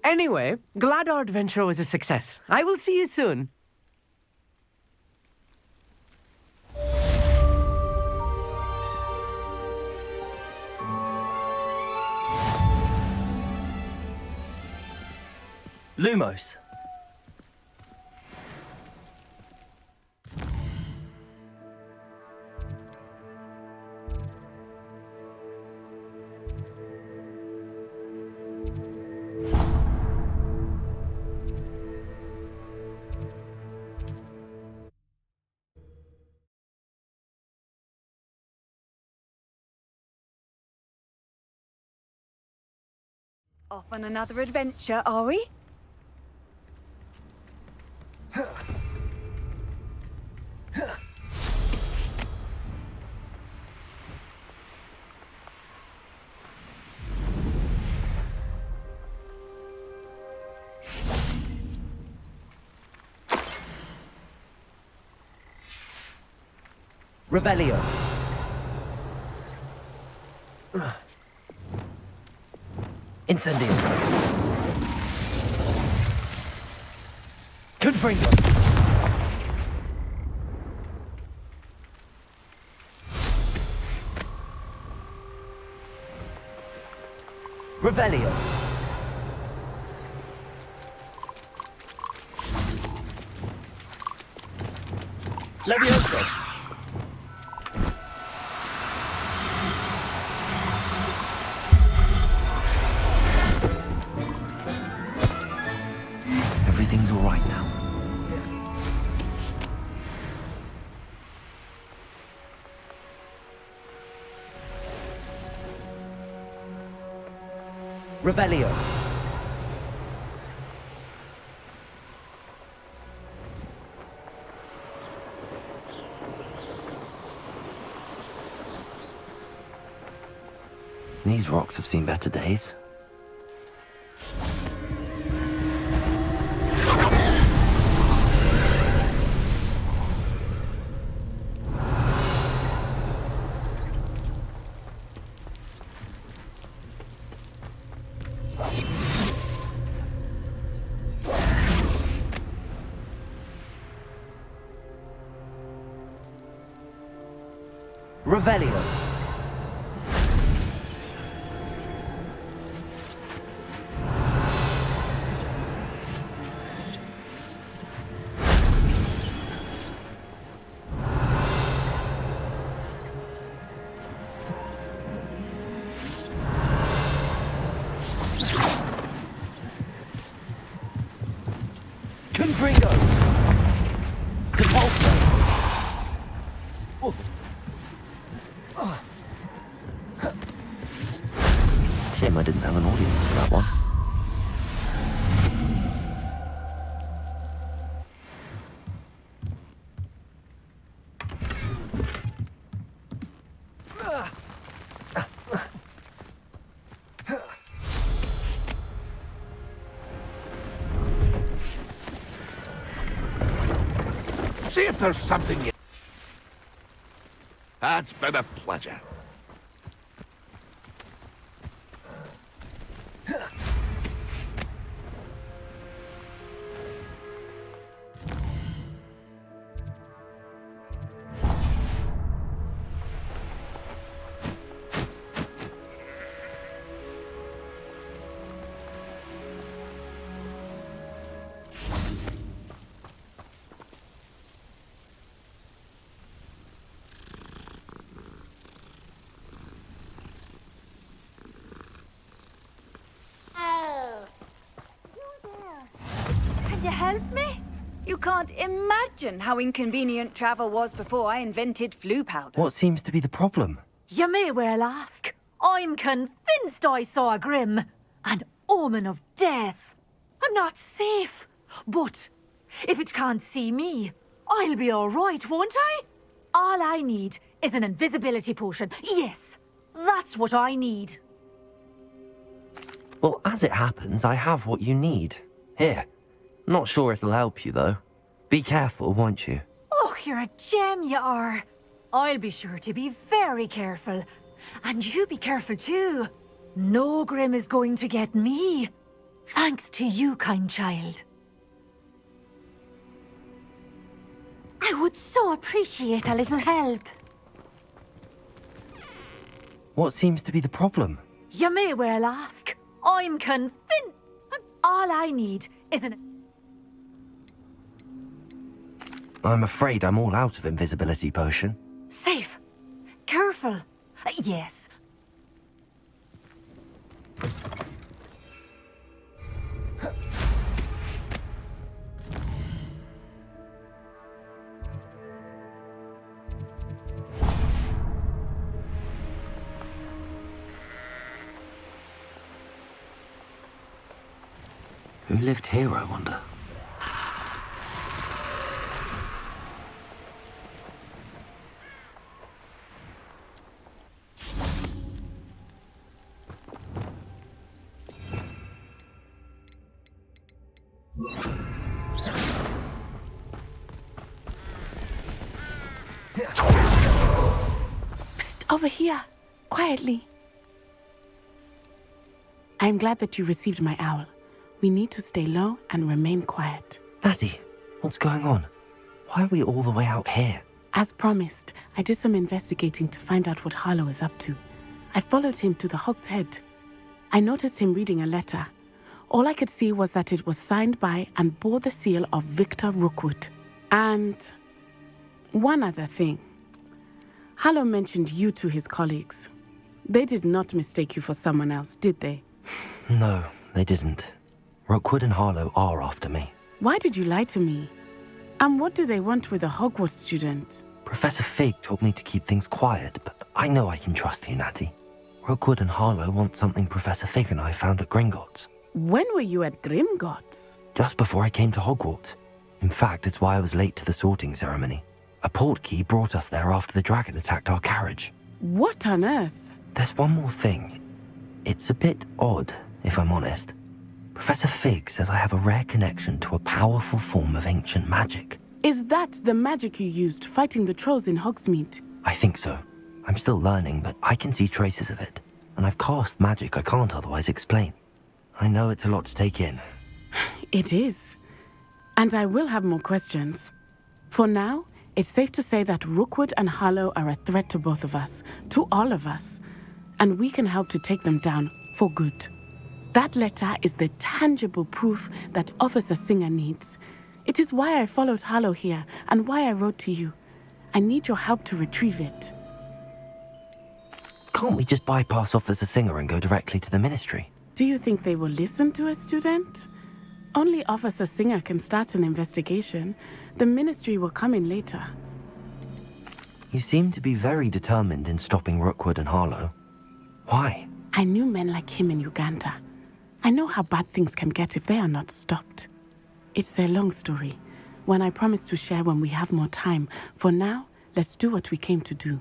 Anyway, glad our adventure was a success. I will see you soon. Lumos. Off on another adventure, are we? Revelio. Incendio. Confringo. Revelio. Levioso. Everything's all right now. Revelio. These rocks have seen better days. Revelio. Confringo. Depulso. Shame I didn't have an audience for that one. See if there's something in... It's been a pleasure. Can you help me? You can't imagine how inconvenient travel was before I invented flu powder. What seems to be the problem? You may well ask. I'm convinced I saw a Grim, an omen of death. I'm not safe, but if it can't see me, I'll be all right, won't I? All I need is an invisibility potion. Yes, that's what I need. Well, as it happens, I have what you need. Here. Not sure it'll help you, though. Be careful, won't you? Oh, you're a gem, you are. I'll be sure to be very careful. And you be careful, too. No Grim is going to get me. Thanks to you, kind child. I would so appreciate a little help. What seems to be the problem? You may well ask. I'm convinced. All I need is an... I'm afraid I'm all out of invisibility potion. Safe. Careful. Yes. Who lived here, I wonder? Psst, over here. Quietly. I'm glad that you received my owl. We need to stay low and remain quiet. Natty, what's going on? Why are we all the way out here? As promised, I did some investigating to find out what Harlow is up to. I followed him to the Hogshead. I noticed him reading a letter. All I could see was that it was signed by and bore the seal of Victor Rookwood. And one other thing. Harlow mentioned you to his colleagues. They did not mistake you for someone else, did they? No, they didn't. Rookwood and Harlow are after me. Why did you lie to me? And what do they want with a Hogwarts student? Professor Fig told me to keep things quiet, but I know I can trust you, Natty. Rookwood and Harlow want something Professor Fig and I found at Gringotts. When were you at Gringotts? Just before I came to Hogwarts. In fact, it's why I was late to the sorting ceremony. A portkey brought us there after the dragon attacked our carriage. What on earth? There's one more thing. It's a bit odd, if I'm honest. Professor Fig says I have a rare connection to a powerful form of ancient magic. Is that the magic you used fighting the trolls in Hogsmeade? I think so. I'm still learning, but I can see traces of it. And I've cast magic I can't otherwise explain. I know it's a lot to take in. It is. And I will have more questions. For now, it's safe to say that Rookwood and Harlow are a threat to both of us, to all of us. And we can help to take them down for good. That letter is the tangible proof that Officer Singer needs. It is why I followed Harlow here and why I wrote to you. I need your help to retrieve it. Can't we just bypass Officer Singer and go directly to the Ministry? Do you think they will listen to a student? Only Officer Singer can start an investigation. The Ministry will come in later. You seem to be very determined in stopping Rookwood and Harlow. Why? I knew men like him in Uganda. I know how bad things can get if they are not stopped. It's a long story, one I promise to share when we have more time. For now, let's do what we came to do.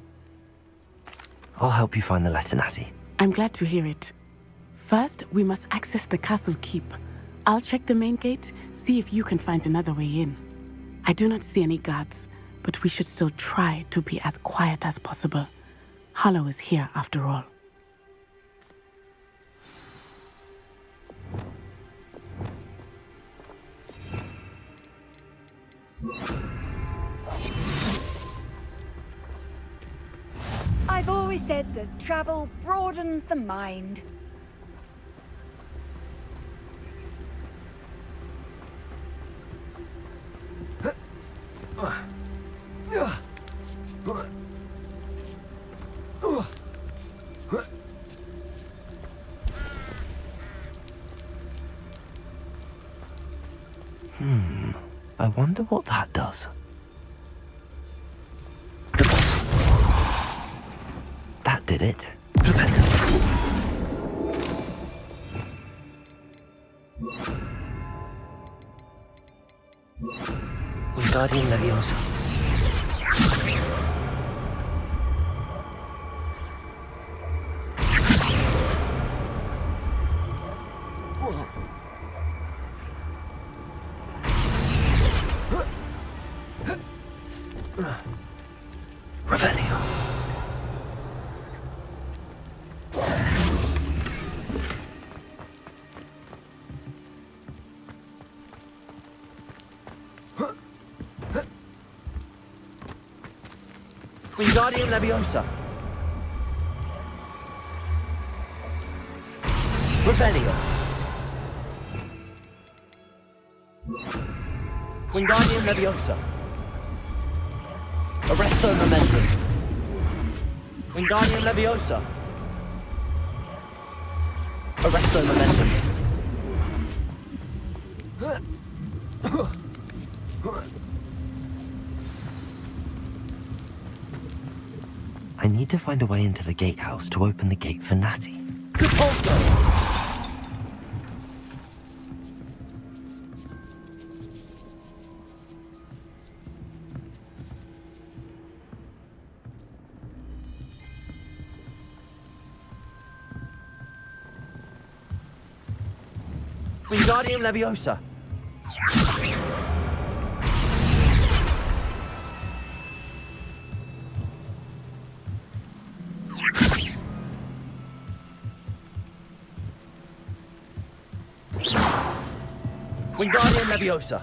I'll help you find the letter, Natty. I'm glad to hear it. First, we must access the castle keep. I'll check the main gate, see if you can find another way in. I do not see any guards, but we should still try to be as quiet as possible. Harlow is here after all. I've always said that travel broadens the mind. I wonder what that does. That did it. Wingardium Leviosa. Revelio. Wingardium Leviosa. Revelio. Wingardium Leviosa. Arresto Momentum. Wingardium Leviosa. Arresto Momentum. I need to find a way into the gatehouse to open the gate for Natty. Wingardium Leviosa. Wingardium Leviosa.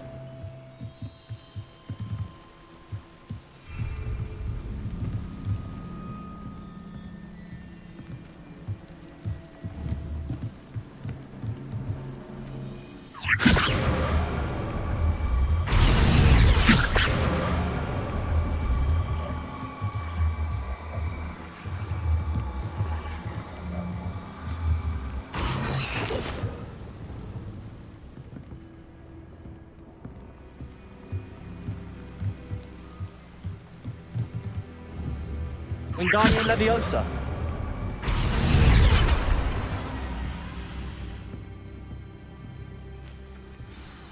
Wingardium Leviosa.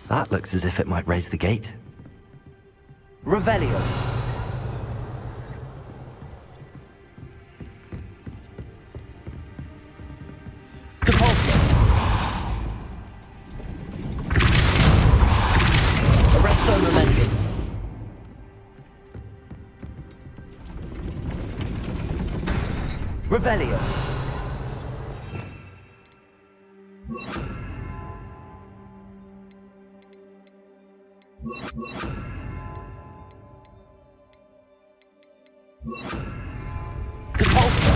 That looks as if it might raise the gate. Revelio. Depulso. Arresto Momentum. Revelio. Depulso.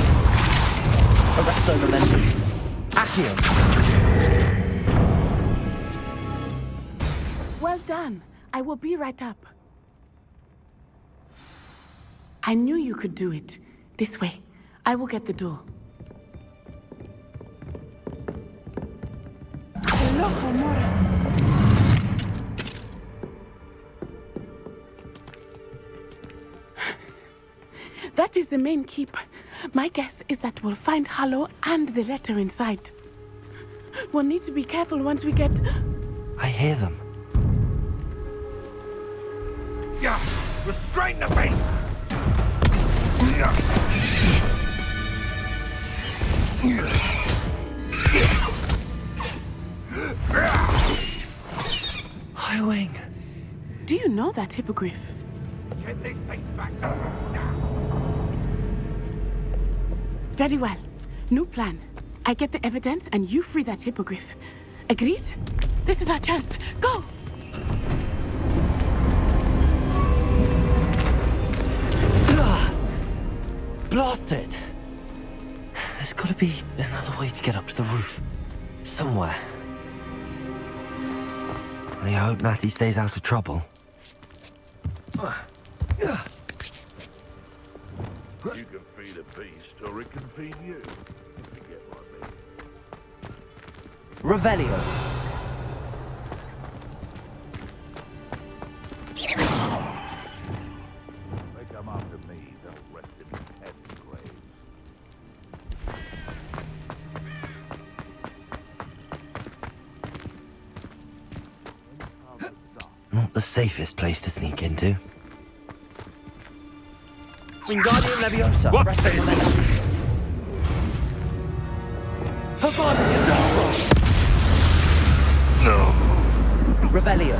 Arresto Momentum. Accio. Well done. I will be right up. I knew you could do it. This way. I will get the door. That is the main keep. My guess is that we'll find Hallow and the letter inside. We'll need to be careful once we get... I hear them. Yeah, restrain the beast! Highwing. Do you know that hippogriff? Get this thing back Very well. New plan. I get the evidence and you free that hippogriff. Agreed? This is our chance. Go! Blasted! There's gotta be another way to get up to the roof. Somewhere. I hope Natty stays out of trouble. You can feed a beast, or it can feed you. If you get what I mean. Revelio. They come after me, they'll rest in heavy graves. Not the safest place to sneak into. Wingardium Leviosa. What's this? No. Revelio.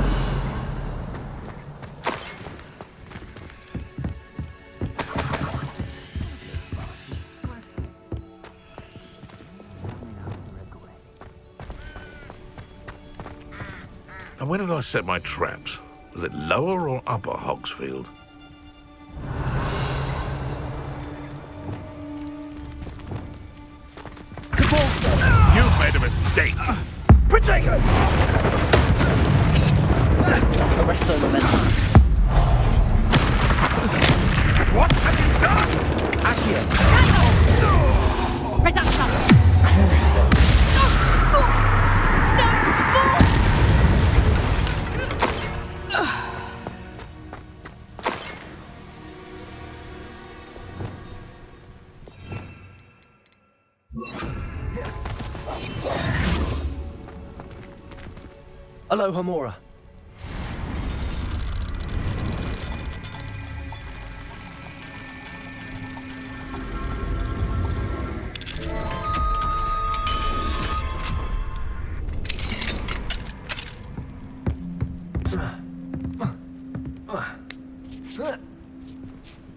And where did I set my traps? Was it lower or upper Hogsfield? dig! Protego! Arresto momentum. What have you done? Accio. Reduction. Crucio. Aloha Mora.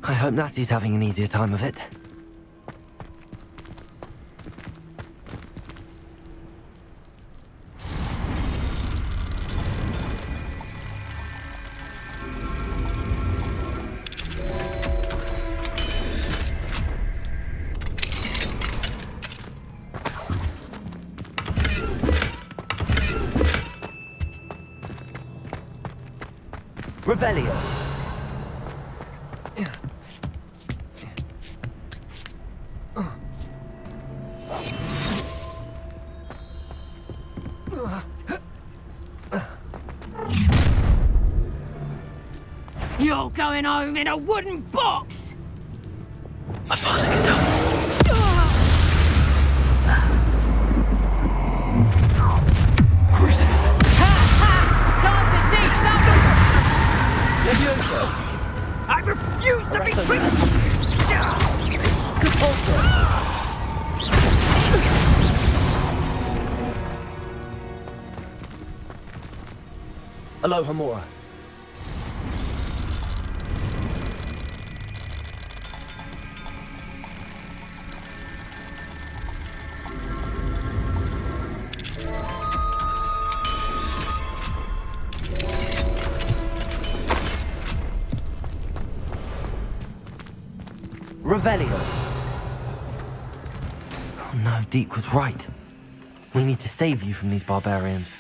I hope Natty's having an easier time of it. Revelio. You're going home in a wooden box! I thought I could tell. Crucio. Time to teach Levioso. I refuse to be tricked! Compulso. Aloha Mora. Revelio. Oh no, Deke was right. We need to save you from these barbarians.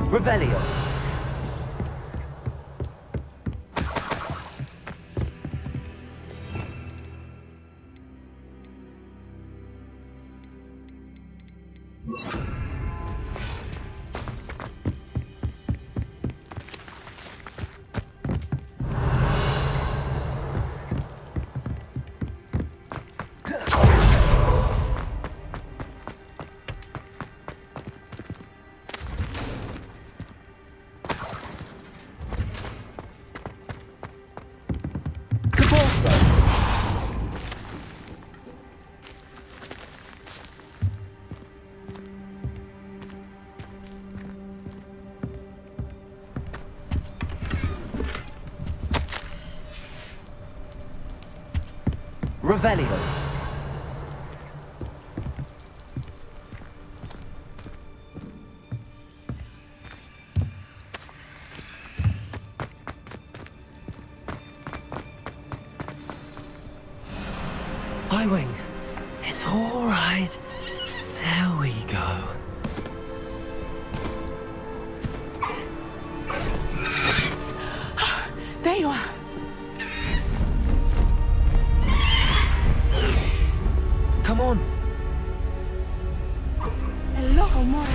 Revelio. Revelio. Highwing. It's all right. There we go. There you are. Come on. Hello, Mora.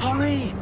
Hurry.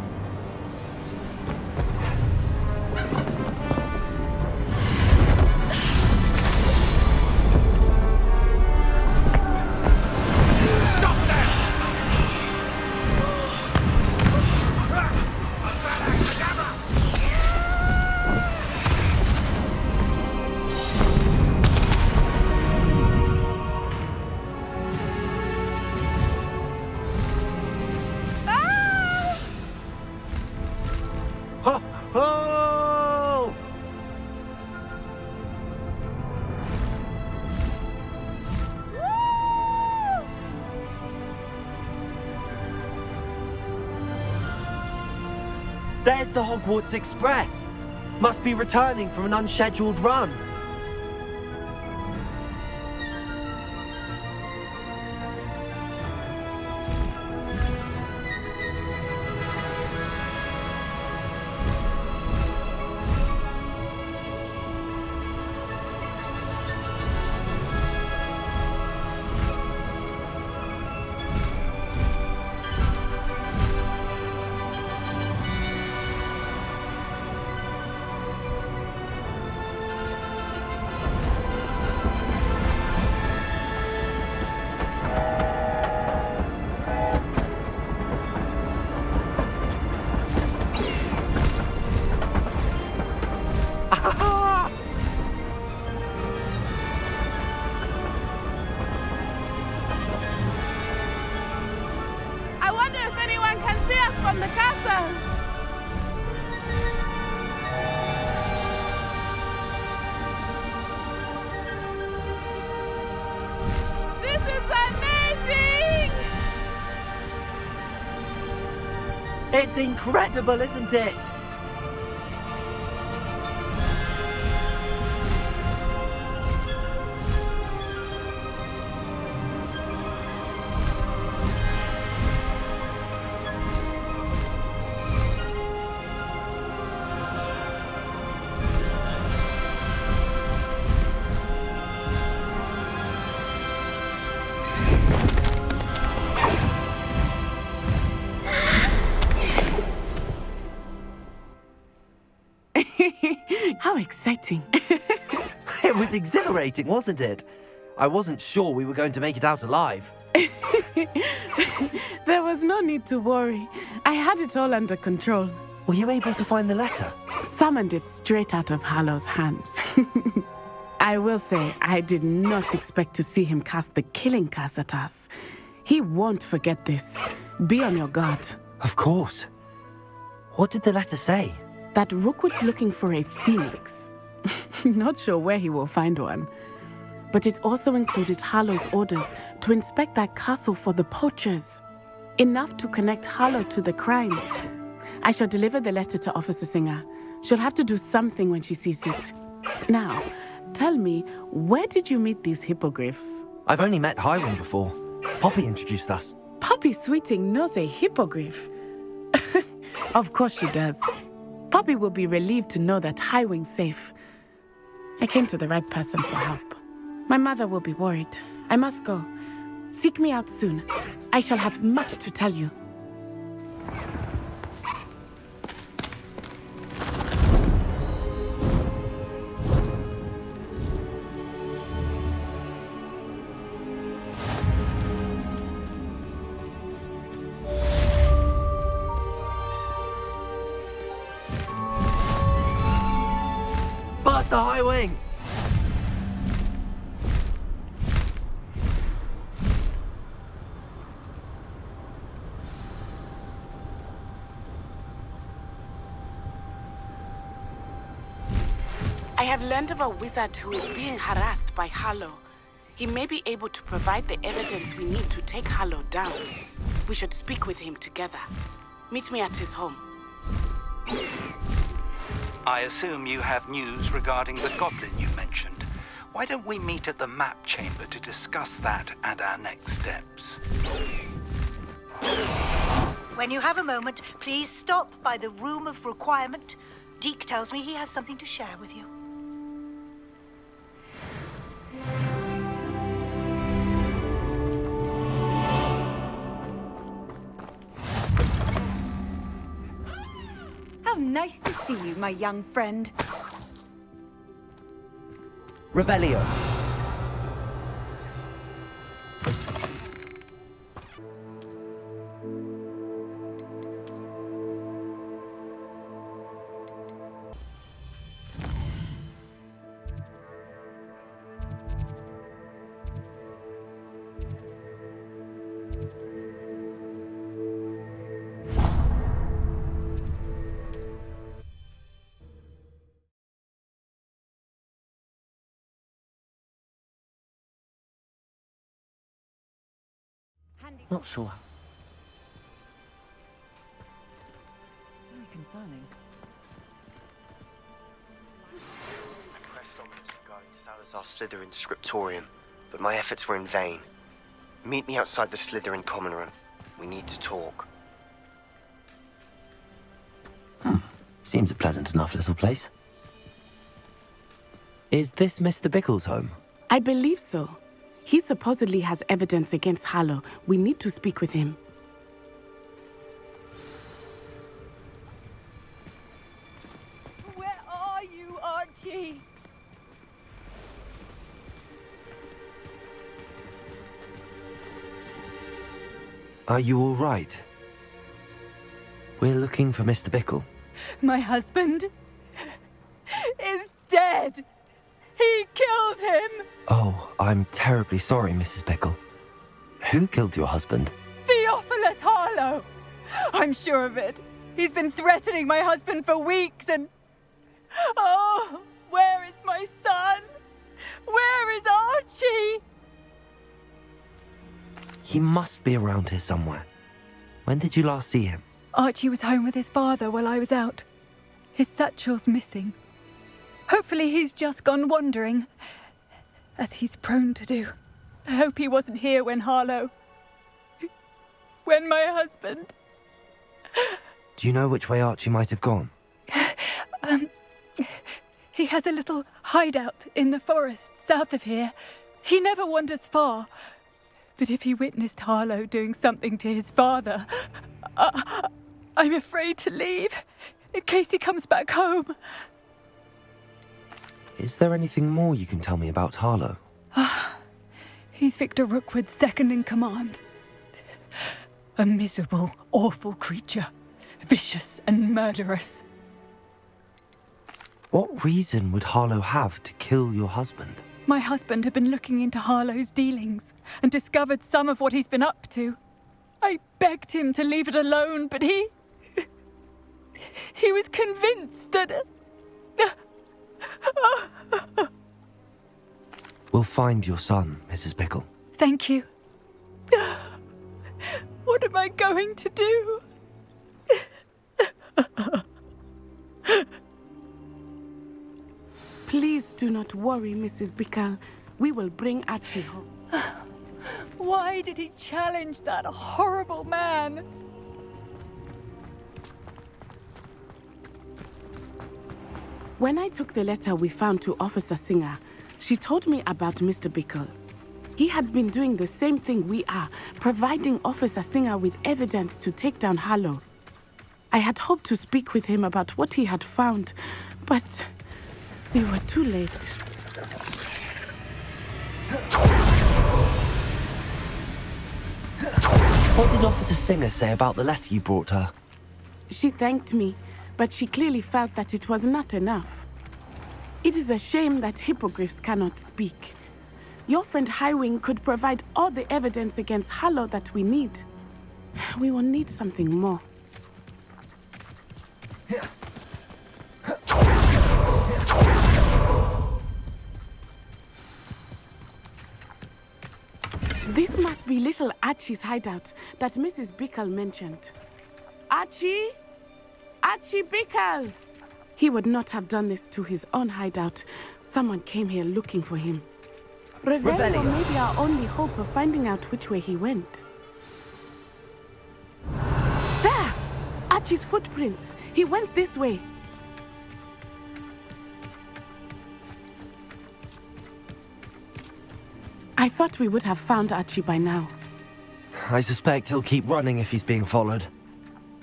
Ho! Ho! There's the Hogwarts Express. Must be returning from an unscheduled run. I wonder if anyone can see us from the castle. This is amazing! It's incredible, isn't it? How exciting. It was exhilarating, wasn't it? I wasn't sure we were going to make it out alive. There was no need to worry. I had it all under control. Were you able to find the letter? Summoned it straight out of Hallow's hands. I will say, I did not expect to see him cast the killing curse at us. He won't forget this. Be on your guard. Of course. What did the letter say? That Rookwood's looking for a phoenix. Not sure where he will find one. But it also included Hallow's orders to inspect that castle for the poachers. Enough to connect Hallow to the crimes. I shall deliver the letter to Officer Singer. She'll have to do something when she sees it. Now, tell me, where did you meet these hippogriffs? I've only met Highwing before. Poppy introduced us. Poppy Sweeting knows a hippogriff. Of course she does. Poppy will be relieved to know that Highwing's safe. I came to the right person for help. My mother will be worried. I must go. Seek me out soon. I shall have much to tell you. Faster, Highwing! I have learned of a wizard who is being harassed by Hallow. He may be able to provide the evidence we need to take Hallow down. We should speak with him together. Meet me at his home. I assume you have news regarding the goblin you mentioned. Why don't we meet at the map chamber to discuss that and our next steps? When you have a moment, please stop by the Room of Requirement. Deke tells me he has something to share with you. How nice to see you, my young friend. Revelio. Not sure. Very concerning. I pressed on this regarding Salazar Slytherin's scriptorium, but my efforts were in vain. Meet me outside the Slytherin common room. We need to talk. Seems a pleasant enough little place. Is this Mr. Bickle's home? I believe so. He supposedly has evidence against Harlow. We need to speak with him. Where are you, Archie? Are you all right? We're looking for Mr. Bickle. My husband is dead. He killed him. Oh, I'm terribly sorry, Mrs. Bickle. Who killed your husband? Theophilus Harlow. I'm sure of it. He's been threatening my husband for weeks and... Oh, where is my son? Where is Archie? He must be around here somewhere. When did you last see him? Archie was home with his father while I was out. His satchel's missing. Hopefully he's just gone wandering, as he's prone to do. I hope he wasn't here when my husband... Do you know which way Archie might have gone? He has a little hideout in the forest south of here. He never wanders far. But if he witnessed Harlow doing something to his father, I'm afraid to leave, in case he comes back home. Is there anything more you can tell me about Harlow? He's Victor Rookwood's second in command. A miserable, awful creature. Vicious and murderous. What reason would Harlow have to kill your husband? My husband had been looking into Harlow's dealings and discovered some of what he's been up to. I begged him to leave it alone, but he was convinced that... We'll find your son, Mrs. Bickle. Thank you. What am I going to do? Please do not worry, Mrs. Bickle. We will bring Archie home. Why did he challenge that horrible man? When I took the letter we found to Officer Singer, she told me about Mr. Bickle. He had been doing the same thing we are, providing Officer Singer with evidence to take down Harlow. I had hoped to speak with him about what he had found, but we were too late. What did Officer Singer say about the letter you brought her? She thanked me, but she clearly felt that it was not enough. It is a shame that hippogriffs cannot speak. Your friend Highwing could provide all the evidence against Harlow that we need. We will need something more. This must be little Archie's hideout that Mrs. Bickle mentioned. Archie? Archie Bickle! He would not have done this to his own hideout. Someone came here looking for him. Revelio may be our only hope of finding out which way he went. There! Archie's footprints. He went this way. I thought we would have found Archie by now. I suspect he'll keep running if he's being followed.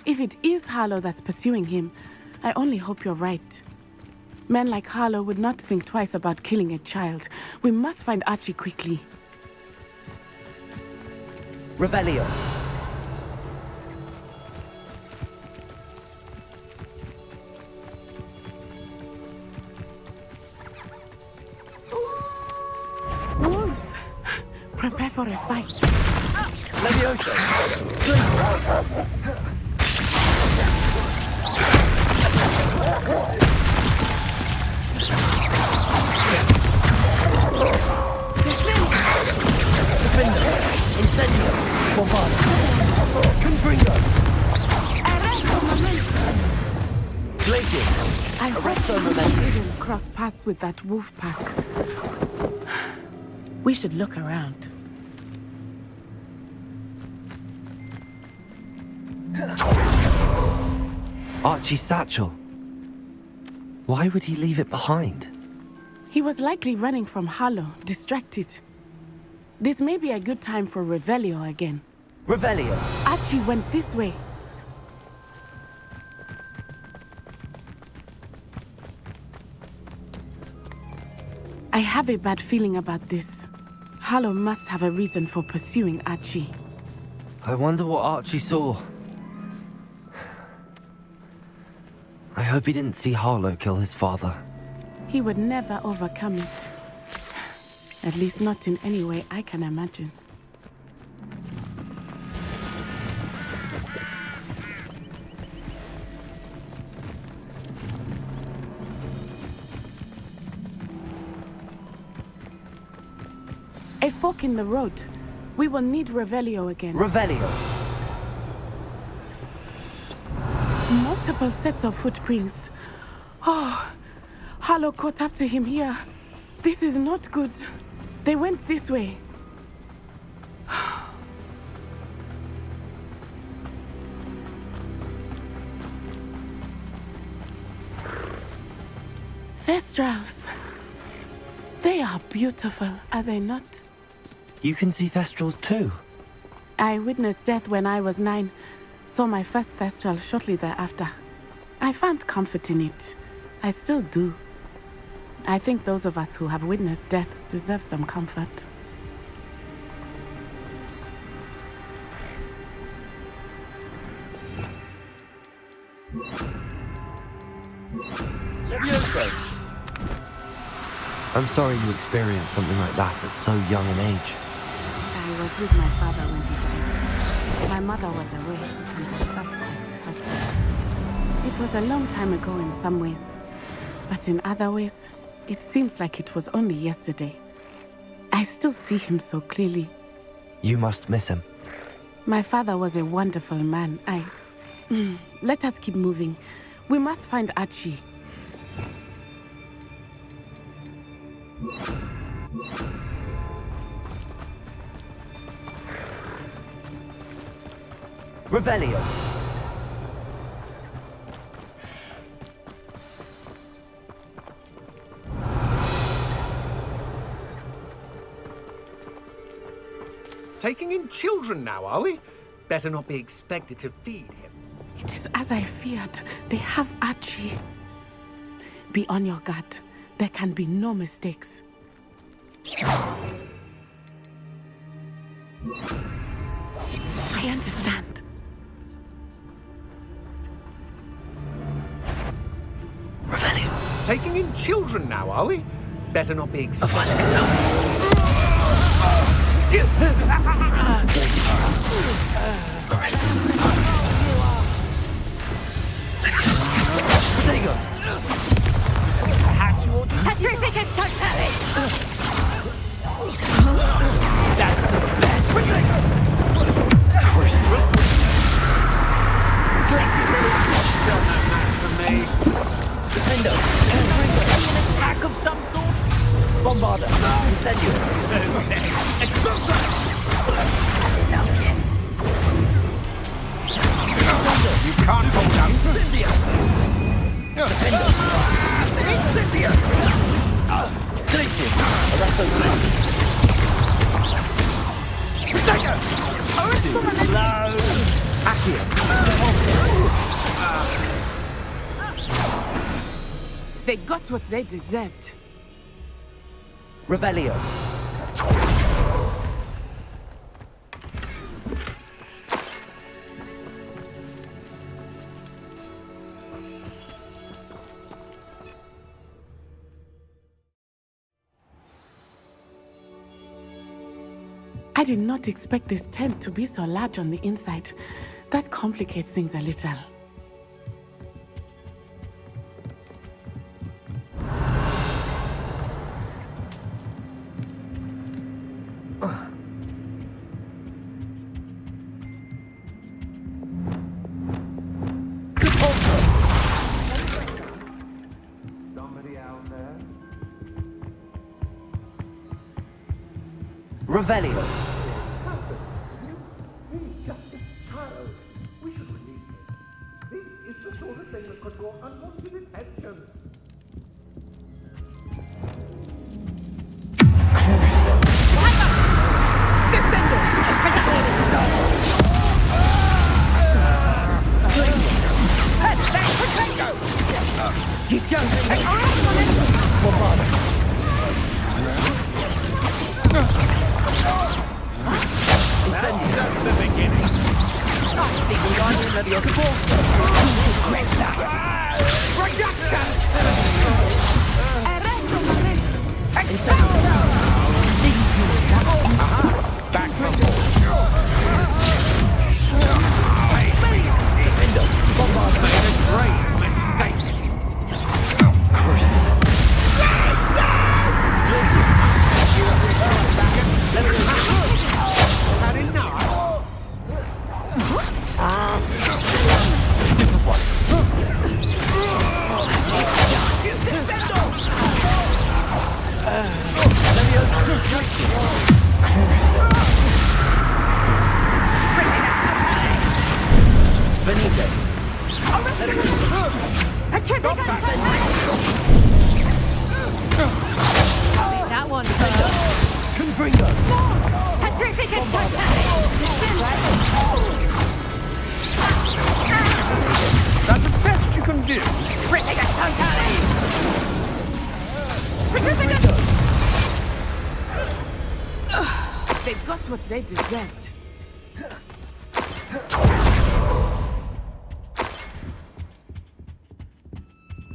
If it is Harlow that's pursuing him, I only hope you're right. Men like Harlow would not think twice about killing a child. We must find Archie quickly. Revelio. Wolves! Prepare for a fight. Levioso. Please. Defender. Incendio. Bombard. Glaciers! I hope we didn't cross paths with that wolf pack. We should look around. Archie's satchel. Why would he leave it behind? He was likely running from Harlow, distracted. This may be a good time for Revelio again. Revelio! Archie went this way. I have a bad feeling about this. Harlow must have a reason for pursuing Archie. I wonder what Archie saw. I hope he didn't see Harlow kill his father. He would never overcome it. At least not in any way I can imagine. A fork in the road. We will need Revelio again. Revelio! Multiple sets of footprints. Oh, Harlow caught up to him here. This is not good. They went this way. Thestrals. They are beautiful, are they not? You can see Thestrals too. I witnessed death when I was 9. Saw my first Thestral shortly thereafter. I found comfort in it. I still do. I think those of us who have witnessed death deserve some comfort. I'm sorry you experienced something like that at so young an age. I was with my father when he died. My mother was away, and I felt quite helpless. It was a long time ago in some ways, but in other ways, it seems like it was only yesterday. I still see him so clearly. You must miss him. My father was a wonderful man. Let us keep moving. We must find Archie. Revelio! Taking in children now, are we? Better not be expected to feed him. It is as I feared. They have Archie. Be on your guard. There can be no mistakes. I understand. Revelio. Taking in children now, are we? Better not be expected. Diagon! Petrificus totality! That's the best! Crucible! Still no match for me. Defendo! An attack of some sort? Bombarder! Incendio! Explosion! Enough yet! You can't hold down. Incendio! Defendo! Incendio! Glaciers! Arresto Protector! Slow! Accio! They got what they deserved. Revelio. I did not expect this tent to be so large on the inside. That complicates things a little. Revelio. He's just a child. We should release him. This is the sort of thing that could draw unwanted attention. You don't That's just the beginning. regret that. Back from made a grave mistake. Had enough. Benito. That one. Confringo. That's the best you can do. They got what they deserved.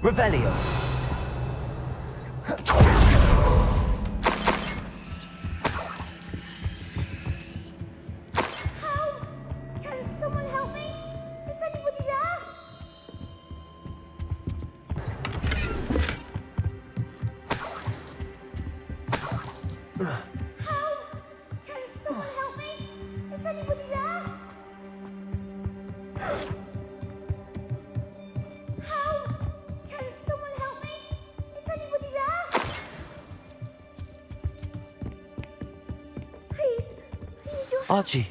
Revelio. Can someone help me? Is anybody there? Can someone help me? Is anybody there? Can someone help me? Is anybody there? Please, Archie.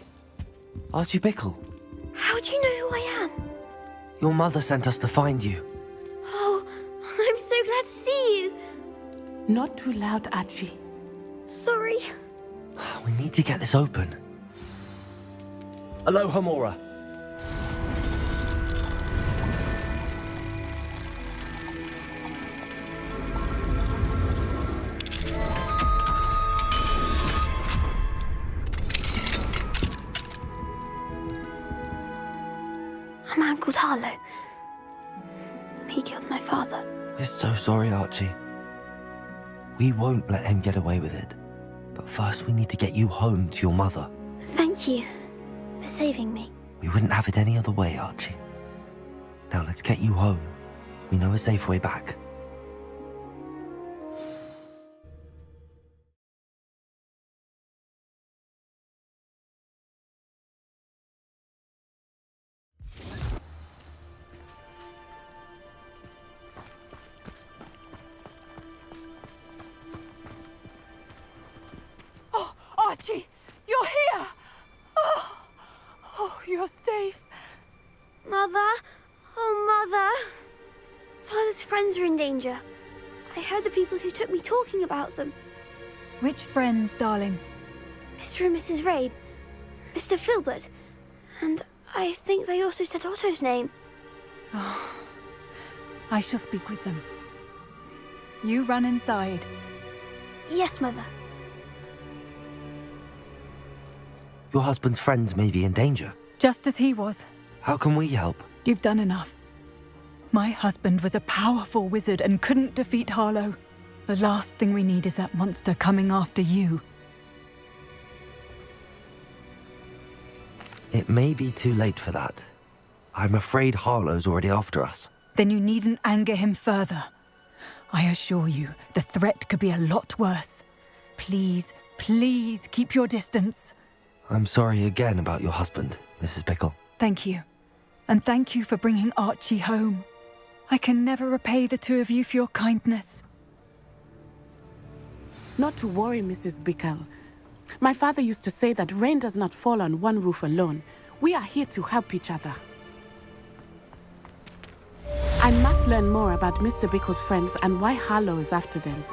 Archie Bickle. How do you know who I am? Your mother sent us to find you. Oh, I'm so glad to see you. Not too loud, Archie. Sorry. We need to get this open. Aloha Mora. A man called Harlow. He killed my father. We're so sorry, Archie. We won't let him get away with it. But first we need to get you home to your mother. Thank you for saving me. We wouldn't have it any other way, Archie. Now let's get you home. We know a safe way back. Oh, Archie, you're here! Oh, you're safe. Mother? Oh, Mother. Father's friends are in danger. I heard the people who took me talking about them. Which friends, darling? Mr. and Mrs. Rabe, Mr. Filbert, and I think they also said Otto's name. Oh, I shall speak with them. You run inside. Yes, Mother. Your husband's friends may be in danger. Just as he was. How can we help? You've done enough. My husband was a powerful wizard and couldn't defeat Harlow. The last thing we need is that monster coming after you. It may be too late for that. I'm afraid Harlow's already after us. Then you needn't anger him further. I assure you, the threat could be a lot worse. Please, please keep your distance. I'm sorry again about your husband, Mrs. Bickle. Thank you. And thank you for bringing Archie home. I can never repay the two of you for your kindness. Not to worry, Mrs. Bickle. My father used to say that rain does not fall on one roof alone. We are here to help each other. I must learn more about Mr. Bickle's friends and why Harlow is after them.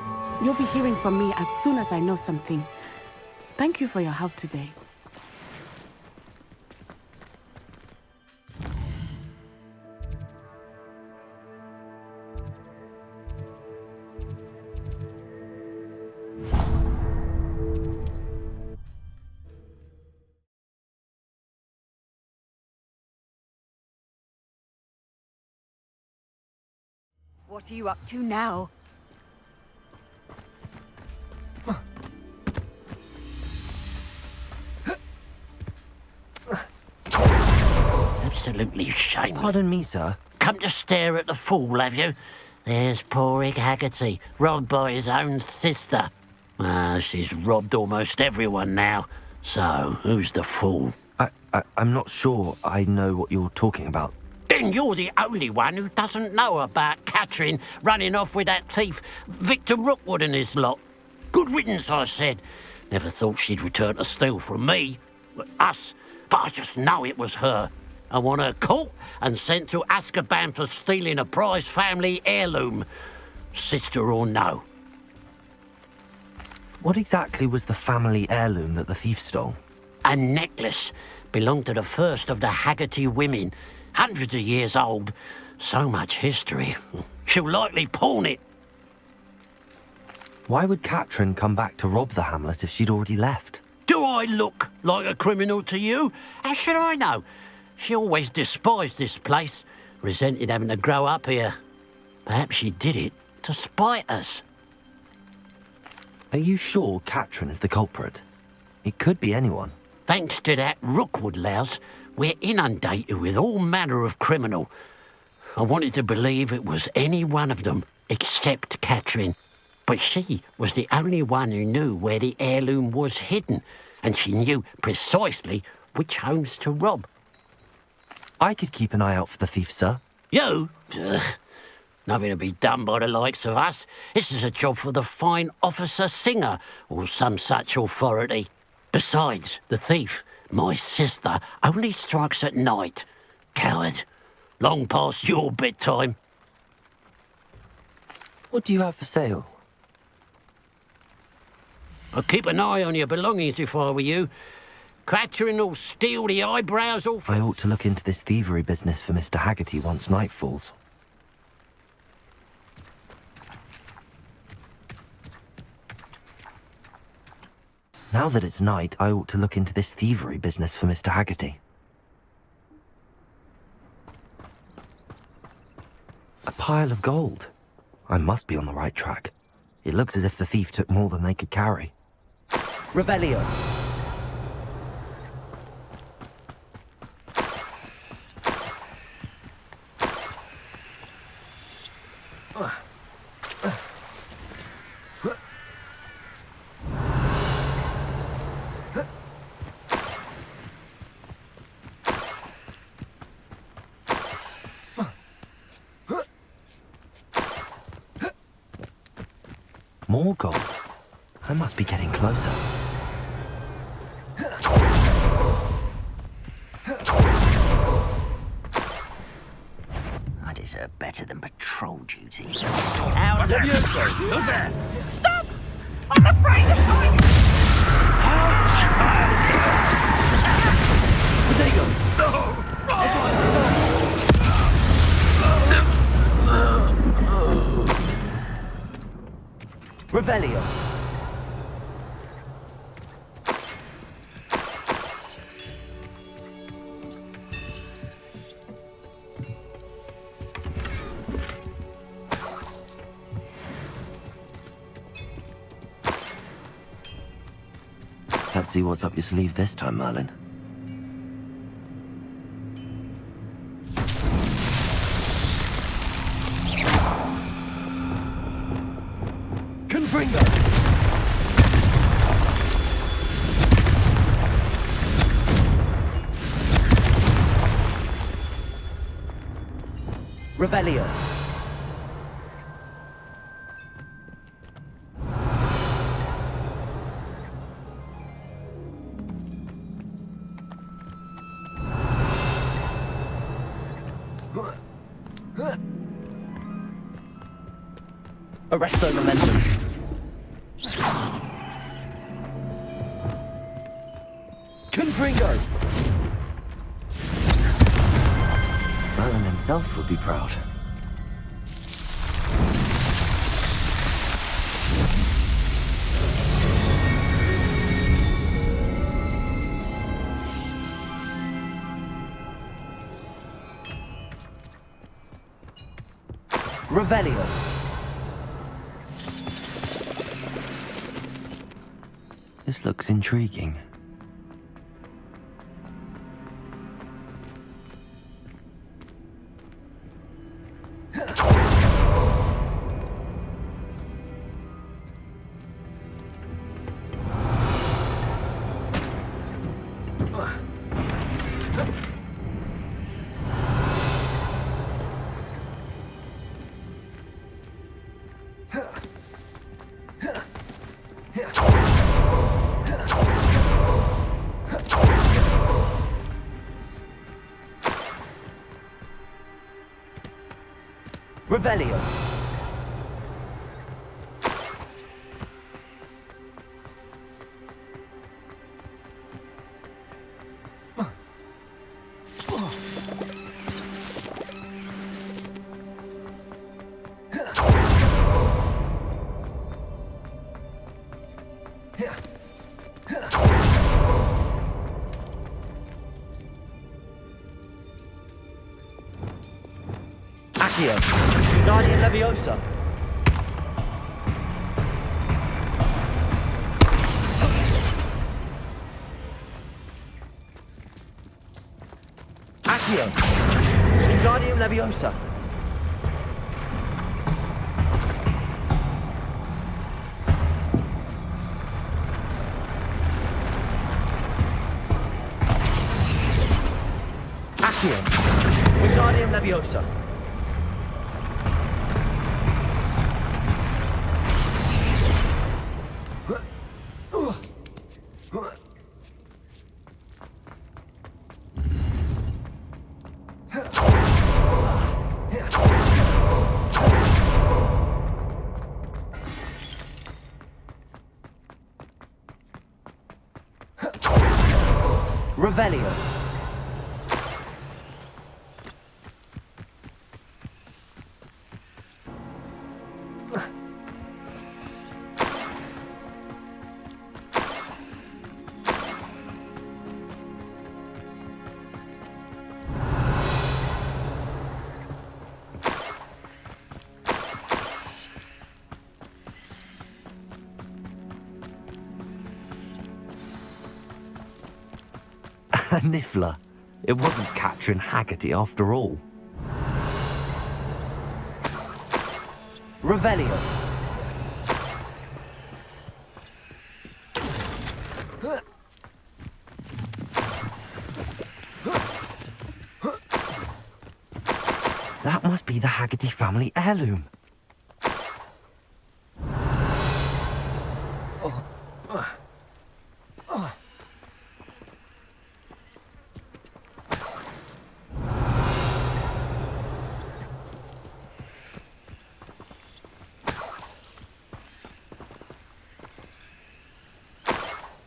You'll be hearing from me as soon as I know something. Thank you for your help today. What are you up to now? Absolutely shameless. Pardon me, sir. Come to stare at the fool, have you? There's poor Egg Haggerty, robbed by his own sister. She's robbed almost everyone now. So, who's the fool? I'm not sure I know what you're talking about. Then you're the only one who doesn't know about Catherine running off with that thief, Victor Rookwood and his lot. Good riddance, I said. Never thought she'd return to steal from me, us, but I just know it was her. I want her caught and sent to Azkaban for stealing a prized family heirloom, sister or no. What exactly was the family heirloom that the thief stole? A necklace belonged to the first of the Haggerty women, hundreds of years old. So much history. She'll likely pawn it. Why would Catherine come back to rob the hamlet if she'd already left? Do I look like a criminal to you? How should I know? She always despised this place, resented having to grow up here. Perhaps she did it to spite us. Are you sure Catherine is the culprit? It could be anyone. Thanks to that Rookwood louse, we're inundated with all manner of criminal. I wanted to believe it was any one of them, except Catherine. But she was the only one who knew where the heirloom was hidden, and she knew precisely which homes to rob. I could keep an eye out for the thief, sir. You? Ugh. Nothing to be done by the likes of us. This is a job for the fine officer Singer, or some such authority. Besides, the thief, my sister, only strikes at night. Coward. Long past your bedtime. What do you have for sale? I'd keep an eye on your belongings if I were you. Catherine will steal the eyebrows off. I ought to look into this thievery business for Mr. Haggerty once night falls. Now that it's night, I ought to look into this thievery business for Mr. Haggerty. A pile of gold. I must be on the right track. It looks as if the thief took more than they could carry. Revelio. More gold. I must be getting closer. I deserve better than patrol duty. What's that? Who's there? Stop! I'm afraid of heights! Revelio. Let's see what's up your sleeve this time, Merlin. Confringo! Revelio. Arresto momentum. Confringo! Merlin himself would be proud. Revelio. This looks intriguing. Revelio. Accio. Guardian Leviosa. Accio. Guardian Leviosa. Accio. Guardian Leviosa. Revelio. A Niffler. It wasn't Catherine Haggerty after all. Revelio. That must be the Haggerty family heirloom.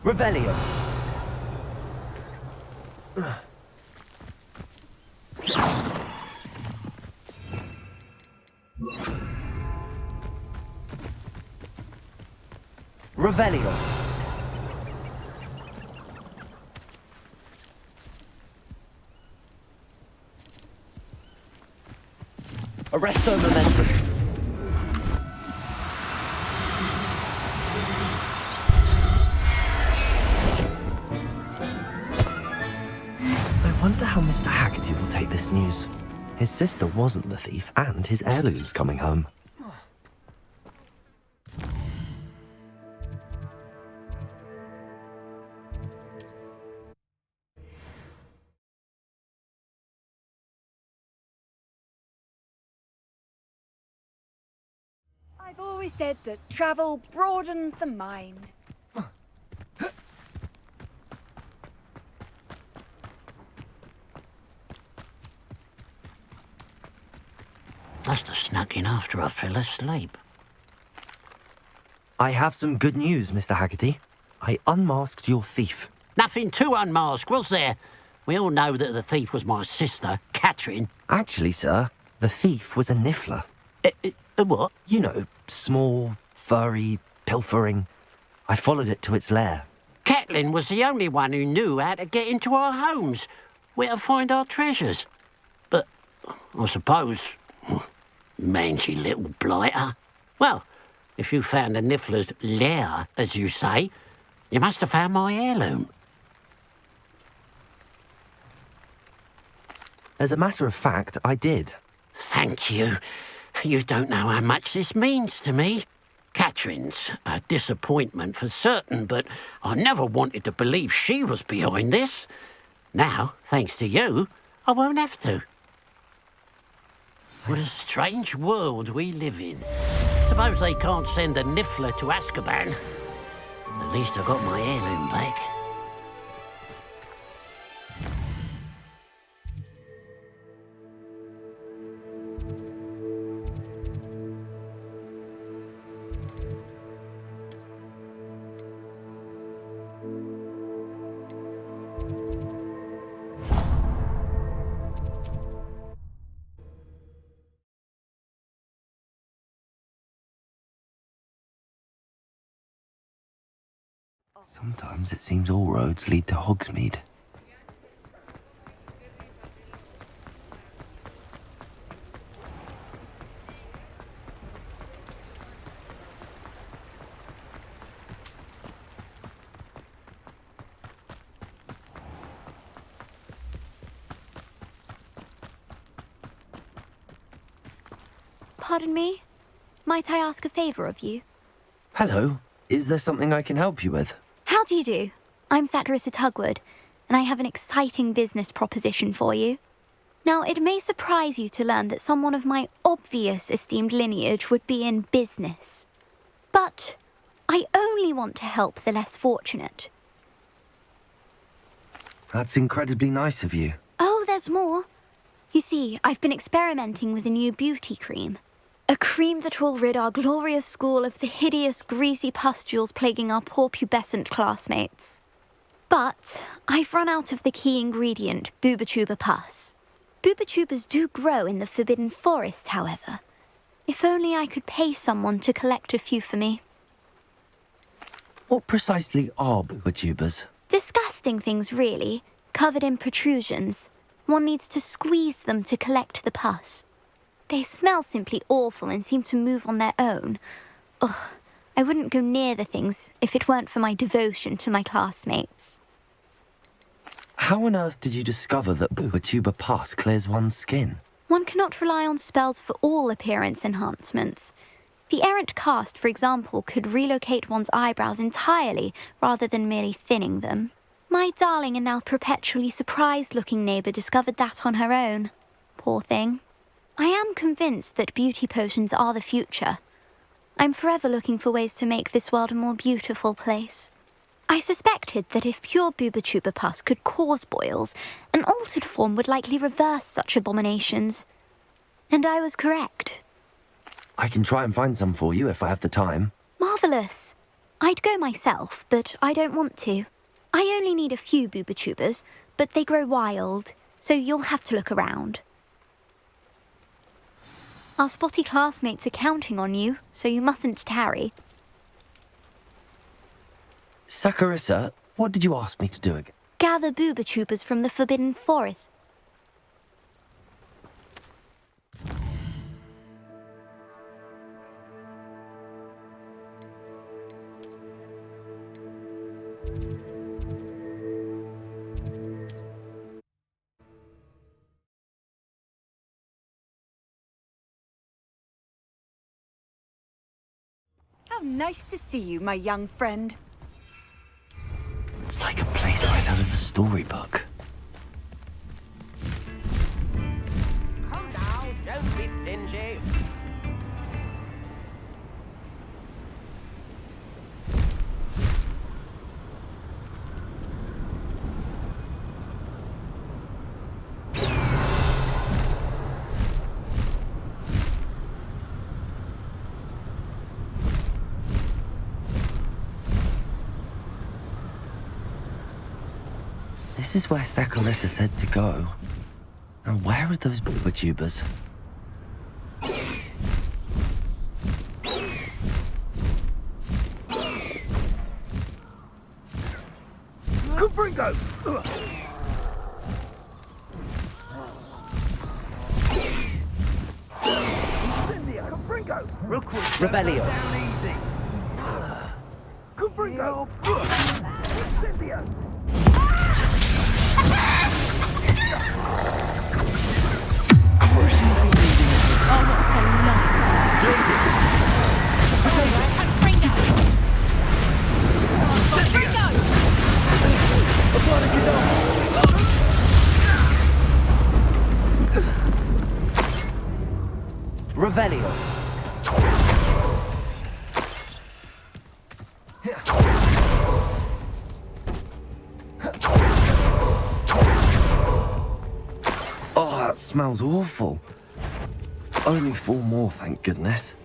Revelio. Revelio. Arresto momentum. I wonder how Mr. Haggerty will take this news. His sister wasn't the thief, and his heirloom's coming home. I've always said that travel broadens the mind. Must have snuck in after I fell asleep. I have some good news, Mr. Haggerty. I unmasked your thief. Nothing to unmask, was there? We all know that the thief was my sister, Catherine. Actually, sir, the thief was a niffler. A what? You know, small, furry, pilfering. I followed it to its lair. Catelyn was the only one who knew how to get into our homes, where to find our treasures. But I suppose, mangy little blighter. Well, if you found the niffler's lair, as you say, you must have found my heirloom. As a matter of fact, I did. Thank you. You don't know how much this means to me. Catherine's a disappointment for certain, but I never wanted to believe she was behind this. Now, thanks to you, I won't have to. What a strange world we live in. Suppose they can't send a niffler to Azkaban. At least I got my heirloom back. Sometimes it seems all roads lead to Hogsmeade. Pardon me? Might I ask a favour of you? Hello. Is there something I can help you with? How do you do? I'm Satirissa Tugwood, and I have an exciting business proposition for you. Now, it may surprise you to learn that someone of my obvious esteemed lineage would be in business. But I only want to help the less fortunate. That's incredibly nice of you. Oh, there's more. You see, I've been experimenting with a new beauty cream. A cream that will rid our glorious school of the hideous, greasy pustules plaguing our poor pubescent classmates. But I've run out of the key ingredient, Booba-Tuba pus. Booba-Tubas do grow in the Forbidden Forest, however. If only I could pay someone to collect a few for me. What precisely are Booba-Tubas? Disgusting things, really, covered in protrusions. One needs to squeeze them to collect the pus. They smell simply awful and seem to move on their own. Ugh, I wouldn't go near the things if it weren't for my devotion to my classmates. How on earth did you discover that Booba-Tuba pus clears one's skin? One cannot rely on spells for all appearance enhancements. The errant cast, for example, could relocate one's eyebrows entirely rather than merely thinning them. My darling and now perpetually surprised-looking neighbour discovered that on her own. Poor thing. I am convinced that beauty potions are the future. I'm forever looking for ways to make this world a more beautiful place. I suspected that if pure Booba-Tuba pus could cause boils, an altered form would likely reverse such abominations. And I was correct. I can try and find some for you if I have the time. Marvellous. I'd go myself, but I don't want to. I only need a few Booba-Tubas, but they grow wild, so you'll have to look around. Our spotty classmates are counting on you, so you mustn't tarry. Saccharissa, what did you ask me to do again? Gather Booba-Tubas from the Forbidden Forest. How nice to see you, my young friend. It's like a place right out of a storybook. Come now, don't be stingy. This is where Saccharissa said to go. Now, where are those tubers? Confringo! Incendia! Confringo! Revelio. Down easy! Confringo! Incendia! Almost enough. Revelio. Oh, that smells awful. Only 4 more, thank goodness.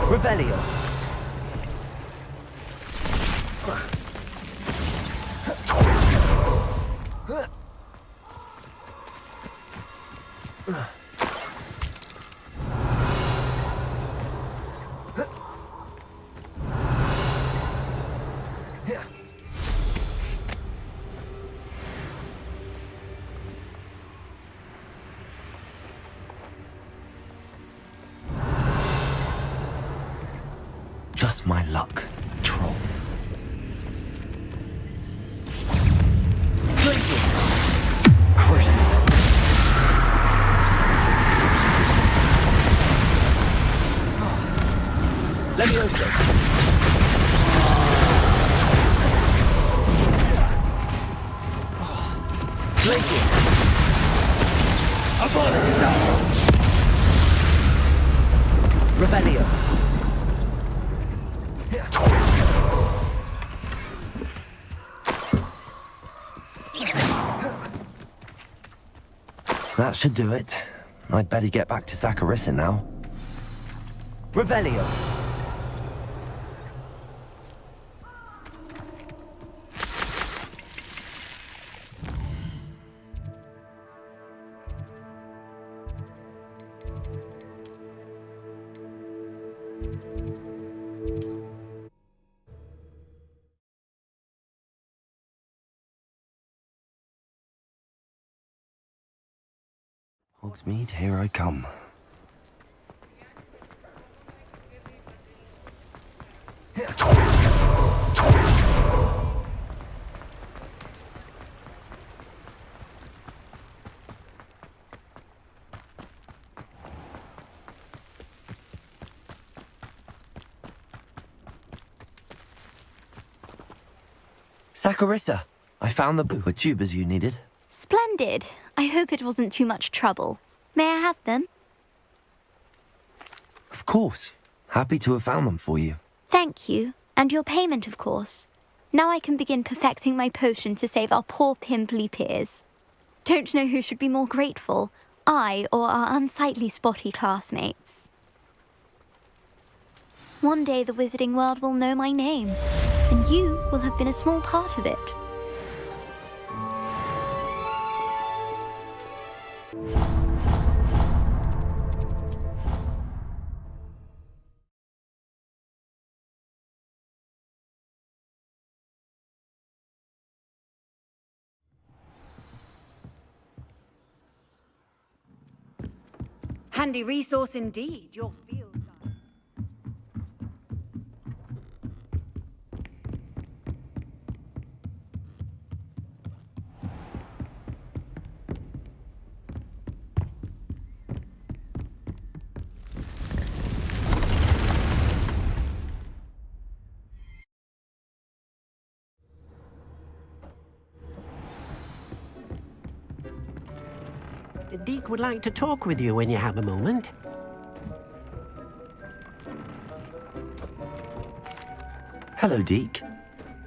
Revelio. Just my luck, troll. Cruising. Levioso. Glacius. Revelio. That should do it. I'd better get back to Saccharissa now. Revelio. Hogsmeade, here I come. Saccharissa, I found the tubers you needed. Splendid. I hope it wasn't too much trouble. May I have them? Of course. Happy to have found them for you. Thank you. And your payment, of course. Now I can begin perfecting my potion to save our poor pimply peers. Don't know who should be more grateful, I or our unsightly spotty classmates. One day the wizarding world will know my name, and you will have been a small part of it. Handy resource indeed, your field guide. Deke would like to talk with you when you have a moment. Hello, Deke.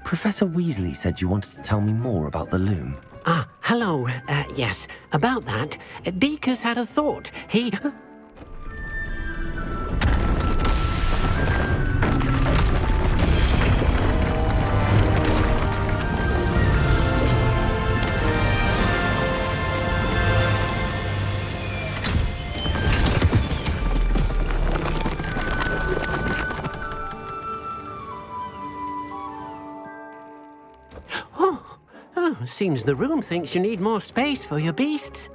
Professor Weasley said you wanted to tell me more about the loom. Ah, Hello. Yes, about that. Deke has had a thought. He... Seems the room thinks you need more space for your beasts.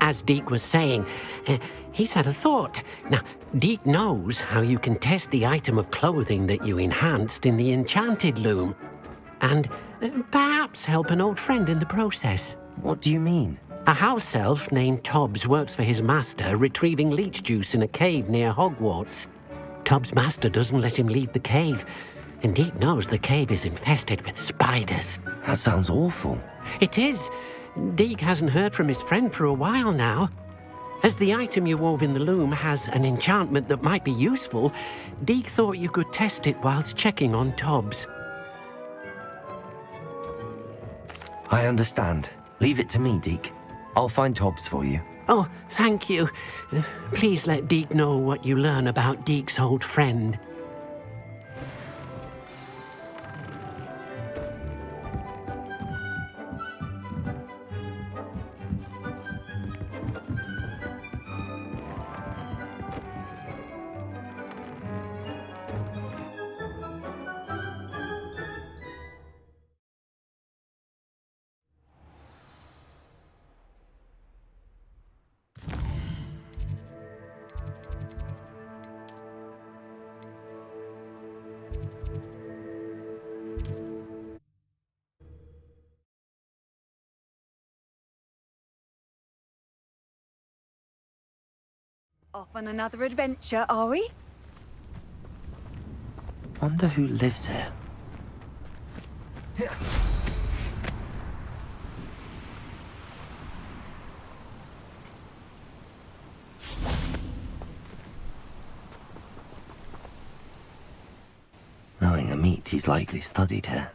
As Deke was saying, he's had a thought. Now, Deke knows how you can test the item of clothing that you enhanced in the enchanted loom. And perhaps help an old friend in the process. What do you mean? A house elf named Tobbs works for his master, retrieving leech juice in a cave near Hogwarts. Tobbs' master doesn't let him leave the cave. And Deke knows the cave is infested with spiders. That sounds awful. It is. Deke hasn't heard from his friend for a while now. As the item you wove in the loom has an enchantment that might be useful, Deke thought you could test it whilst checking on Tobbs. I understand. Leave it to me, Deke. I'll find Tobbs for you. Oh, thank you. Please let Deke know what you learn about Deke's old friend. Off on another adventure, are we? Wonder who lives here. Knowing Amit, he's likely studied here.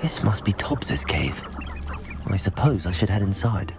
This must be Tobbs's cave. I suppose I should head inside.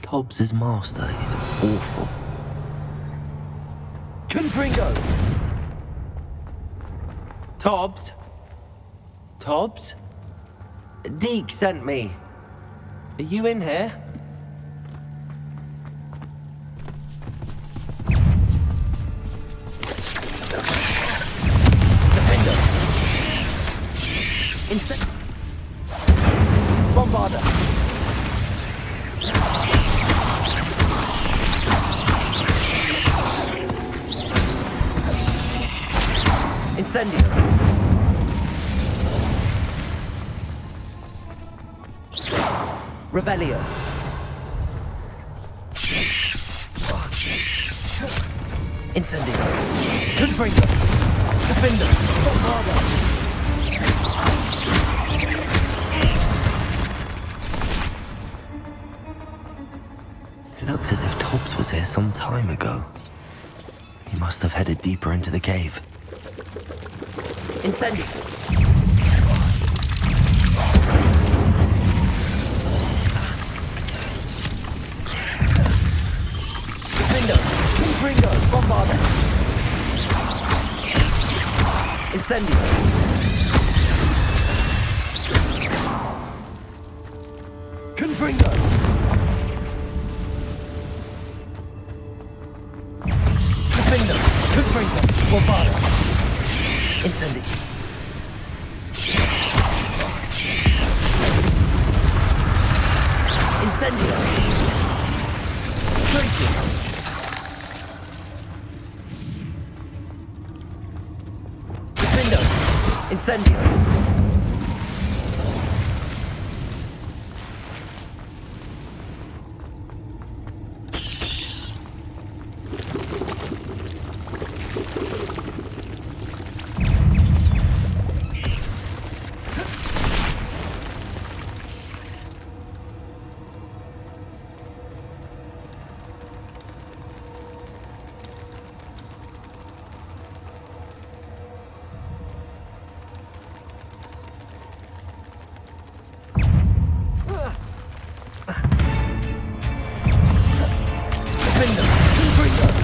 Tobbs's master is awful. Confringo! Tobbs? Tobbs? Deke sent me. Are you in here? Defender! Bombarder! Incendio! Revelio! Incendio! Confringo! Defender! Bombarder! It looks as if Tobbs was here some time ago. He must have headed deeper into the cave. Incendio! Confringo! Bombarda! Incendio! Confringo! Confringo! Confringo! Bombarda! Incendio! Incendio! Traces! Defendo! Incendio!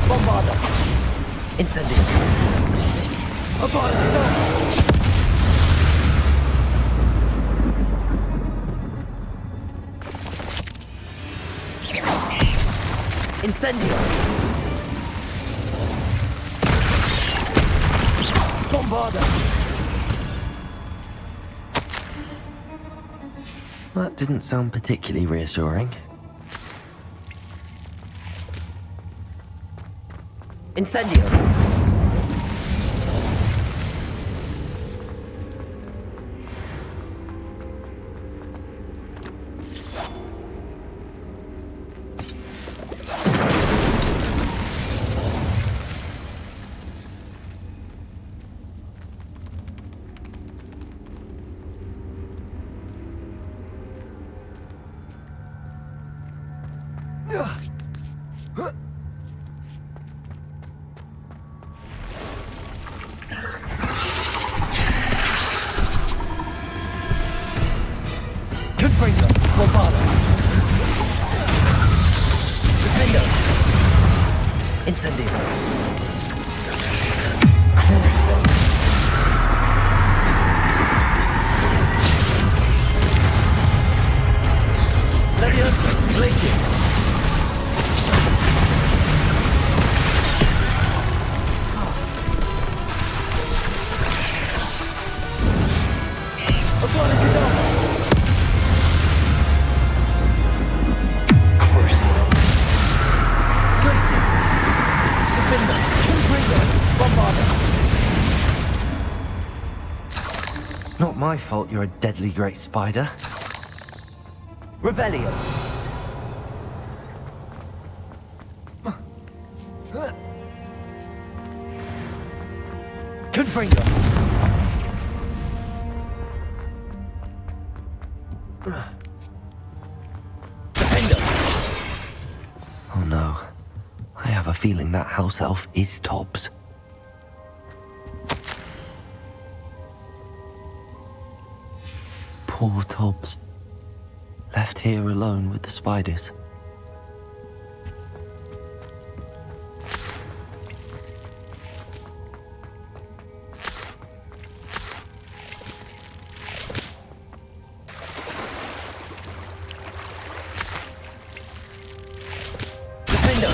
Bombarda! Incendio! Abbaglio! Incendio! Bombarda! That didn't sound particularly reassuring. Incendio! Confringo! Bombarda! Defendo! Incendio! Crucio! Leviosa! Glaciers! Apology dog! Not my fault you're a deadly great spider. Revelio! Confringo! Defendo! Oh no. I have a feeling that house elf is Tobbs. Poor Tobbs. Left here alone with the spiders. Defendo!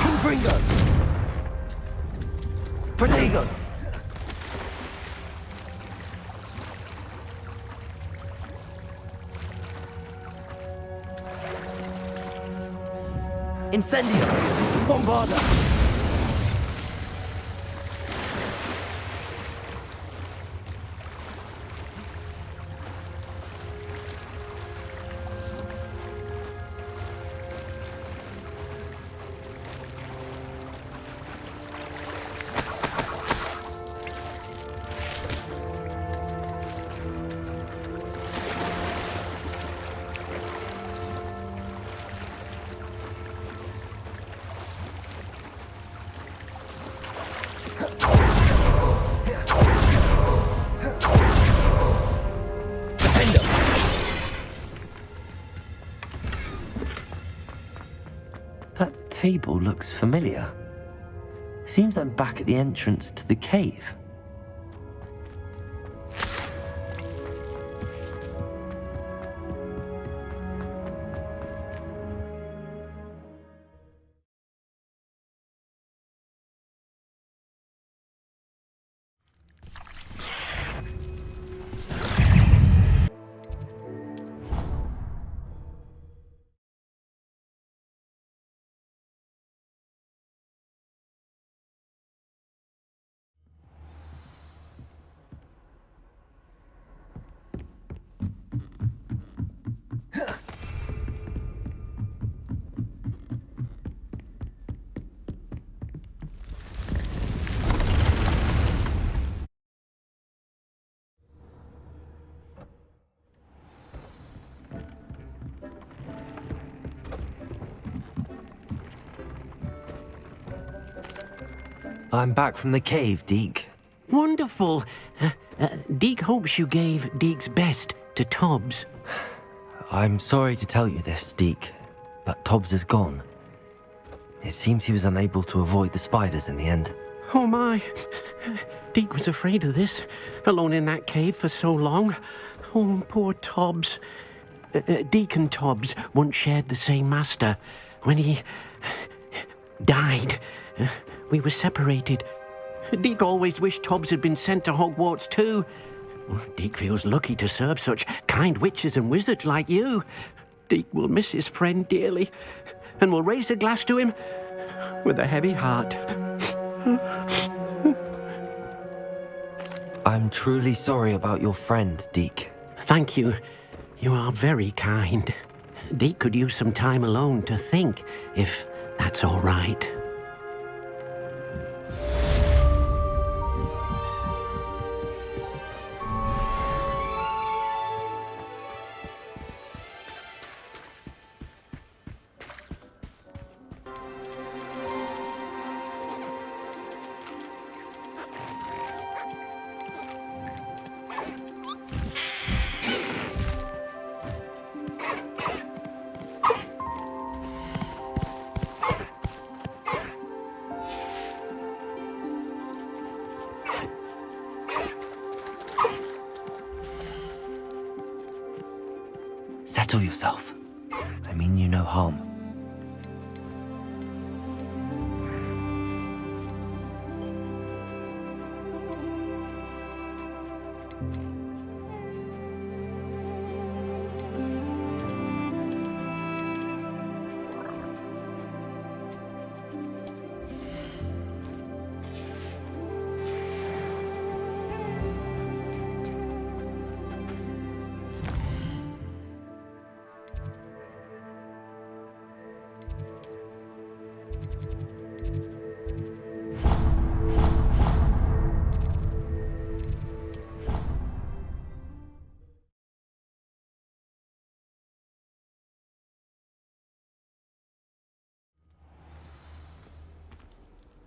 Confringo! Protego! Incendio! Bombarda! That table looks familiar. Seems I'm back at the entrance to the cave. I'm back from the cave, Deke. Wonderful. Deke hopes you gave Deke's best to Tobbs. I'm sorry to tell you this, Deke, but Tobbs is gone. It seems he was unable to avoid the spiders in the end. Oh my. Deke was afraid of this, alone in that cave for so long. Oh, poor Tobbs. Deke and Tobbs once shared the same master. When he died, we were separated. Deke always wished Tobbs had been sent to Hogwarts too. Deke feels lucky to serve such kind witches and wizards like you. Deke will miss his friend dearly, and will raise a glass to him with a heavy heart. I'm truly sorry about your friend, Deke. Thank you. You are very kind. Deke could use some time alone to think, if that's all right. Settle yourself. I mean you no harm.